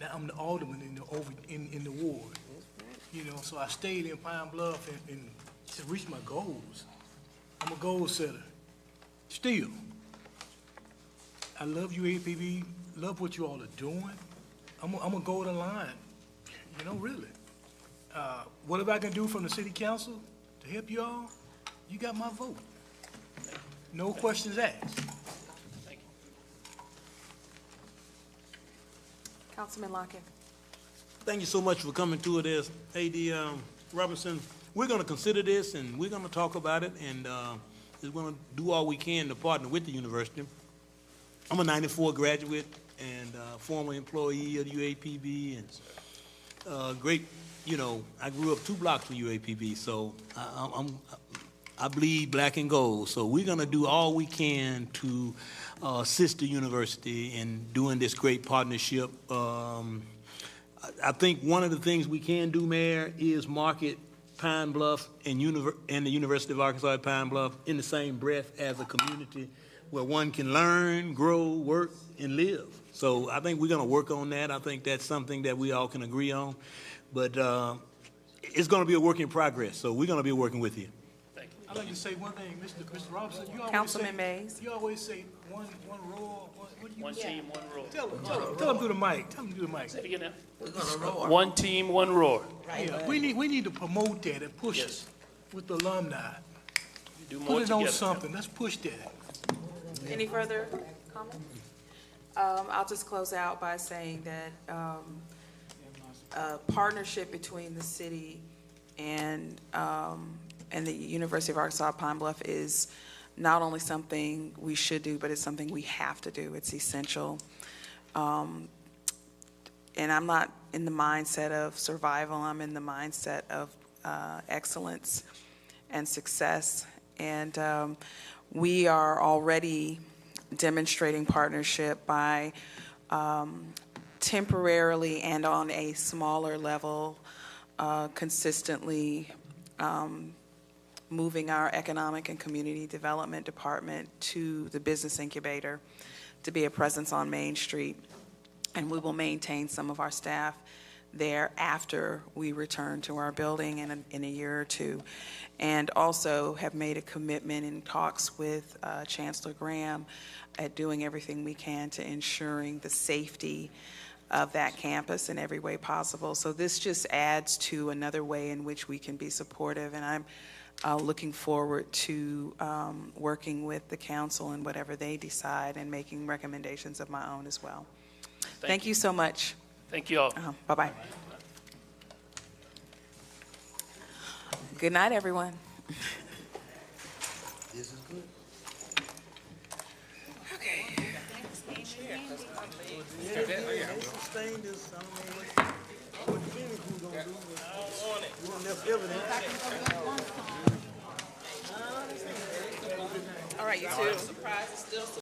Now I'm the alderman in the ward. You know, so I stayed in Pine Bluff and to reach my goals. I'm a goal setter. Still, I love UAPB, love what you all are doing. I'm gonna go the line, you know, really. Whatever I can do from the city council to help you all, you got my vote. No questions asked. Councilman Lockett. Thank you so much for coming to this. A.D. Robinson, we're going to consider this, and we're going to talk about it, and we're going to do all we can to partner with the university. I'm a 94 graduate and former employee of the UAPB, and great, you know, I grew up 2 blocks from UAPB, so I bleed black and gold. So we're going to do all we can to assist the university in doing this great partnership. I think one of the things we can do, Mayor, is market Pine Bluff and the University of Arkansas at Pine Bluff in the same breath as a community where one can learn, grow, work, and live. So I think we're going to work on that. I think that's something that we all can agree on. But it's going to be a work in progress, so we're going to be working with you. I'd like to say one thing, Mr. Robinson. You always Councilman say, Mays. You always say one roar. What do you One team, one roar. Tell them through the mic. Tell them through the mic. Say it again now. We're gonna roar. One team, one roar. Yeah, we need to promote that and push it with the alumni. Do more Put it on together. something. Let's push that. Any further comments? I'll just close out by saying that a partnership between the city and the University of Arkansas Pine Bluff is not only something we should do, but it's something we have to do. It's essential. And I'm not in the mindset of survival. I'm in the mindset of excellence and success. And we are already demonstrating partnership by temporarily and on a smaller level, consistently moving our economic and community development department to the business incubator to be a presence on Main Street. And we will maintain some of our staff there after we return to our building in a year or two. And also have made a commitment in talks with Chancellor Graham at doing everything we can to ensuring the safety of that campus in every way possible. So this just adds to another way in which we can be supportive, and I'm looking forward to working with the council and whatever they decide and making recommendations of my own as well. Thank you so much. Thank you all. Bye-bye. Good night, everyone. This is good. All right, you too.